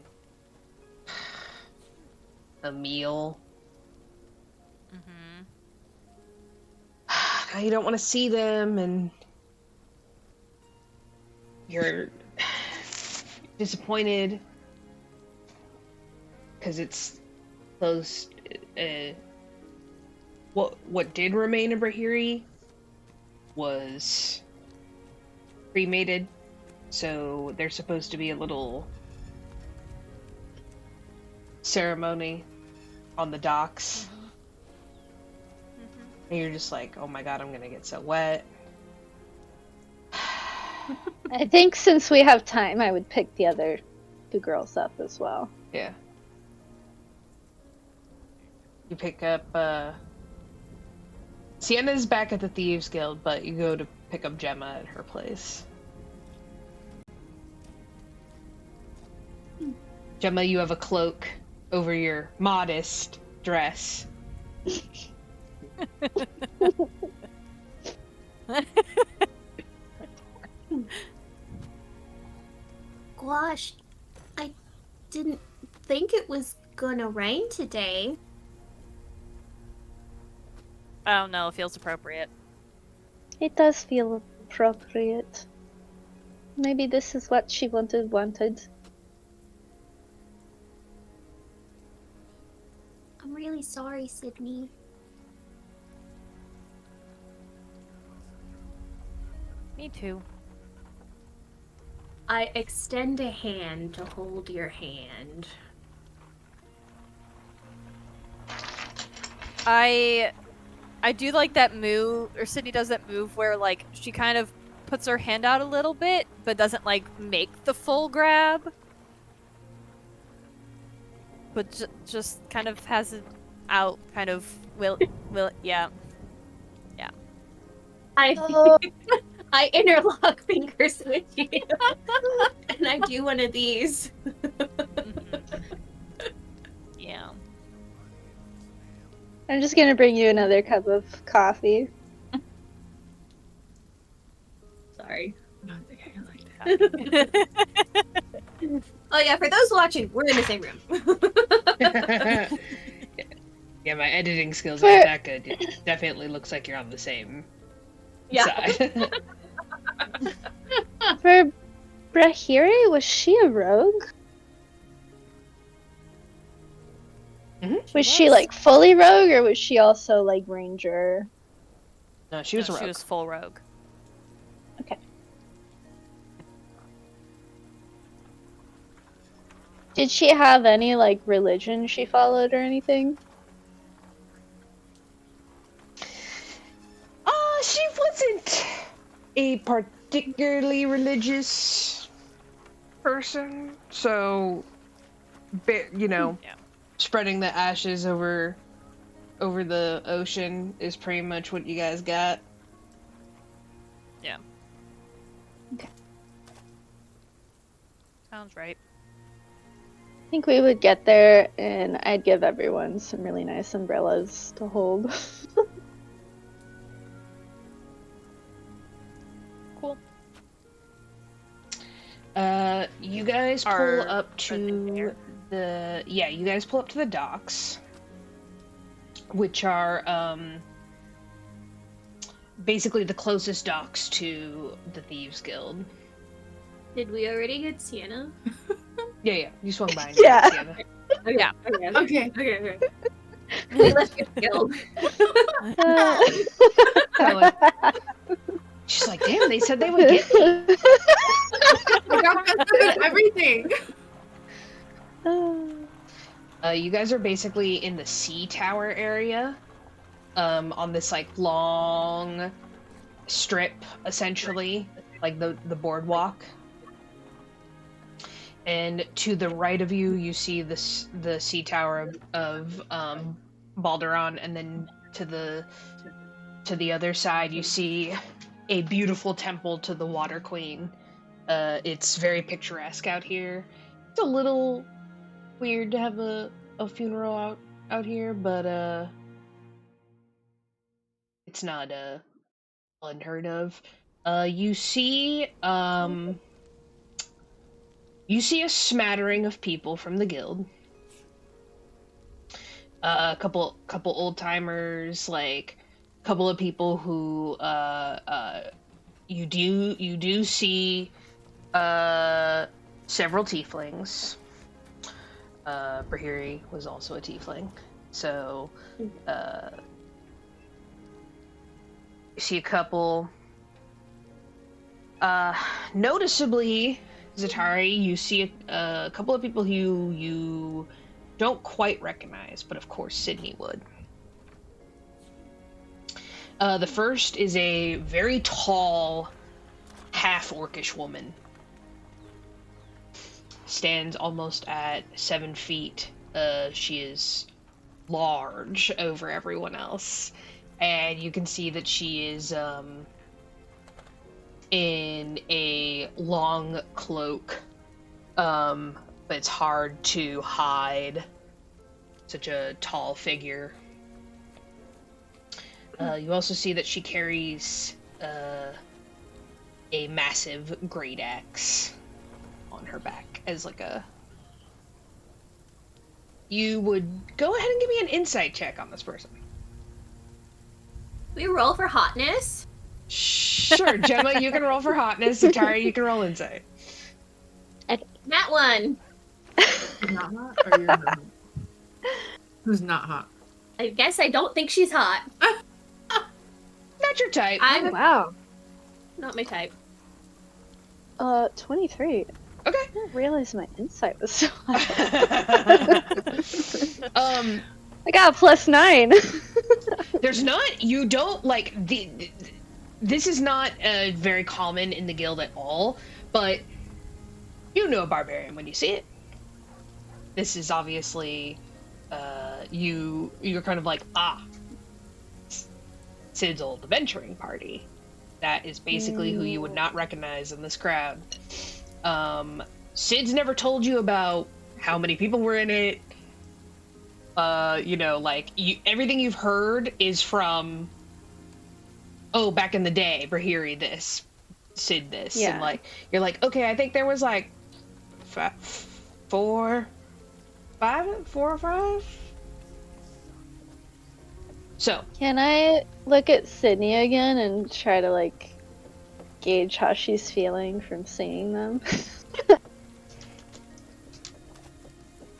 a meal. Mm-hmm. Now you don't want to see them, and you're disappointed because it's close. What did remain of Brihiri was cremated, so there's supposed to be a little ceremony on the docks. And you're just like, oh my god, I'm gonna get so wet. I think since we have time, I would pick the other two girls up as well. Yeah. You pick up, Cyenna's back at the Thieves Guild, but you go to pick up Gemma at her place. Gemma, you have a cloak over your modest dress. Gosh, I didn't think it was gonna rain today. I don't know, it feels appropriate. It does feel appropriate. Maybe this is what she wanted. I'm really sorry, Sydney. Me too. I extend a hand to hold your hand. I do like that move, or Sydney does that move where like she kind of puts her hand out a little bit, but doesn't like make the full grab, but just kind of has it out, kind of will yeah. I interlock fingers with you, and I do one of these. Yeah. I'm just gonna bring you another cup of coffee. Sorry. Oh yeah, for those watching, we're in the same room. Yeah, my editing skills aren't that good. It definitely looks like you're on the same side. For Brihiri, was she a rogue? Was she like fully rogue, or was she also like ranger? No, she was a rogue. She was full rogue. Okay. Did she have any like religion she followed or anything? She wasn't a particularly religious person, so, you know, spreading the ashes over the ocean is pretty much what you guys got. Yeah. Okay. Sounds right. I think we would get there, and I'd give everyone some really nice umbrellas to hold. Cool. You guys pull Are up to you guys pull up to the docks, which are basically the closest docks to the Thieves Guild. Did we already get Cyenna? Yeah, you swung by. And Yeah. Cyenna. Okay. Yeah. Okay. We left your guild. She's like, damn, they said they would get me. I got messed up with everything. You guys are basically in the sea tower area, on this like long strip, essentially, like the boardwalk. And to the right of you, you see the sea tower of Balderon, and then to the other side, you see a beautiful temple to the Water Queen. It's very picturesque out here. It's a little weird to have a funeral out here, but it's not unheard of. You see a smattering of people from the guild. A couple old timers, like a couple of people who you do see several tieflings. Brihiri was also a tiefling, so you see a couple. Noticeably, Zatari, you see a couple of people who you don't quite recognize, but of course Sydney would. The first is a very tall, half-orcish woman. Stands almost at 7 feet. She is large over everyone else. And you can see that she is in a long cloak. But it's hard to hide such a tall figure. You also see that she carries a massive great axe on her back as like a... You would go ahead and give me an insight check on this person. We roll for hotness. Sure, Gemma, you can roll for hotness. Zatari, you can roll insight. That one. Who's not hot? Or you're not hot? Who's not hot? I guess I don't think she's hot. Not your type. I'm Wow. not my type. 23. Okay. I didn't realize my insight was so high. I got a +9. There's not. You don't like the. This is not very common in the guild at all, but you know a barbarian when you see it. This is obviously, you're kind of like, Sid's old adventuring party. That is basically who you would not recognize in this crowd. Sid's never told you about how many people were in it. Everything you've heard is from, back in the day, Brihiri this, Sid this. Yeah. And you're like, okay, I think there was four or five? So. Can I look at Sydney again and try to, gauge how she's feeling from seeing them?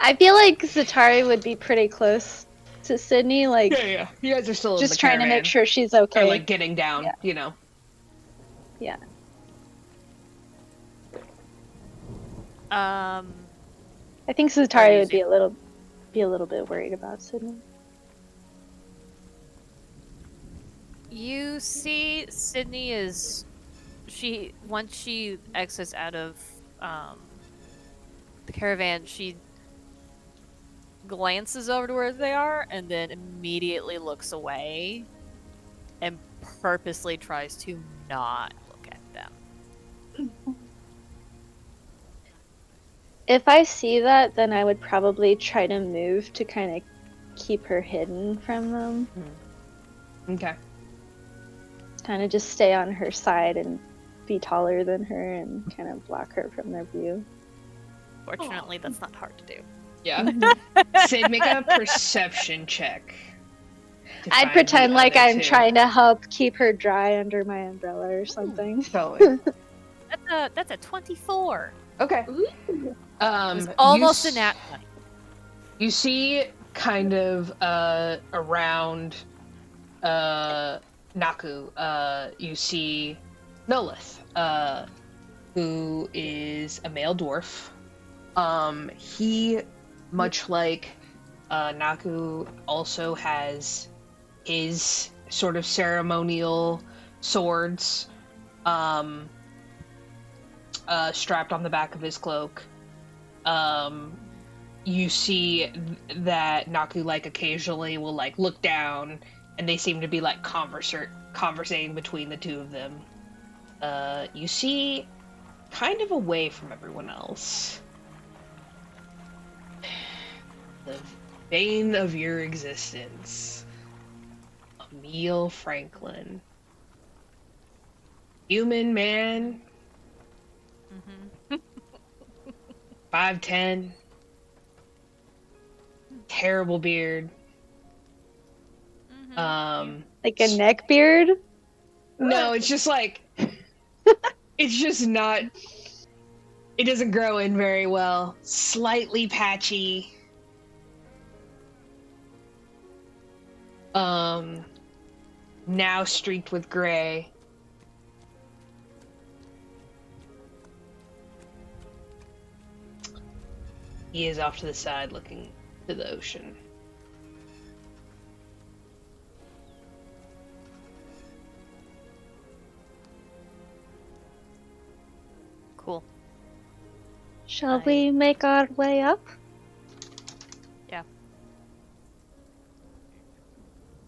I feel like Zatari would be pretty close to Sydney, Yeah. You guys are still just in the trying to caravan. make sure she's okay. Or, getting down, Yeah. Yeah. I think Zatari would be a little bit worried about Sydney. You see, Sydney once she exits out of the caravan, she glances over to where they are and then immediately looks away and purposely tries to not look at them. If I see that, then I would probably try to move to kind of keep her hidden from them. Okay. Kind of just stay on her side and be taller than her and kind of block her from their view. Fortunately, that's not hard to do. Yeah. Sid, make a perception check. to I'd find pretend the like other I'm two. trying to help keep her dry under my umbrella or something. Totally. That's a 24. Okay. It's almost you a nat 20. You see kind of around Naku, you see Nolith, who is a male dwarf. He, much like Naku, also has his sort of ceremonial swords strapped on the back of his cloak. You see that Naku occasionally will look down, and they seem to be conversating between the two of them. You see, kind of away from everyone else, the bane of your existence, Emil Franklin. Human man, 5'10", terrible beard. Like a neck beard? No, it's just it's just not, it doesn't grow in very well. Slightly patchy. Now streaked with gray. He is off to the side looking to the ocean. Cool. Shall we make our way up? Yeah.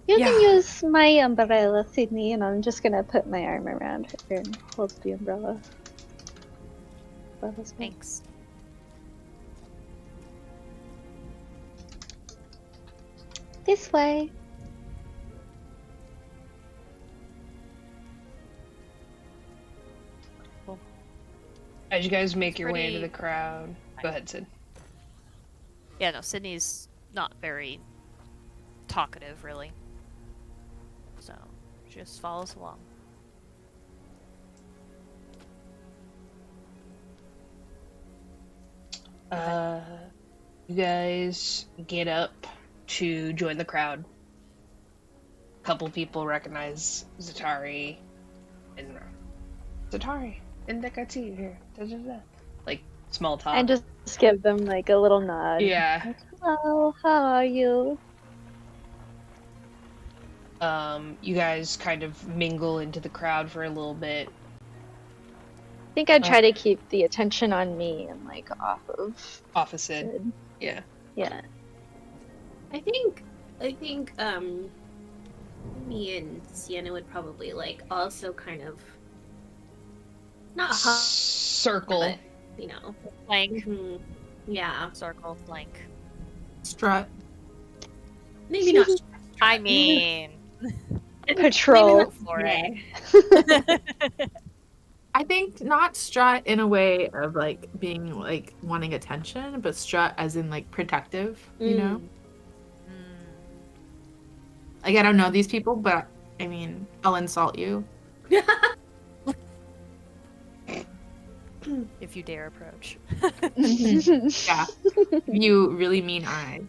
You can use my umbrella, Sydney, and I'm just gonna put my arm around her and hold the umbrella. Thanks. This way. As you guys make your way pretty- into the crowd. Go ahead, Sid. Yeah, no, Sydney's not very talkative, really. So, she just follows along. You guys get up to join the crowd. A couple people recognize Zatari and Dekati here. Da, da, da. Like small talk. And just give them like a little nod. Yeah. Like, hello, how are you? You guys kind of mingle into the crowd for a little bit. I think I'd try to keep the attention on me and like off of Sid. Sid. Yeah. Yeah. I think me and Cyenna would probably like also kind of not hug, Circle. but you know, Flank. yeah, Circle. Flank. Strut. maybe not. I mean, Patrol. Maybe for it. I think not strut in a way of like being like wanting attention, but strut as in like protective, you know? Like I don't know these people, but I mean, I'll insult you. If you dare approach. Yeah. You really mean eyes.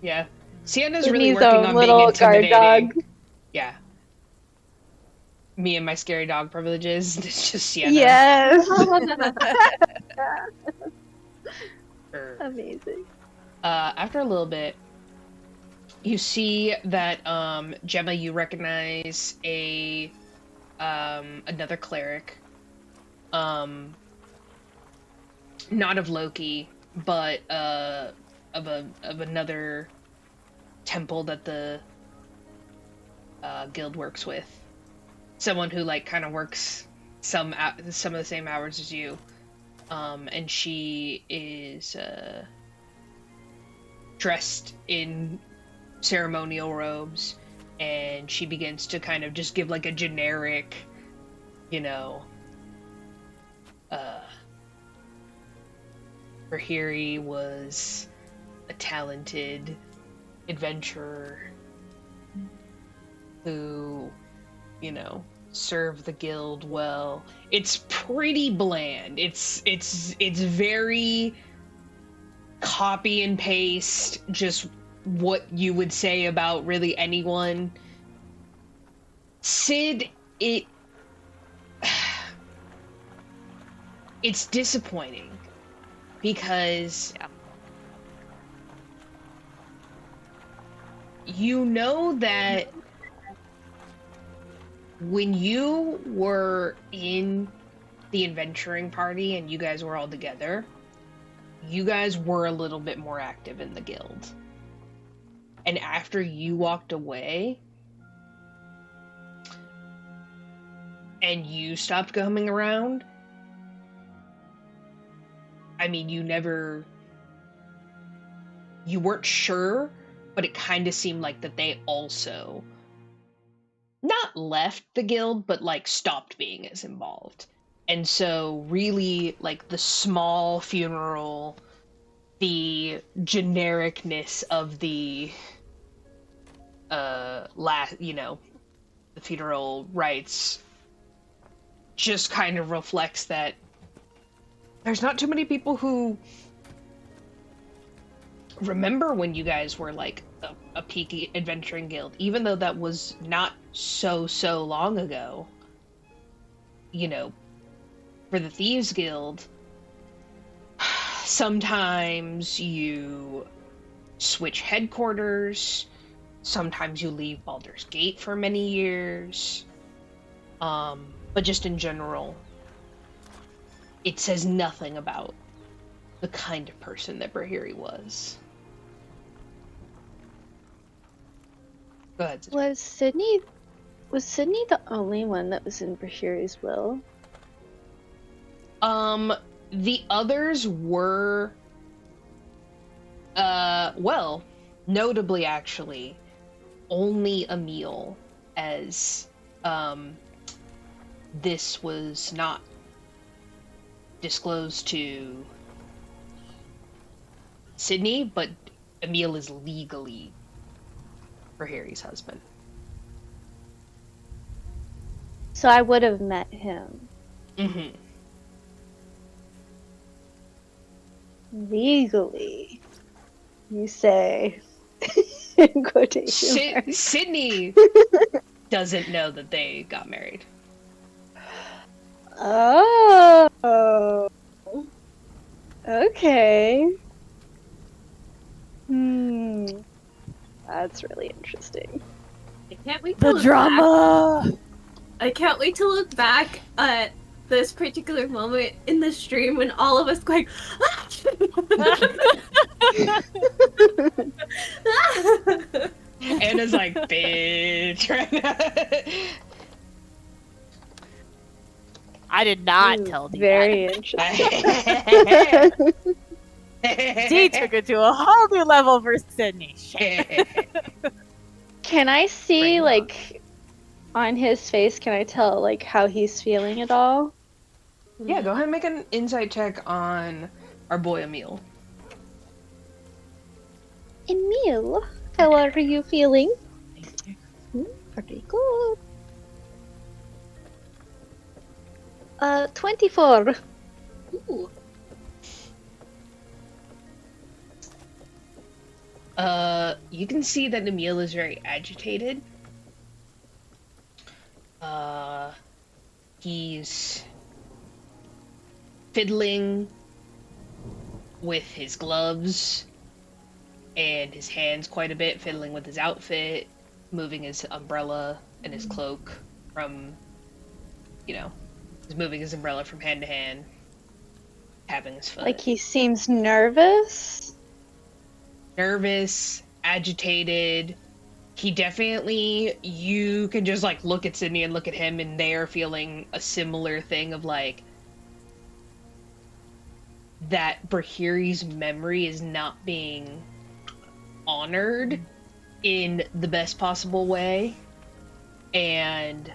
Yeah. Cyenna's It really needs working a on little being guard intimidating. dog. Yeah. Me and my scary dog privileges. It's just Cyenna. Yes. Or- Amazing. After a little bit, you see that Gemma, you recognize a another cleric. Not of Loki, but of another temple that the guild works with. Someone who like kind of works some of the same hours as you. And she is dressed in ceremonial robes, and she begins to kind of just give like a generic, you know, Brihiri was a talented adventurer who, you know, served the guild well. It's pretty bland. It's very copy and paste, just what you would say about really anyone. Sid, it's disappointing because you know that when you were in the adventuring party and you guys were all together, you guys were a little bit more active in the guild. And after you walked away and you stopped coming around, I mean, you weren't sure, but it kind of seemed like that they also not left the guild, but like stopped being as involved. And so really like the small funeral, the genericness of the the funeral rites just kind of reflects that there's not too many people who remember when you guys were like a peaky adventuring guild, even though that was not so long ago. You know, for the Thieves Guild, sometimes you switch headquarters, sometimes you leave Baldur's Gate for many years, but just in general, it says nothing about the kind of person that Brihiri was. Go ahead, Zatari. Was Sydney the only one that was in Brihiri's will? The others were, well, notably actually, only Emil, as, this was not disclosed to Sydney, but Emil is legally Brihiri's husband. So I would have met him. Mm-hmm. Legally, you say. In quotation marks. Sydney doesn't know that they got married. Oh. Okay. That's really interesting. I can't wait to The look drama. back. I can't wait to look back at this particular moment in the stream when all of us going. Anna's like, bitch. Right now. I did not tell D Very interesting. D took it to a whole new level for Sydney. Shit. Can I see, Bring it like, on his face, can I tell, like, how he's feeling at all? Yeah, go ahead and make an insight check on our boy Emil. Emil, how are you feeling? Pretty good. 24. Ooh. You can see that Emil is very agitated. He's fiddling with his gloves and his hands quite a bit, fiddling with his outfit, moving his umbrella and his cloak from, he's moving his umbrella from hand to hand, tapping his foot. Like, he seems nervous? Nervous, agitated. He definitely, you can just like look at Sydney and look at him and they're feeling a similar thing of like that Brihiri's memory is not being honored in the best possible way. And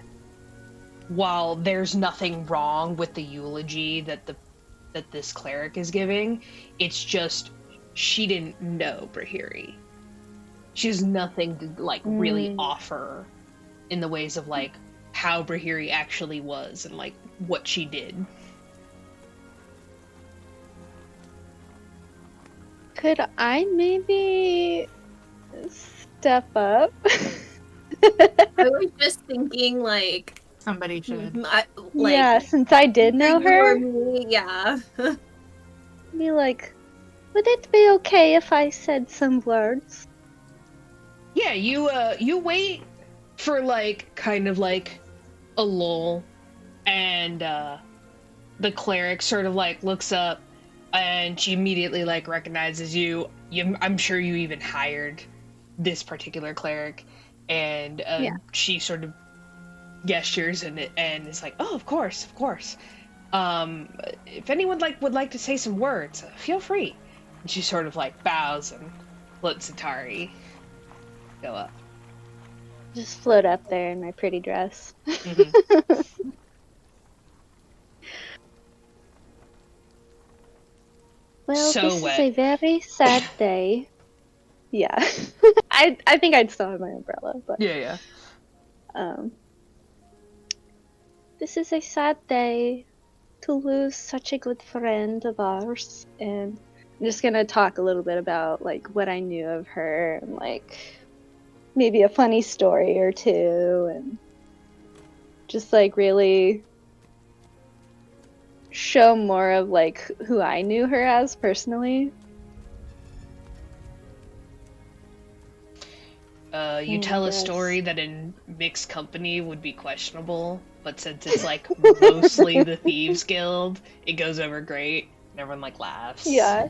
while there's nothing wrong with the eulogy that this cleric is giving, it's just she didn't know Brihiri. She has nothing to like really offer in the ways of like how Brihiri actually was and like what she did. Could I maybe step up? I was just thinking, like, Somebody should. Yeah, since I did know you or her, me, yeah. be like, would it be okay if I said some words? Yeah, you wait for like kind of like a lull, and the cleric sort of like looks up, and she immediately like recognizes you. I'm sure you even hired this particular cleric, and she sort of gestures and is like, oh, of course. If anyone would like to say some words, feel free. And she sort of like bows and lets Zatari go up. Just float up there in my pretty dress. Mm-hmm. Well, So this wet. is a very sad day. Yeah. I think I'd still have my umbrella, but Yeah. this is a sad day to lose such a good friend of ours, and I'm just gonna talk a little bit about like what I knew of her and like maybe a funny story or two, and just like really show more of like who I knew her as personally. You tell a Yes. story that in mixed company would be questionable, but since it's like mostly the Thieves Guild, it goes over great. And everyone like laughs. Yeah.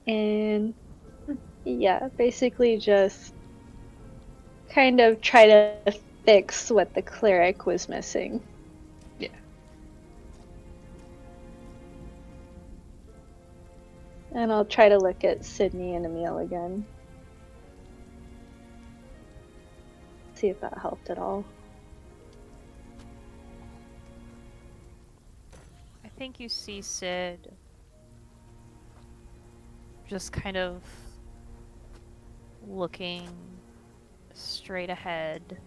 And yeah, basically just kind of try to fix what the cleric was missing. Yeah. And I'll try to look at Sydney and Emil again. See if that helped at all. I think you see Sid just kind of looking straight ahead.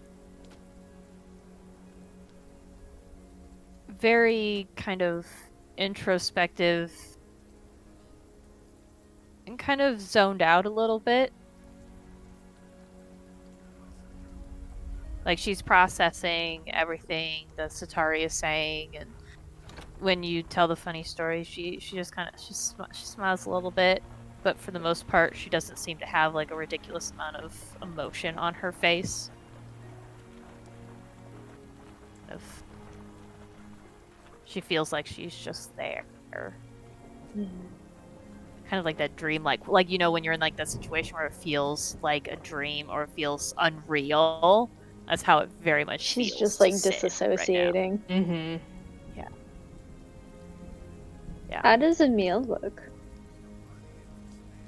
very kind of introspective and kind of zoned out a little bit. Like she's processing everything that Zatari is saying, and when you tell the funny story, she just kind of she smiles a little bit, but for the most part, she doesn't seem to have like a ridiculous amount of emotion on her face. She feels like she's just there. Kind of like that dream, like you know when you're in like that situation where it feels like a dream or it feels unreal. That's how it very much feels. She's just like to Sid disassociating. right now. Yeah. How does Emil look?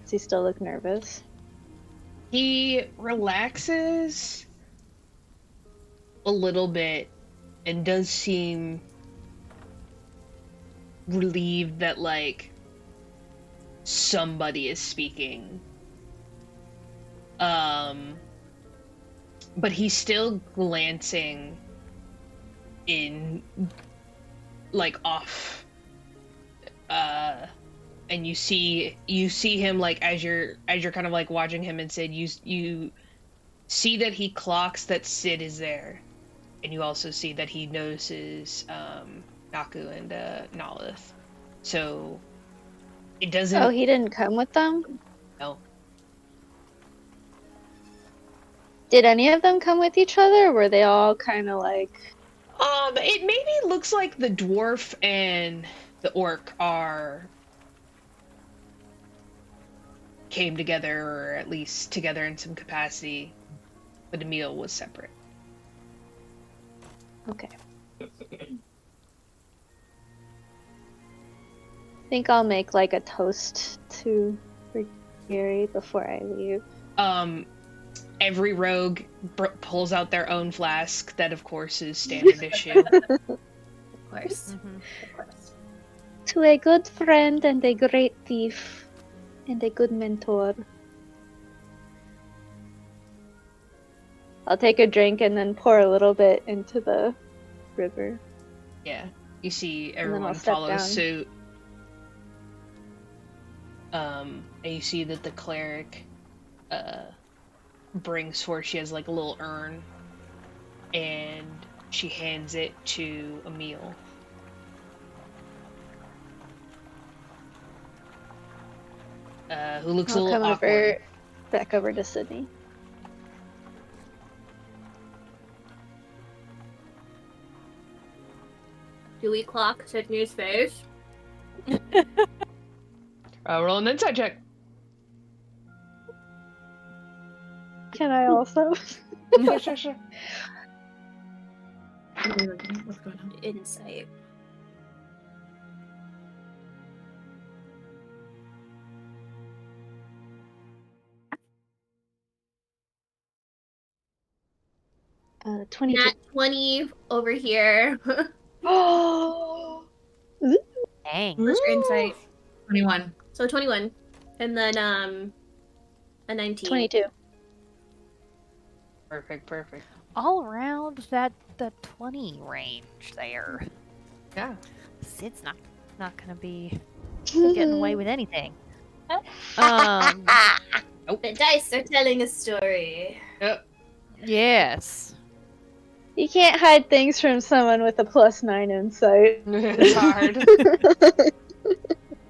Does he still look nervous? He relaxes a little bit and does seem relieved that, like, somebody is speaking. But he's still glancing in, like, off. And you see him, like, as you're kind of like watching him, and Sid, you see that he clocks that Sid is there, and you also see that he notices Naku and Nalith. So it doesn't. Oh, he didn't come with them? No. Did any of them come with each other, or were they all kind of like... It maybe looks like the dwarf and the orc came together, or at least together in some capacity, but Emil was separate. Okay. I think I'll make like a toast to Brihiri before I leave. Every rogue pulls out their own flask. That, of course, is standard issue. Of course. Mm-hmm. Of course. To a good friend and a great thief and a good mentor. I'll take a drink and then pour a little bit into the river. Yeah, you see then everyone I'll step follow down. suit. And you see that the cleric brings forth, she has like a little urn, and she hands it to Emil. Who looks a I'll little come awkward. back over to Sydney. Do we clock Sydney's face? Roll an insight check. Can I also? Sure. What's going on? Insight. Uh, 22. Nat 20 over here. Oh! Dang. What's your insight? 21. So 21. And then a 19. 22. Perfect. All around that the 20 range there. Yeah. Sid's not gonna be getting away with anything. Um. The dice are telling a story. Yep. Yes. You can't hide things from someone with a +9 insight. It's hard.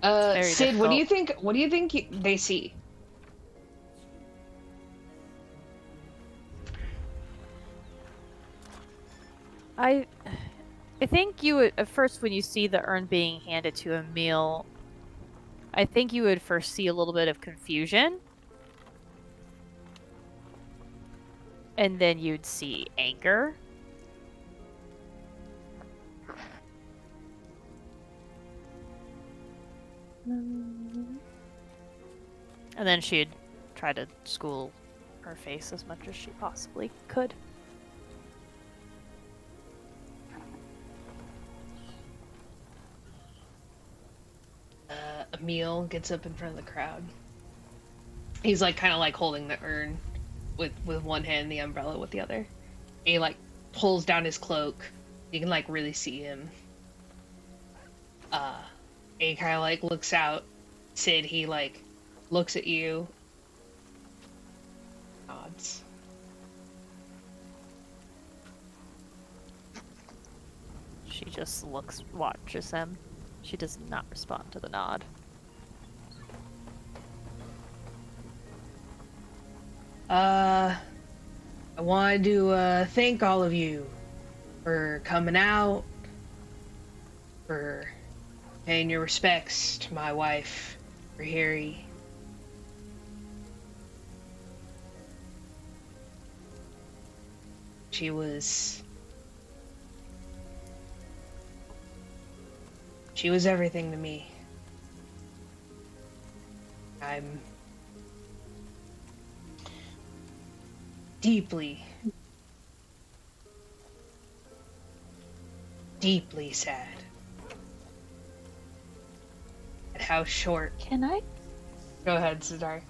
Very Sid, what do difficult. you think they see? I think you would at first, when you see the urn being handed to Emil, I think you would first see a little bit of confusion, and then you'd see anger. And then she'd try to school her face as much as she possibly could. Emil gets up in front of the crowd. He's like kind of like holding the urn with one hand, the umbrella with the other. And he like pulls down his cloak. You can like really see him. He kind of like looks out. Sid, he like looks at you. Nods. She just watches him. She does not respond to the nod. I wanted to thank all of you for coming out, for paying your respects to my wife, Brihiri. She was everything to me. I'm deeply sad at how short. Can I Go ahead, Zatari.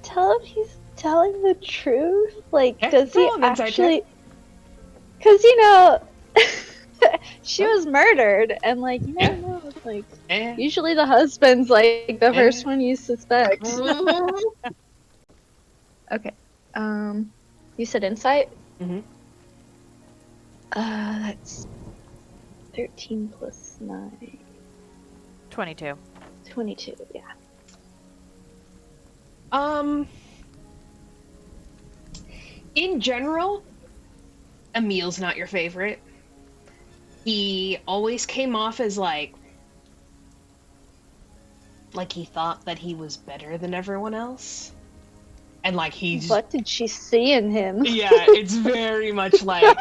tell if he's telling the truth? Like, Yeah, does he roll an insight actually? check. Because she was murdered, and like you never know. Like Eh, usually the husband's like the first one you suspect. Mhm. Okay. You said insight. Mhm. That's 13 plus 9. 22. 22. Yeah. In general, Emil's not your favorite. He always came off as like he thought that he was better than everyone else. And like he's What did she see in him? yeah, it's very much like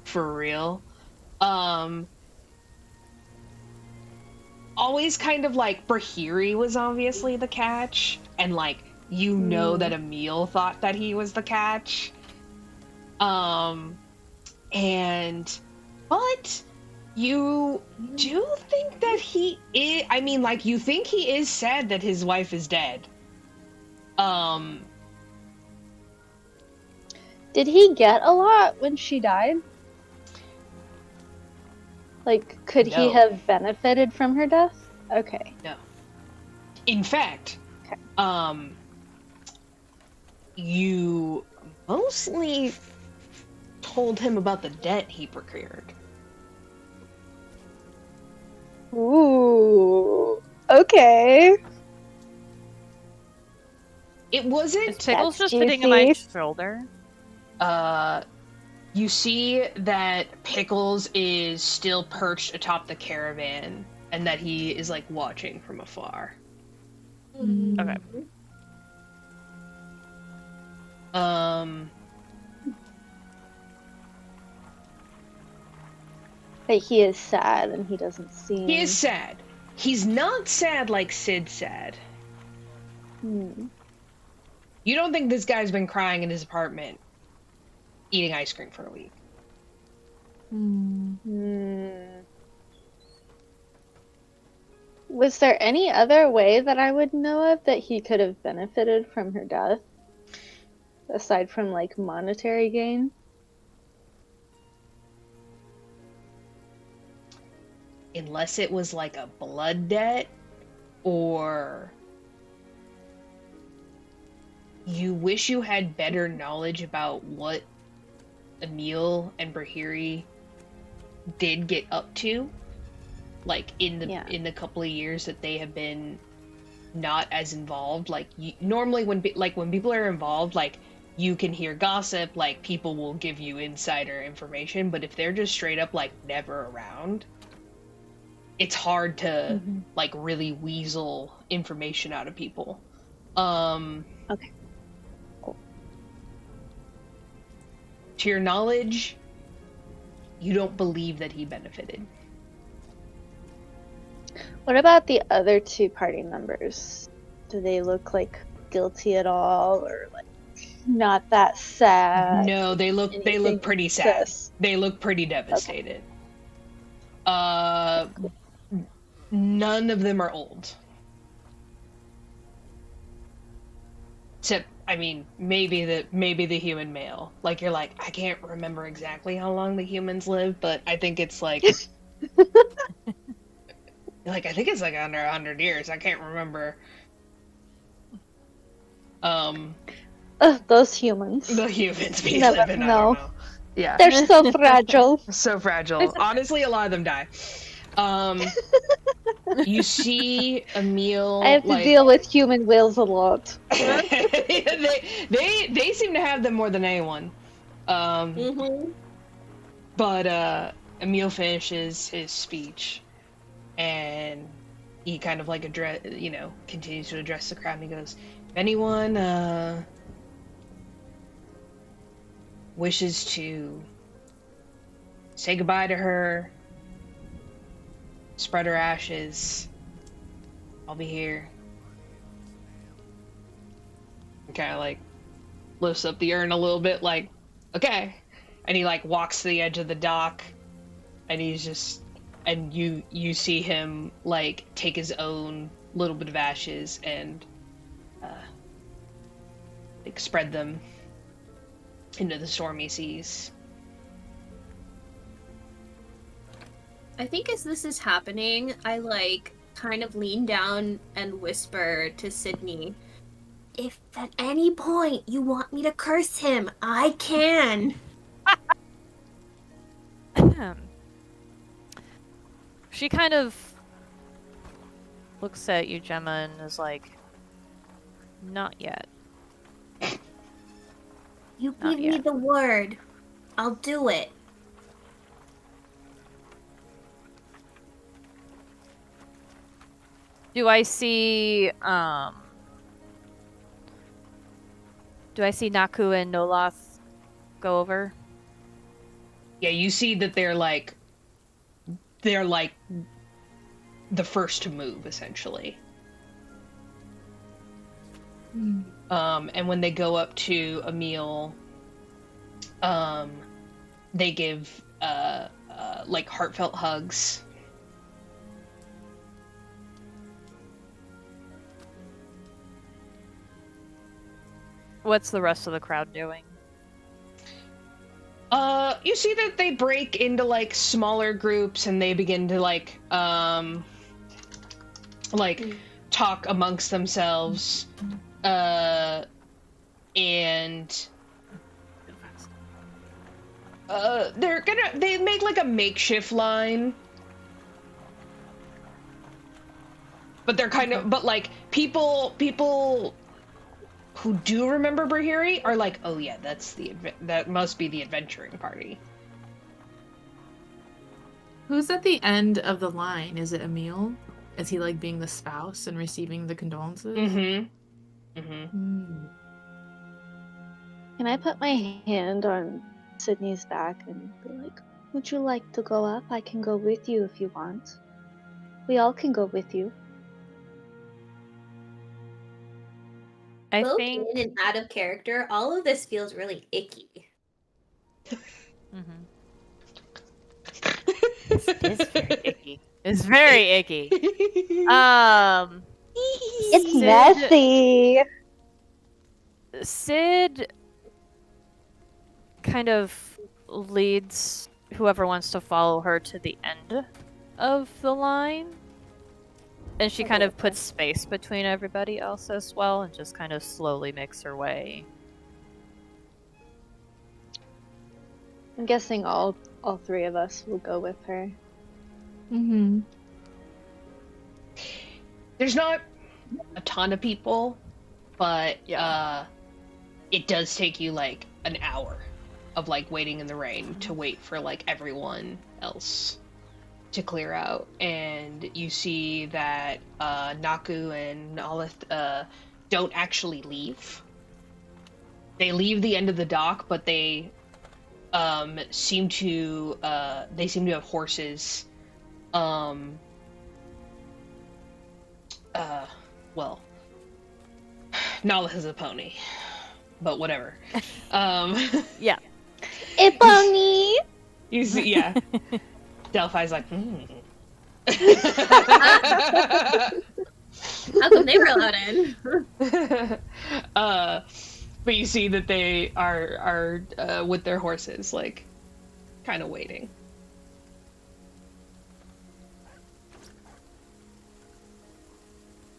for real. Always kind of like Brihiri was obviously the catch, and like you know that Emil thought that he was the catch. But you do think that he is, I mean, like, you think he is sad that his wife is dead. Did he get a lot when she died? Like, could he No. have benefited from her death? Okay. No. In fact, Okay. You mostly told him about the debt he procured. Ooh. Okay. It wasn't, Is Pickles That's just sitting on my juicy. shoulder? you see that Pickles is still perched atop the caravan, and that he is, like, watching from afar. Okay. But he is sad and he doesn't seem. He is sad. He's not sad like Sid's sad. Hmm. You don't think this guy's been crying in his apartment, eating ice cream for a week. Was there any other way that I would know of that he could have benefited from her death? Aside from, like, monetary gain? Unless it was like a blood debt, or you wish you had better knowledge about what Emil and Brihiri did get up to, like in the couple of years that they have been not as involved. Like normally when people are involved, like you can hear gossip, like people will give you insider information, but if they're just straight up like never around, it's hard to like really weasel information out of people. Okay. Cool. To your knowledge, you don't believe that he benefited. What about the other two party members? Do they look like guilty at all, or like not that sad? No, they look Anything pretty sad. sus? They look pretty devastated. None of them are old. Except, I mean, maybe the human male. Like, you're like, I can't remember exactly how long the humans live, but I think it's like Like, I think it's like under 100 years. I can't remember. Those humans. The humans be Never living, I know. don't know. Yeah. They're so fragile. So fragile. Honestly, a lot of them die. You see Emil. I have to deal with human whales a lot. they seem to have them more than anyone. But Emil finishes his speech, and he kind of like continues to address the crowd. And he goes, "If anyone wishes to say goodbye to her, spread her ashes, I'll be here." Kind of like lifts up the urn a little bit, like, okay. And he like walks to the edge of the dock, and he's just, and you see him like take his own little bit of ashes and like spread them into the stormy seas. I think as this is happening, I like kind of lean down and whisper to Sydney, "If at any point you want me to curse him, I can." She kind of looks at you, Gemma, and is like, "Not yet." You Not give me yet. the word. I'll do it. Do I see Naku and Noloth go over? Yeah, you see that they're like the first to move, essentially. And when they go up to Emil, they give like heartfelt hugs. What's the rest of the crowd doing? You see that they break into like smaller groups and they begin to like talk amongst themselves. And they make like a makeshift line. But they're kind of, but like people who do remember Brihiri are like, oh yeah, that must be the adventuring party. Who's at the end of the line? Is it Emil? Is he like being the spouse and receiving the condolences? Mm-hmm. Can I put my hand on Sydney's back and be like, would you like to go up? I can go with you if you want. We all can go with you. I Both think. in and out of character, all of this feels really icky. It's very icky. It's very icky. It's messy. Sid kind of leads whoever wants to follow her to the end of the line. And she kind of puts space between everybody else as well and just kind of slowly makes her way. I'm guessing all three of us will go with her. Mm-hmm. There's not a ton of people, but it does take you like an hour of like waiting in the rain to wait for like everyone else to clear out, and you see that Naku and Nolith don't actually leave. They leave the end of the dock, but they seem to have horses. Well, Nolith is a pony, but whatever. Yeah. A pony! You see, yeah. Delphi's like, How come they were allowed in? But you see that they are with their horses, like, kind of waiting.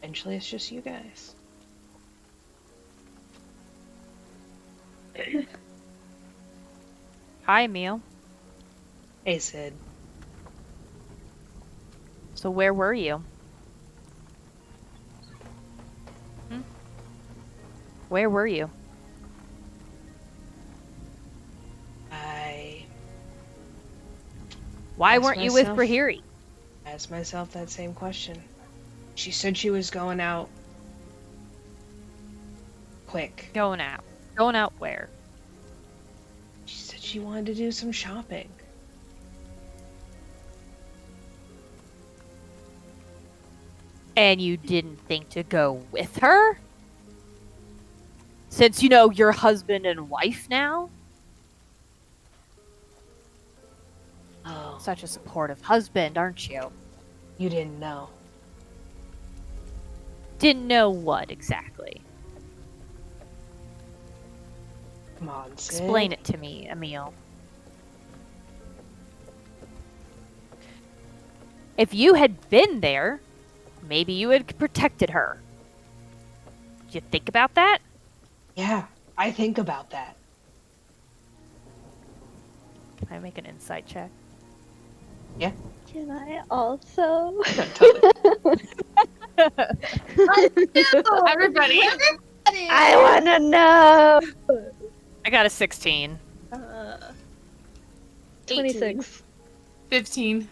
Eventually, it's just you guys. Hi, Emil. Hey, Sid. So where were you? Where were you? Why Ask weren't you with myself- Brihiri? Asked myself that same question. She said she was going out quick. Going out. Going out where? She said she wanted to do some shopping. And you didn't think to go with her? Since you know you're husband and wife now? Oh, Such a supportive husband, aren't you? you didn't know. Didn't know what exactly. Come on, Sid. Explain it to me, Emil. If you had been there, maybe you had protected her. Did you think about that? Yeah, I think about that. Can I make an insight check? Can I also? Everybody. I wanna know. I got a 16. 26. 15.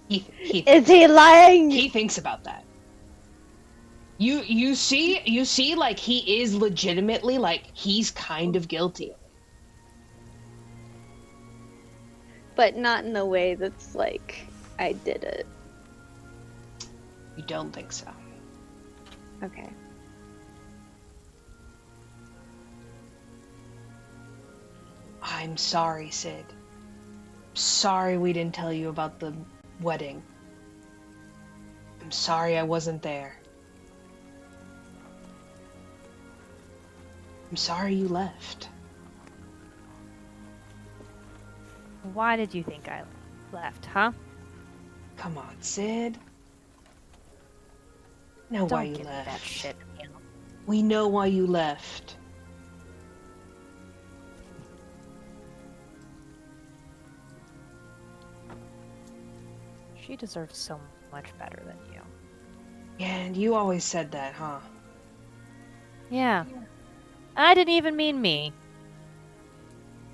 Is he lying? He thinks about that. You see like he is legitimately like he's kind of guilty. But not in a way that's like, I did it. You don't think so. Okay. I'm sorry, Sid. Sorry we didn't tell you about the wedding. I'm sorry I wasn't there. I'm sorry you left. Why did you think I left, huh? Come on, Sid. Know why Don't you give me left. that shit. Emil. We know why you left. She deserves so much better than you. Yeah, and you always said that, huh? Yeah. I didn't even mean me.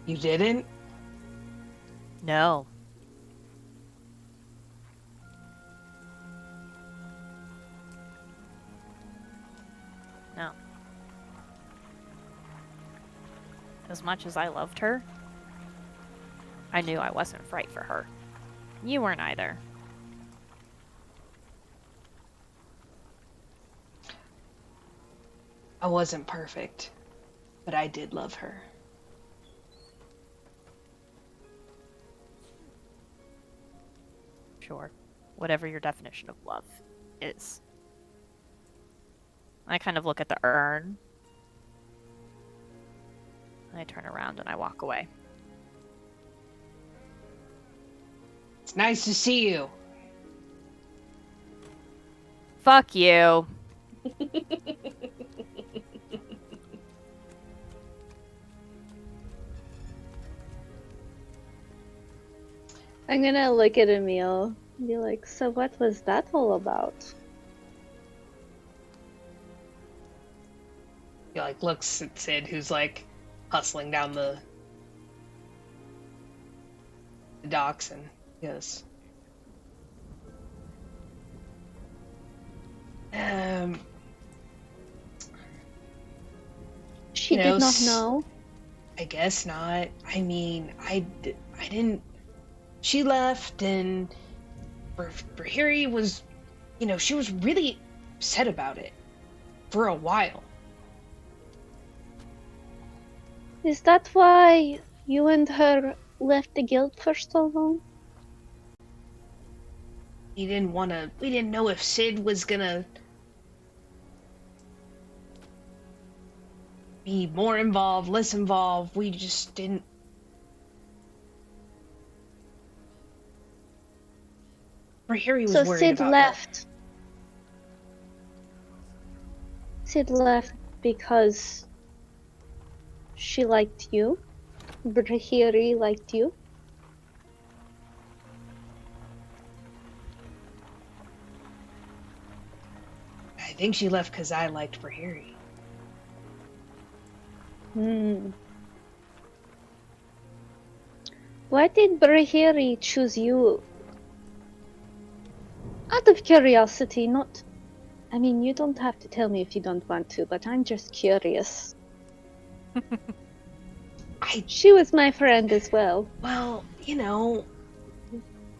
You didn't? No. No. As much as I loved her, I knew I wasn't right for her. You weren't either. I wasn't perfect, but I did love her. Sure. Whatever your definition of love is. I kind of look at the urn. I turn around and I walk away. It's nice to see you. Fuck you. I'm gonna look at Emil and be like, so what was that all about? He like looks at Sid, who's like hustling down the docks, and he goes, She You know, did not s- know. I guess not. I mean, I didn't. She left, and Brihiri was, you know, she was really upset about it for a while. Is that why you and her left the guild for so long? We didn't know if Sid was gonna be more involved, less involved. We just didn't. Brihiri was So worried Sid about left. Sid left because she liked you. Brihiri liked you. her. I think she left because I liked Brihiri. Hmm. Why did Brihiri choose you? Out of curiosity, not... I mean, you don't have to tell me if you don't want to, but I'm just curious. She was my friend as well. Well, you know,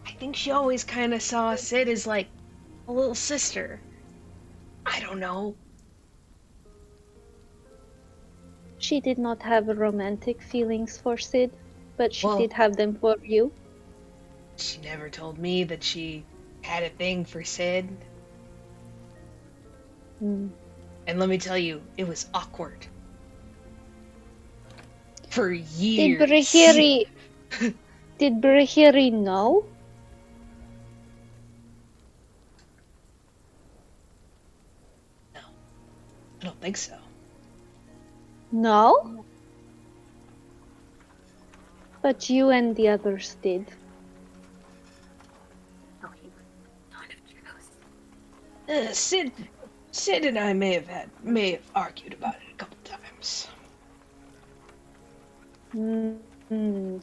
I think she always kind of saw Sid as like a little sister. I don't know. She did not have romantic feelings for Sid, but she Well- did have them for you. She never told me that she had a thing for Sid. Hmm. And let me tell you, it was awkward. For Did years. Brihiri... did Brihiri know? No, I don't think so. No? But you and the others did. Oh, he was not of truth. Sid and I may have argued about it a couple times. Hmm.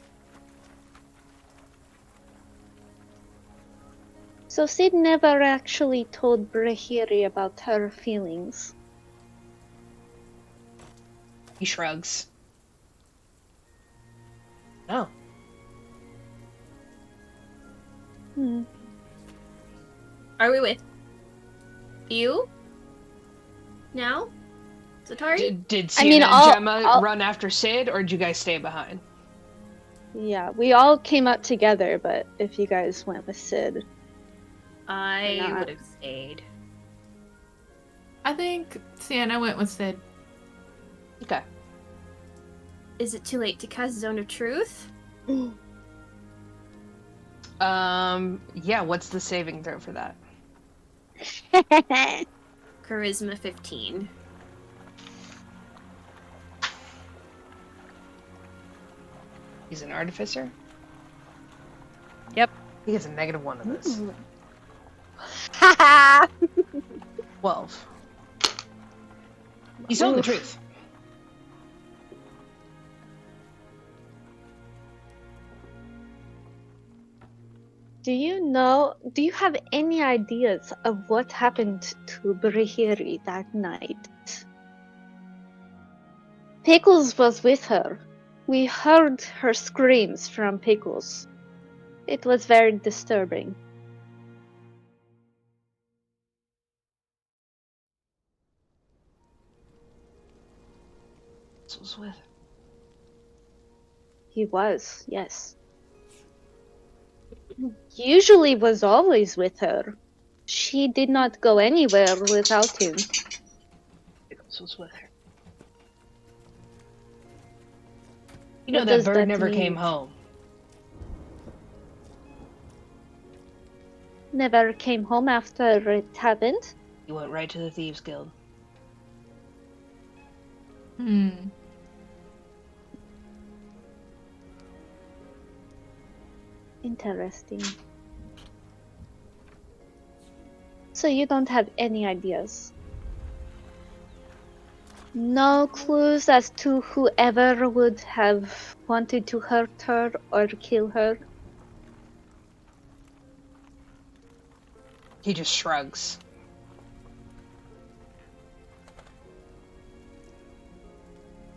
So Sid never actually told Brihiri about her feelings. He shrugs. No. Hmm. Are we with you? Now? Zatari? Did I Cyenna mean, and Gemma run after Sid, or did you guys stay behind? Yeah, we all came up together, but if you guys went with Sid... I not. would have stayed. I think Cyenna went with Sid. Okay. Is it too late to cast Zone of Truth? Yeah, what's the saving throw for that? Charisma 15. He's an artificer? Yep. He gets a -1 of this. Haha! 12. He's telling the truth. Do you have any ideas of what happened to Brihiri that night? Pickles was with her. We heard her screams from Pickles. It was very disturbing. This was with. He was, yes. Usually was always with her. She did not go anywhere without him. Pickles was with her. You know What that does bird that never mean? came home. Never came home after it happened? He went right to the Thieves Guild. Hmm. Interesting. So you don't have any ideas? No clues as to whoever would have wanted to hurt her or kill her? He just shrugs.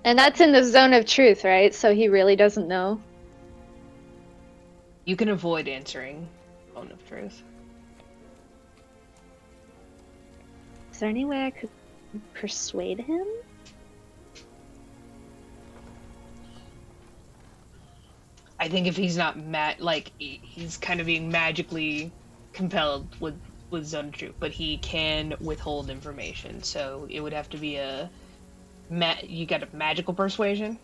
And that's in the zone of truth, right? So he really doesn't know. You can avoid answering Bone of Truth. Is there any way I could persuade him? I think if he's not he's kind of being magically compelled with Zone of Truth, but he can withhold information. So it would have to be you got a magical persuasion?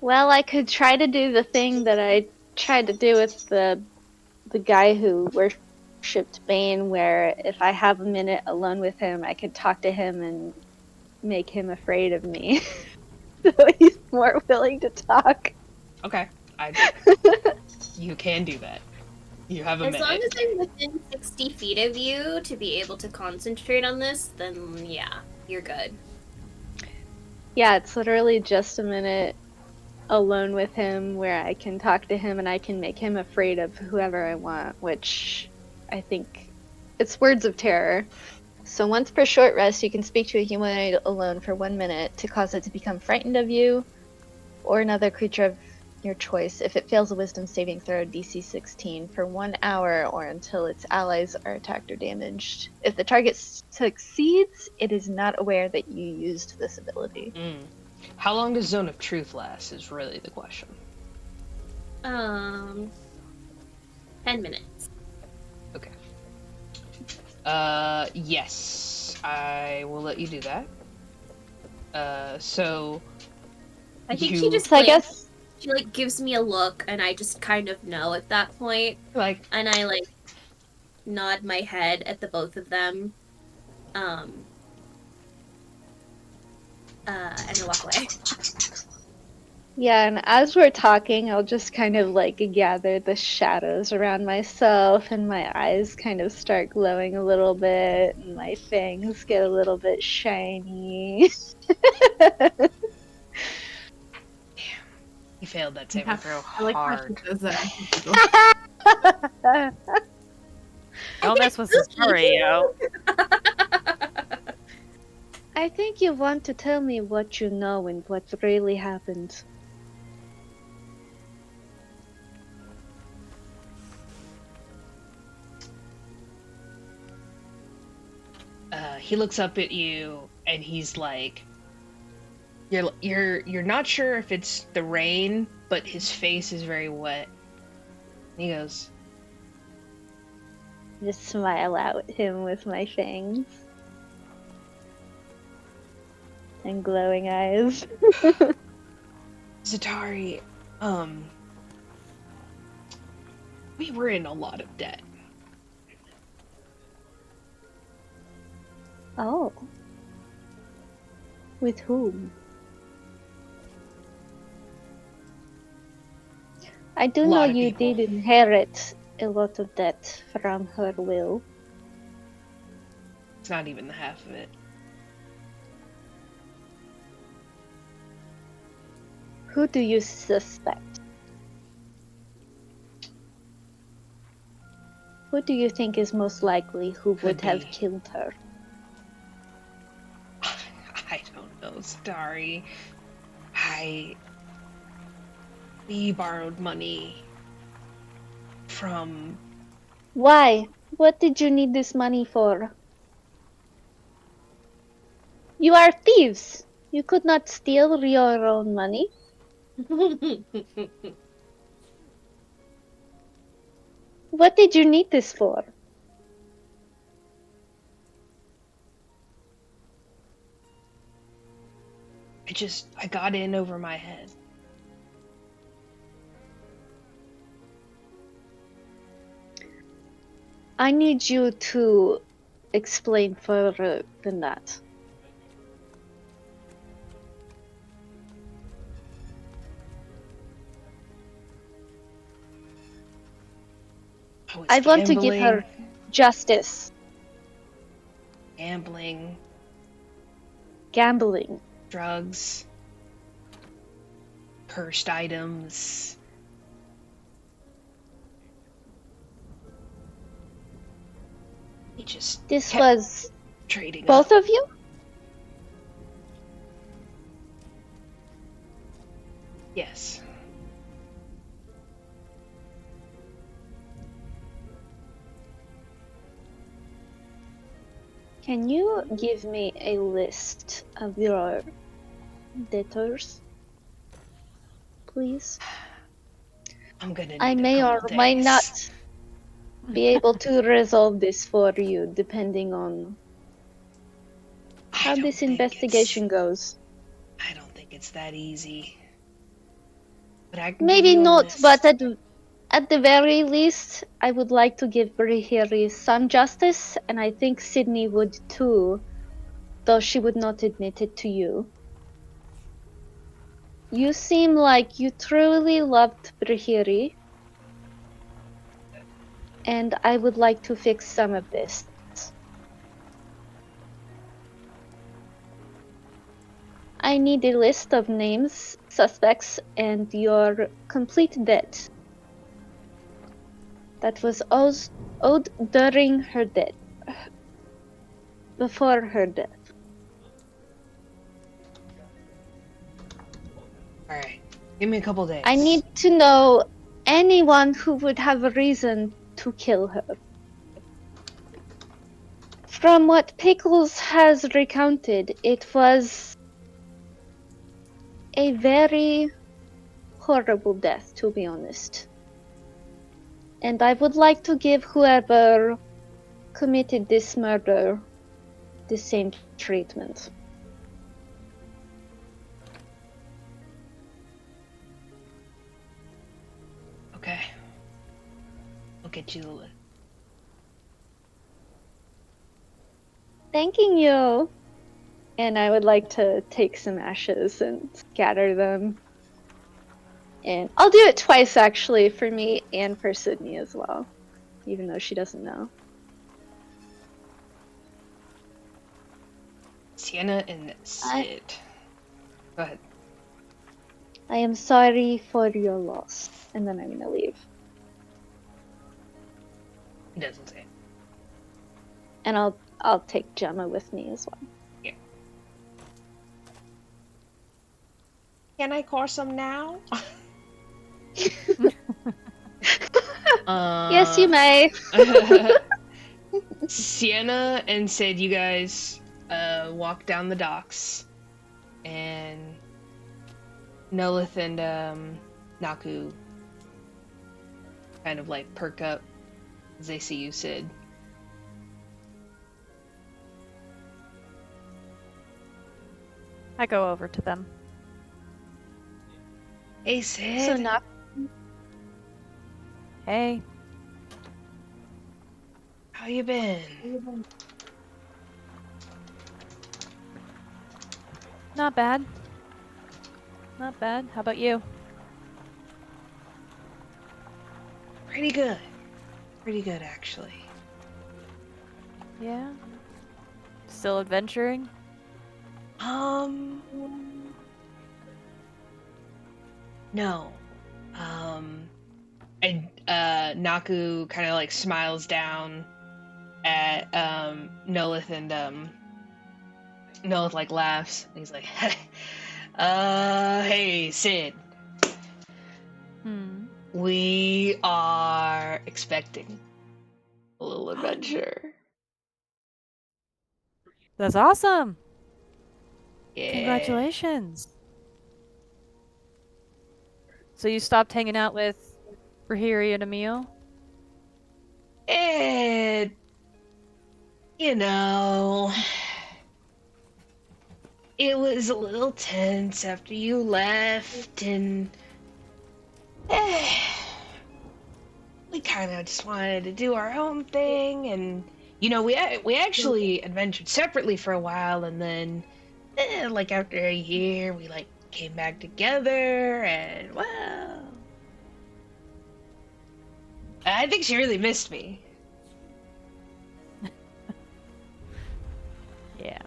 Well, I could try to do the thing that I tried to do with the the guy who worshipped Bane, where if I have a minute alone with him, I could talk to him and make him afraid of me. So he's more willing to talk. Okay, you can do that. You have a As minute. long as I'm within 60 feet of you to be able to concentrate on this, then yeah, you're good. Yeah, it's literally just a minute alone with him where I can talk to him and I can make him afraid of whoever I want, which I think it's words of terror. So once per short rest, you can speak to a humanoid alone for 1 minute to cause it to become frightened of you or another creature of your choice. If it fails a wisdom saving throw, DC 16 for 1 hour or until its allies are attacked or damaged. If the target succeeds, it is not aware that you used this ability. How long does Zone of Truth last is really the question. 10 minutes. Okay. Yes. I will let you do that. So... I think you... she just, So I like, guess she, like, gives me a look, and I just kind of know at that point. Like... And I, like, nod my head at the both of them. And I walk away. yeah, and as we're talking, I'll just kind of like gather the shadows around myself, and my eyes kind of start glowing a little bit, and my fangs get a little bit shiny. He failed that saving throw I like how hard. she does that. Don't mess with Zatari, yo. I think you want to tell me what you know and what really happened. He looks up at you and he's like, you're not sure if it's the rain, but his face is very wet. And he goes, Just smile at him with my fangs and glowing eyes. Zatari, we were in a lot of debt. Oh. With whom? I do know Lot of you people. did inherit a lot of debt from her will. It's not even the half of it. Who do you suspect? Who do you think is most likely who Could would have be. killed her? I don't know, Zatari. We borrowed money from... Why? What did you need this money for? You are thieves! You could not steal your own money. What did you need this for? I got in over my head. I need you to explain further than that. I want to give her justice. Gambling, Gambling. drugs, cursed items. up. He just This kept was trading both up. of you? Yes. Can you give me a list of your debtors, please? I'm gonna need I a may or couple may days. not be able to resolve this for you, depending on how this investigation goes. I don't think it's that easy. But I can give Maybe you a not, list. but At the very least, I would like to give Brihiri some justice, and I think Sydney would too, though she would not admit it to you. You seem like you truly loved Brihiri, and I would like to fix some of this. I need a list of names, suspects, and your complete debt that was owed during her death, before her death. Alright. Give me a couple days. I need to know anyone who would have a reason to kill her. From what Pickles has recounted, it was a very horrible death, to be honest. And I would like to give whoever committed this murder the same treatment. Okay. I'll get you the list. Thanking you. And I would like to take some ashes and scatter them. And I'll do it twice actually, for me and for Sydney as well, even though she doesn't know. Cyenna and Sid. Go ahead. I am sorry for your loss. And then I'm gonna leave. He doesn't say it. And I'll take Gemma with me as well. Can I course him now? Yes, you may. Cyenna and Sid, you guys walk down the docks, and Nolith and Naku kind of like perk up as they see you, Sid. I go over to them. Hey, Sid. So not Hey. How you been? Not bad. Not bad. How about you? Pretty good. Pretty good, actually. Yeah? Still adventuring? No. And Naku kind of like smiles down at Nolith, and Nolith like laughs. And he's like, hey, Sid. We are expecting a little adventure. That's awesome! Yeah. Congratulations! So you stopped hanging out with Brihiri and Emil? And, you know, it was a little tense after you left, and we kind of just wanted to do our own thing, and, you know, we actually adventured separately for a while, and then, like, after a year, we, like, came back together, and, well, I think she really missed me. Yeah.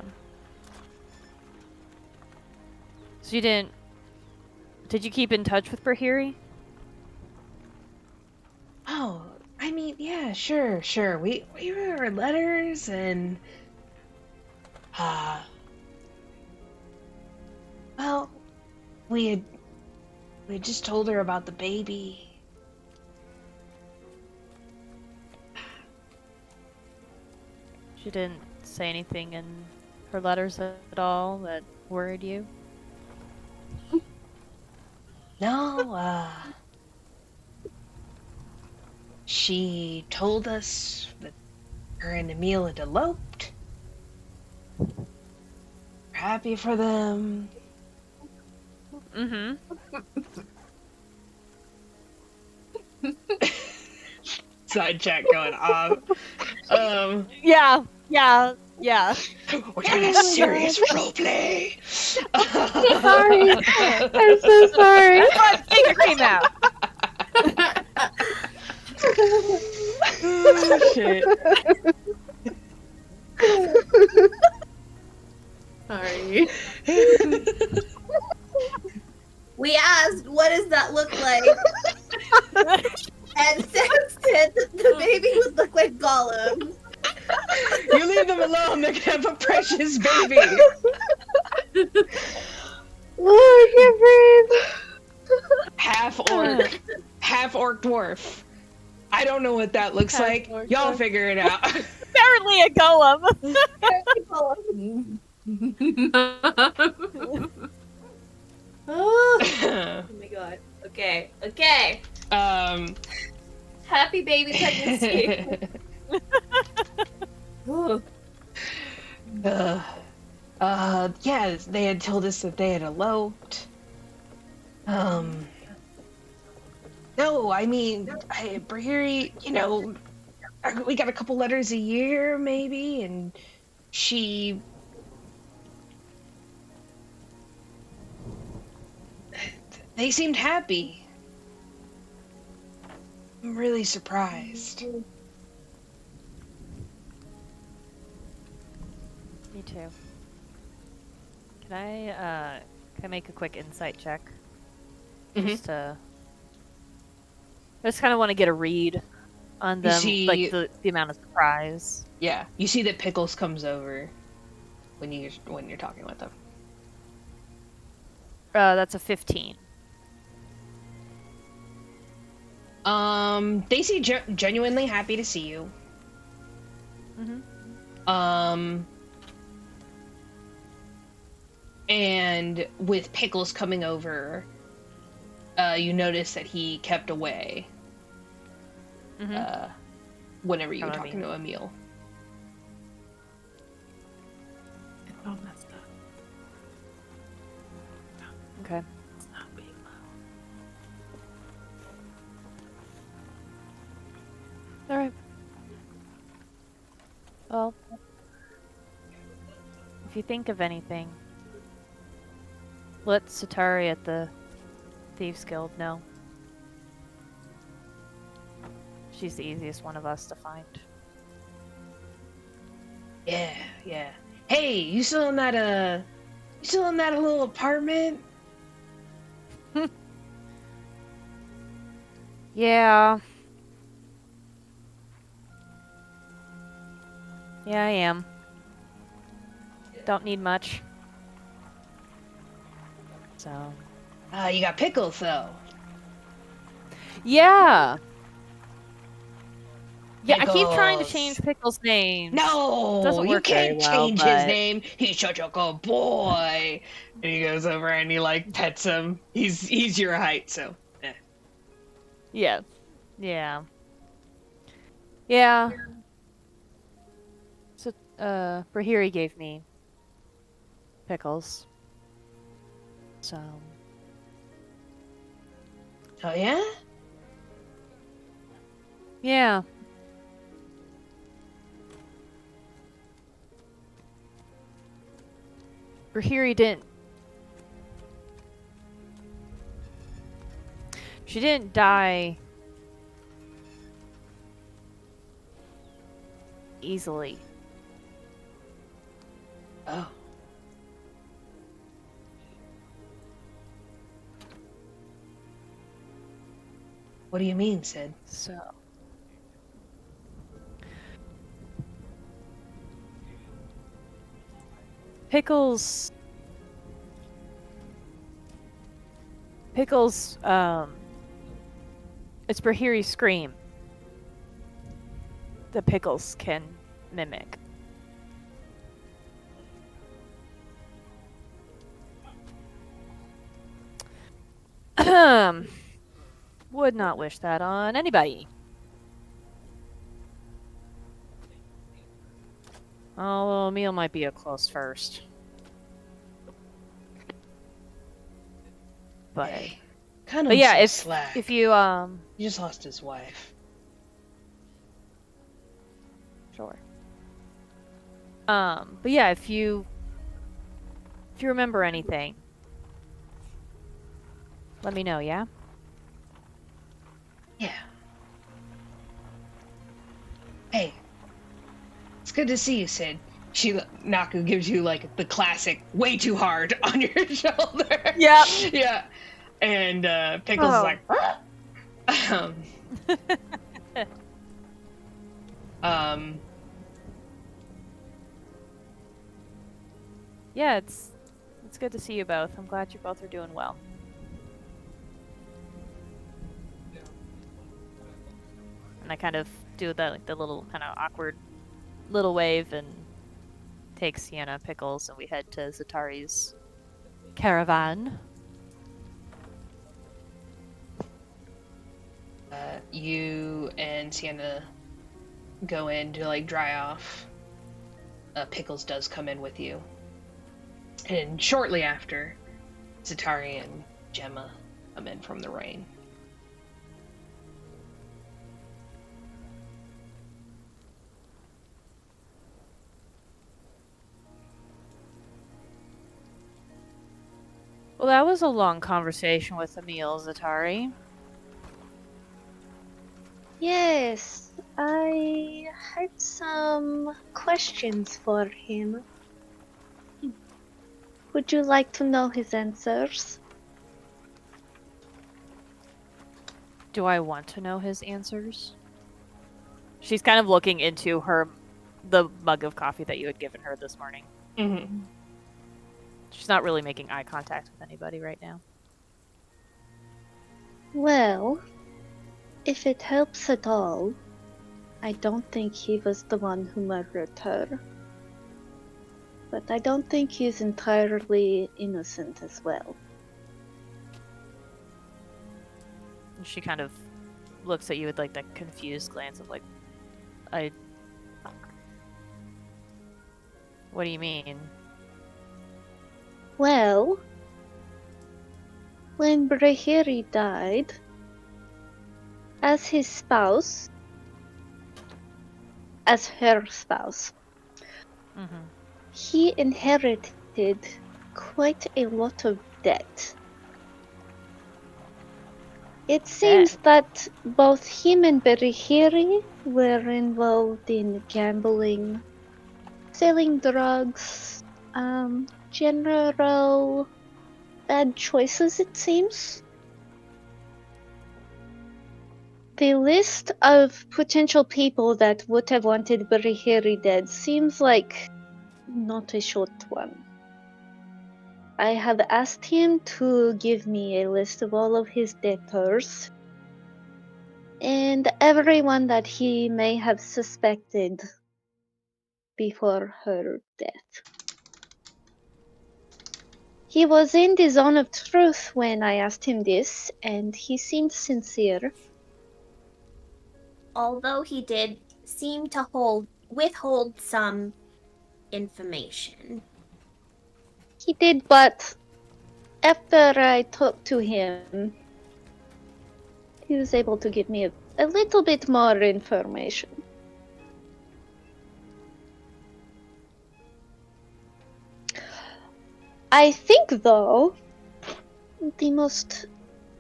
So you didn't... Did you keep in touch with Brihiri? Oh, I mean, yeah, sure. We wrote letters, and well, we had just told her about the baby. She didn't say anything in her letters at all that worried you? No, she told us that her and Emil had eloped. We're happy for them. Mm-hmm. insight check going off. Yeah. We're doing a serious roleplay. Sorry. I'm so sorry. That's why the finger came out. Oh, shit. Sorry. We asked, what does that look like? And Sam said that the baby would look like Gollum. You leave them alone, they're gonna have a precious baby. Oh, I can't breathe. Half orc dwarf. I don't know what that looks Half like. orc Y'all dwarf. figure it out. Apparently a golem. Oh my god. Okay. Happy baby pregnancy. Ooh. Yeah, they had told us that they had eloped. No, I mean, Brihiri, you know, we got a couple letters a year, maybe, and she... They seemed happy. I'm really surprised. Me too. Can I make a quick insight check? Mhm. I just kind of want to get a read on them, see- like the amount of surprise. Yeah, you see that Pickles comes over when you're talking with them. That's a 15. They seem genuinely happy to see you. Mm-hmm. And with Pickles coming over, you notice that he kept away. Mm-hmm. Whenever you were From talking to Emil. It's all messed up. Okay. It's not being loud. All right. Well, if you think of anything, let Zatari at the Thieves Guild know. She's the easiest one of us to find. Yeah. Hey, you still in that little apartment? Yeah. Yeah, I am. Don't need much. So. You got Pickles though. Yeah. Yeah, I keep trying to Pickles. change Pickles' name. No, Doesn't you work very can't well, change his but- name. He's such a good boy. And he goes over and he like pets him. He's your height, so. Yeah. Yeah. Yeah. So, Brihiri gave me Pickles. So. Oh yeah? Yeah. Brihiri didn't. She didn't die easily. Oh. What do you mean, Sid? So. Pickles, it's Brihiri's scream that Pickles can mimic. Would not wish that on anybody. Although Emil might be a close first. But Hey, cut him yeah, some if slack. if you He just lost his wife. Sure. But yeah, if you remember anything, let me know, yeah? Yeah. Hey, it's good to see you, Sid. Naku gives you like the classic way too hard on your shoulder. Yep. Yeah. And Pickles is Oh. like, um, Yeah, it's good to see you both. I'm glad you both are doing well. And I kind of do the little kind of awkward little wave and take Cyenna, Pickles, and we head to Zatari's caravan. you and Cyenna go in to like dry off. Pickles does come in with you. And shortly after, Zatari and Gemma come in from the rain. Well, that was a long conversation with Emil, Zatari. Yes, I had some questions for him. Would you like to know his answers? Do I want to know his answers? She's kind of looking into the mug of coffee that you had given her this morning. Mm-hmm. She's not really making eye contact with anybody right now. Well, if it helps at all, I don't think he was the one who murdered her. But I don't think he's entirely innocent as well. And she kind of looks at you with like that confused glance of like, what do you mean? Well, when Brihiri died, as her spouse, Mm-hmm. he inherited quite a lot of debt. It seems that both him and Brihiri were involved in gambling, selling drugs, general bad choices, it seems. The list of potential people that would have wanted Brihiri dead seems like not a short one. I have asked him to give me a list of all of his debtors and everyone that he may have suspected before her death. He was in the zone of truth when I asked him this, and he seemed sincere. Although he did seem to withhold some information. He did, but after I talked to him, he was able to give me a little bit more information. I think, though, the most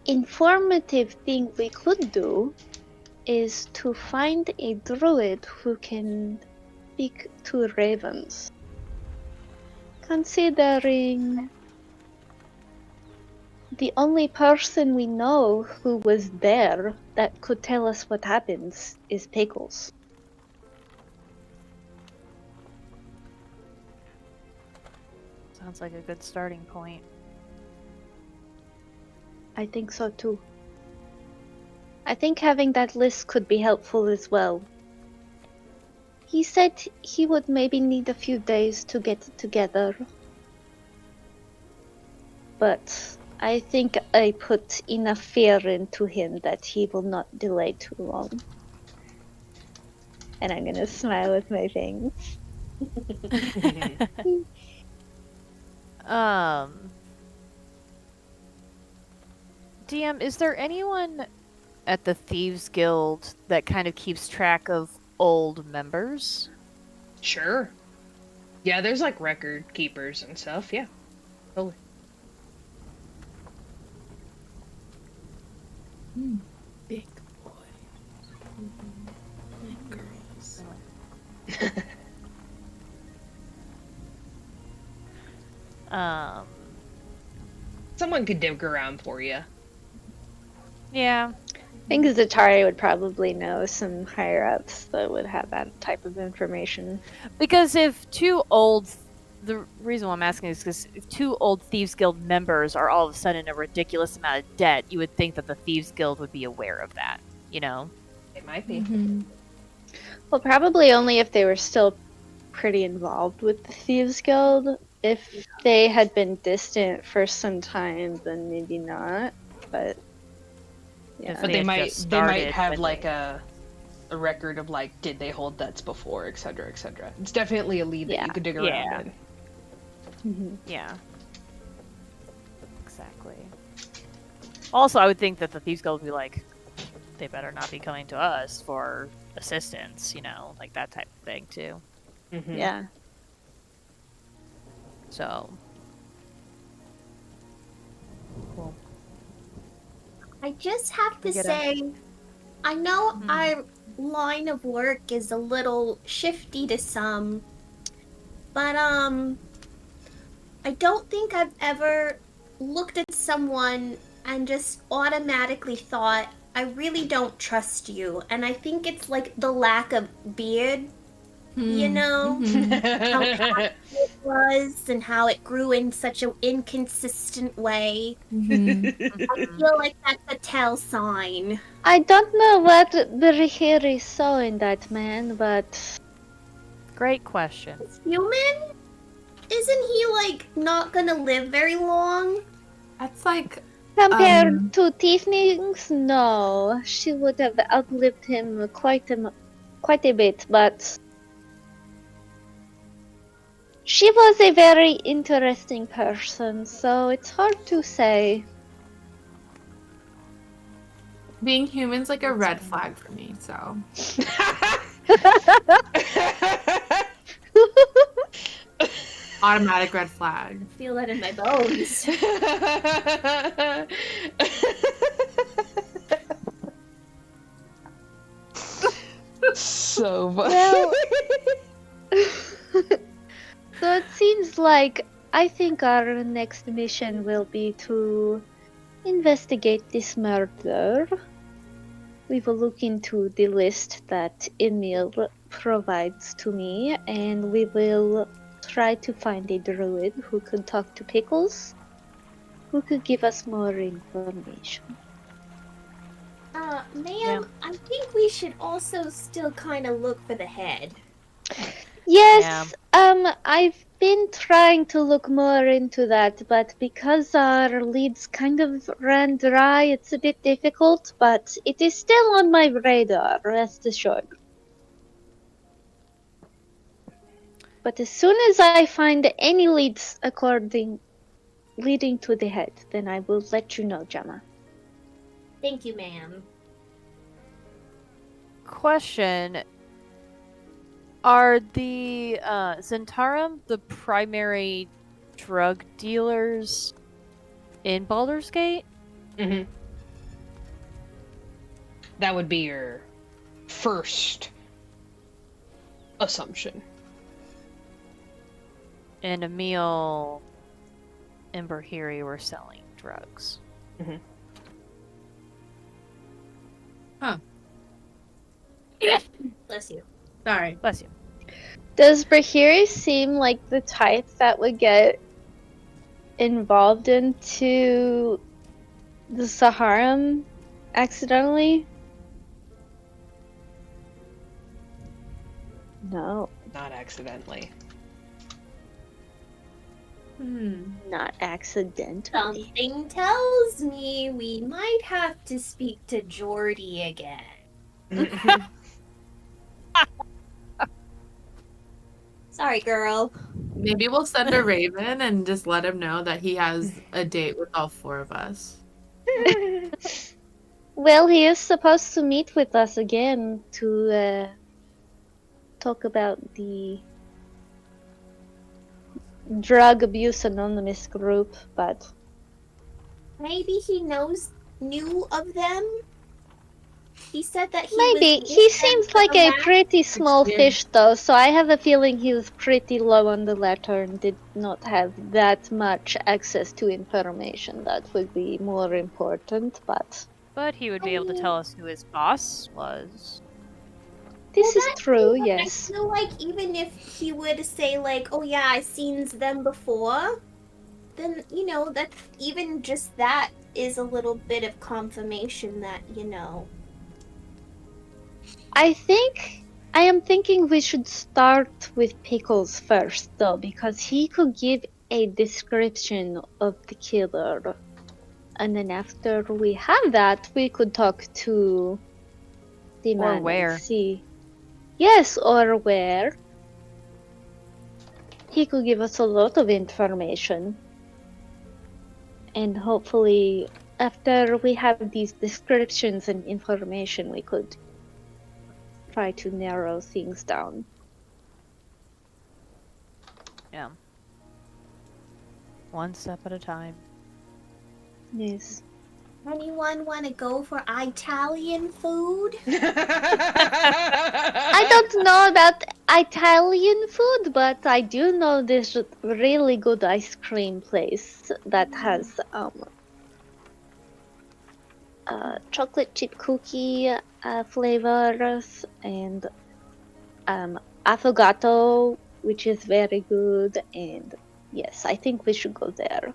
informative thing we could do is to find a druid who can speak to ravens. Considering the only person we know who was there that could tell us what happens is Pickles. Sounds like a good starting point. I think so too. I think having that list could be helpful as well. He said he would maybe need a few days to get it together. But I think I put enough fear into him that he will not delay too long. And I'm gonna smile with my fangs. DM, is there anyone at the Thieves Guild that kind of keeps track of old members? Sure. Yeah, there's like record keepers and stuff. Yeah, totally. Big boys and girls. Someone could dig around for you. Yeah. I think Zatari would probably know some higher ups that would have that type of information. Because the reason why I'm asking is because if 2 old Thieves Guild members are all of a sudden in a ridiculous amount of debt, you would think that the Thieves Guild would be aware of that, you know? It might be. Well, probably only if they were still pretty involved with the Thieves Guild. If they had been distant for some time, then maybe not. But yeah, But They they had just might started have when like they- a record of like, did they hold debts before, etc., etc. It's definitely a lead that Yeah. you could dig Yeah. around in. Yeah. Exactly. Also, I would think that the Thieves Guild would be like, they better not be coming to us for assistance, you know, like that type of thing, too. Mhm. yeah. So, I just have to We get a- say, I know our line of work is a little shifty to some, but I don't think I've ever looked at someone and just automatically thought, I really don't trust you. And I think it's like the lack of beard, you know? How it was and how it grew in such an inconsistent way. I feel like that's a tell sign. I don't know what Brihiri saw in that man, but great question. He's human? Isn't he like not gonna live very long? That's like compared to Tieflings, no. She would have outlived him quite a bit, but she was a very interesting person, so it's hard to say. being human's like a red flag for me, so automatic red flag. I feel that in my bones. So funny. Well, so it seems like I think our next mission will be to investigate this murder. We will look into the list that Emil provides to me, and we will try to find a druid who could talk to Pickles, who could give us more information. Ma'am, I think we should also still kind of look for the head. Yes, I've been trying to look more into that, but because our leads kind of ran dry, it's a bit difficult, but it is still on my radar, rest assured. But as soon as I find any leads leading to the head, then I will let you know, Gemma. Thank you, ma'am. Question. Are the Zhentarim the primary drug dealers in Baldur's Gate? hmm That would be your first assumption. And Emil and Brihiri were selling drugs. Bless you. Sorry. Bless you. Does Brihiri seem like the type that would get involved into the Zhentarim accidentally? No, Not accidentally. not accidentally. Something tells me we might have to speak to Jordy again. Sorry, girl. Maybe we'll send a raven and just let him know that he has a date with all 4 of us. Well, he is supposed to meet with us again to talk about the Drug Abuse Anonymous group, but Maybe he knew of them. He said that he maybe. was He with them seems for like the a last- pretty small years. fish, though, so I have a feeling he was pretty low on the ladder and did not have that much access to information that would be more important, but But he would be able to tell us who his boss was. this is that's true, but yes. I feel like even if he would say like, "Oh yeah, I seen them before," then that even just that is a little bit of confirmation that I am thinking we should start with Pickles first, though, because he could give a description of the killer. And then after we have that, we could talk to the Or man where. and see. Yes, or where. He could give us a lot of information. And hopefully, after we have these descriptions and information, we could try to narrow things down. Yeah. One step at a time. Yes. anyone want to go for Italian food? I don't know about Italian food, but I do know this really good ice cream place that has chocolate chip cookie flavors and affogato, which is very good. And yes, I think we should go there.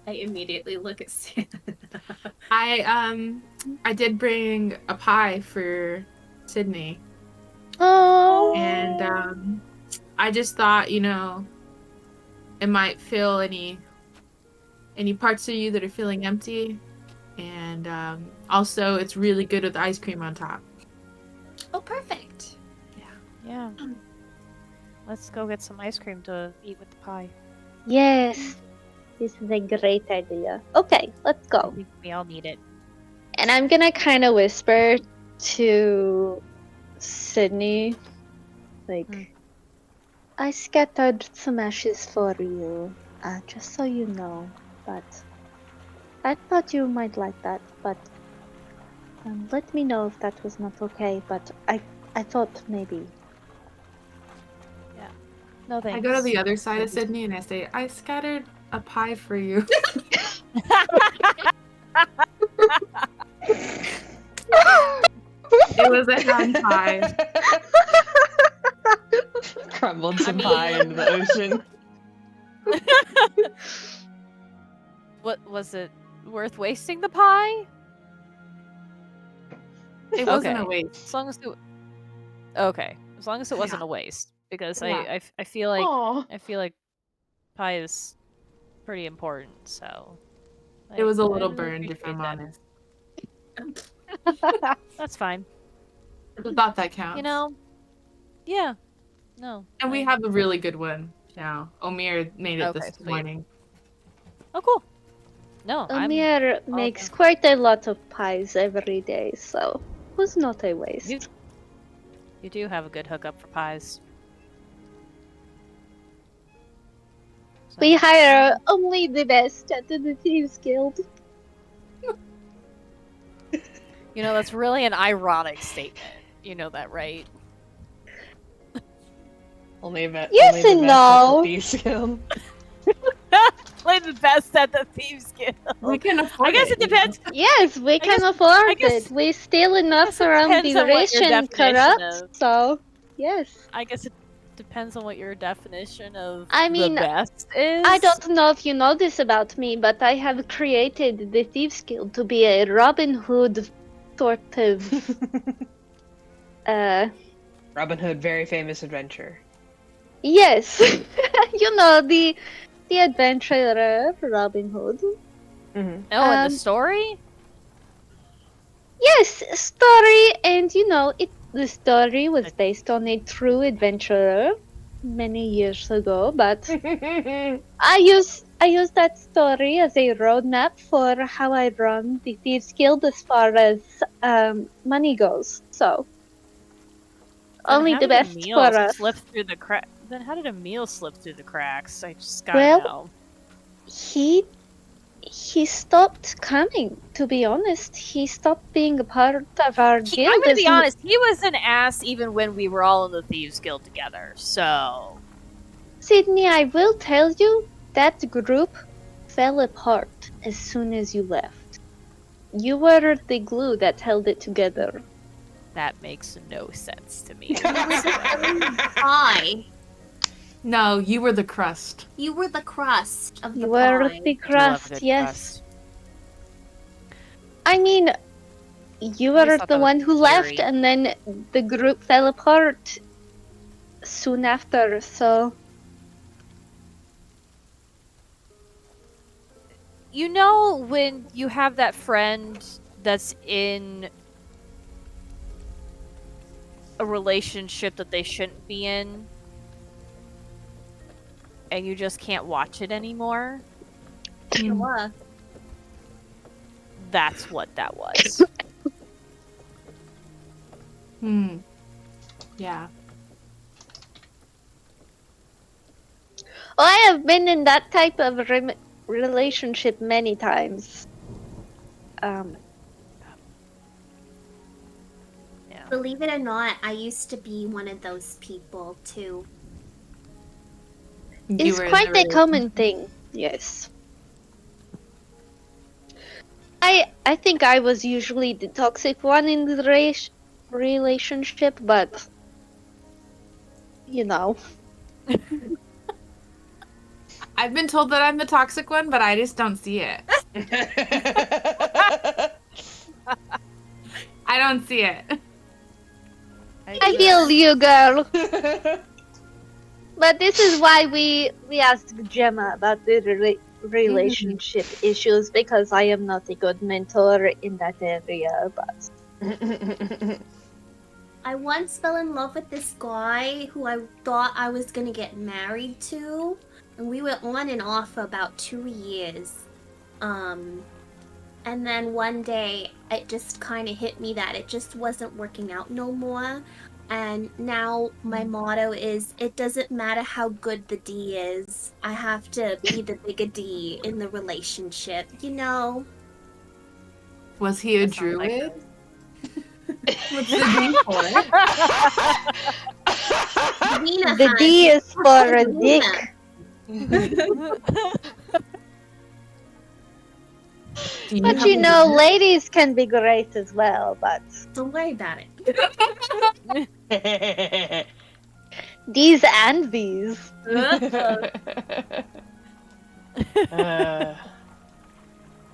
I immediately look at Santa. I did bring a pie for Sydney, Oh, and I just thought, it might fill any parts of you that are feeling empty, and also it's really good with ice cream on top. Oh, perfect. Yeah. Let's go get some ice cream to eat with the pie. yes, this is a great idea. Okay, let's I go. think we all need it. And I'm gonna kind of whisper to Sydney, like, I scattered some ashes for you, just so you know, but I thought you might like that, but let me know if that was not okay, but I thought maybe. No thanks. I go to the other side of Sydney and I say, I scattered a pie for you. It was a hand pie. Crumbled some I mean- pie into the ocean. What was it worth wasting the pie? It wasn't a Okay. waste. As long as it Okay. As long as it wasn't Yeah. a waste. Because Yeah. I feel like Aw. I feel like pie is pretty important, so It was a I little really burned, if I'm appreciate honest. that. That's fine. The thought that counts. You know? Yeah. No. And we I- have a really good one now. Omir made it Okay, this sweet. morning. Oh cool. No, Amir makes quite a lot of pies every day, so it was not a waste. You do have a good hookup for pies. So- We hire only the best at the Thieves Guild. You know, that's really an ironic statement. You know that, right? Only the Yes only and the best no. at the skill. Play the best at the Thieves Guild. We can afford I guess it you know? depends. Yes, we can guess- afford guess- it. We steal enough guess it around depends the on what your ration definition corrupt, of- so yes. I guess it depends on what your definition of I mean, the best is. I don't know if you know this about me, but I have created the Thieves Guild to be a Robin Hood sort of Robin Hood, very famous adventurer. yes. You know the adventurer Robin Hood. Mm-hmm. Oh, in um, the story? Yes, story, and the story was based on a true adventurer many years ago, but I use that story as a roadmap for how I run the Thieves Guild as far as money goes. So Only How the did a best meal for us. slip through the crack? Then how did a meal slip through the cracks? I just gotta Well, know. He stopped coming, to be honest. He stopped being a part of our I'm guild. gonna be honest. He was an ass even when we were all in the Thieves Guild together. So Sydney, I will tell you, that group fell apart as soon as you left. You were the glue that held it together. that makes no sense to me. Pie. No, you were the crust. You were the crust of the You were pie. the I do love a crust, good yes. crust. I mean, you always were thought the that was one who left, scary. and then the group fell apart soon after, so... You know when you have that friend that's in a relationship that they shouldn't be in, and you just can't watch it anymore? Sure. That's what that was. Yeah. Well, I have been in that type of relationship many times. Yeah. Believe it or not, I used to be one of those people too. You It's were in quite the a common thing, yes. I think I was usually the toxic one in the relationship, but... You know. I've been told that I'm the toxic one, but I just don't see it. I don't see it. I feel you, girl. But this is why we asked Gemma about the relationship issues, because I am not a good mentor in that area, but... I once fell in love with this guy who I thought I was gonna get married to, and we were on and off for about 2 years. And then one day it just kind of hit me that it just wasn't working out no more. And now my motto is, it doesn't matter how good the D is, I have to be the bigger D in the relationship, you know? Was he a That sounds like druid? a- What's the D for? Nina The has- D is for a dick. Do But have you a know, wizard? ladies can be great as well, but... Don't worry about it. These and these.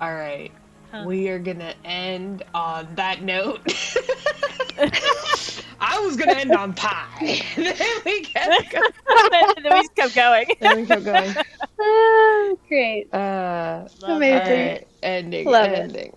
All right. Huh. We are gonna end on that note. I was gonna end on pie. Then we kept going. And then we just kept going. Then we kept going. Great. Love Amazing. All right. Ending. Love it. Ending.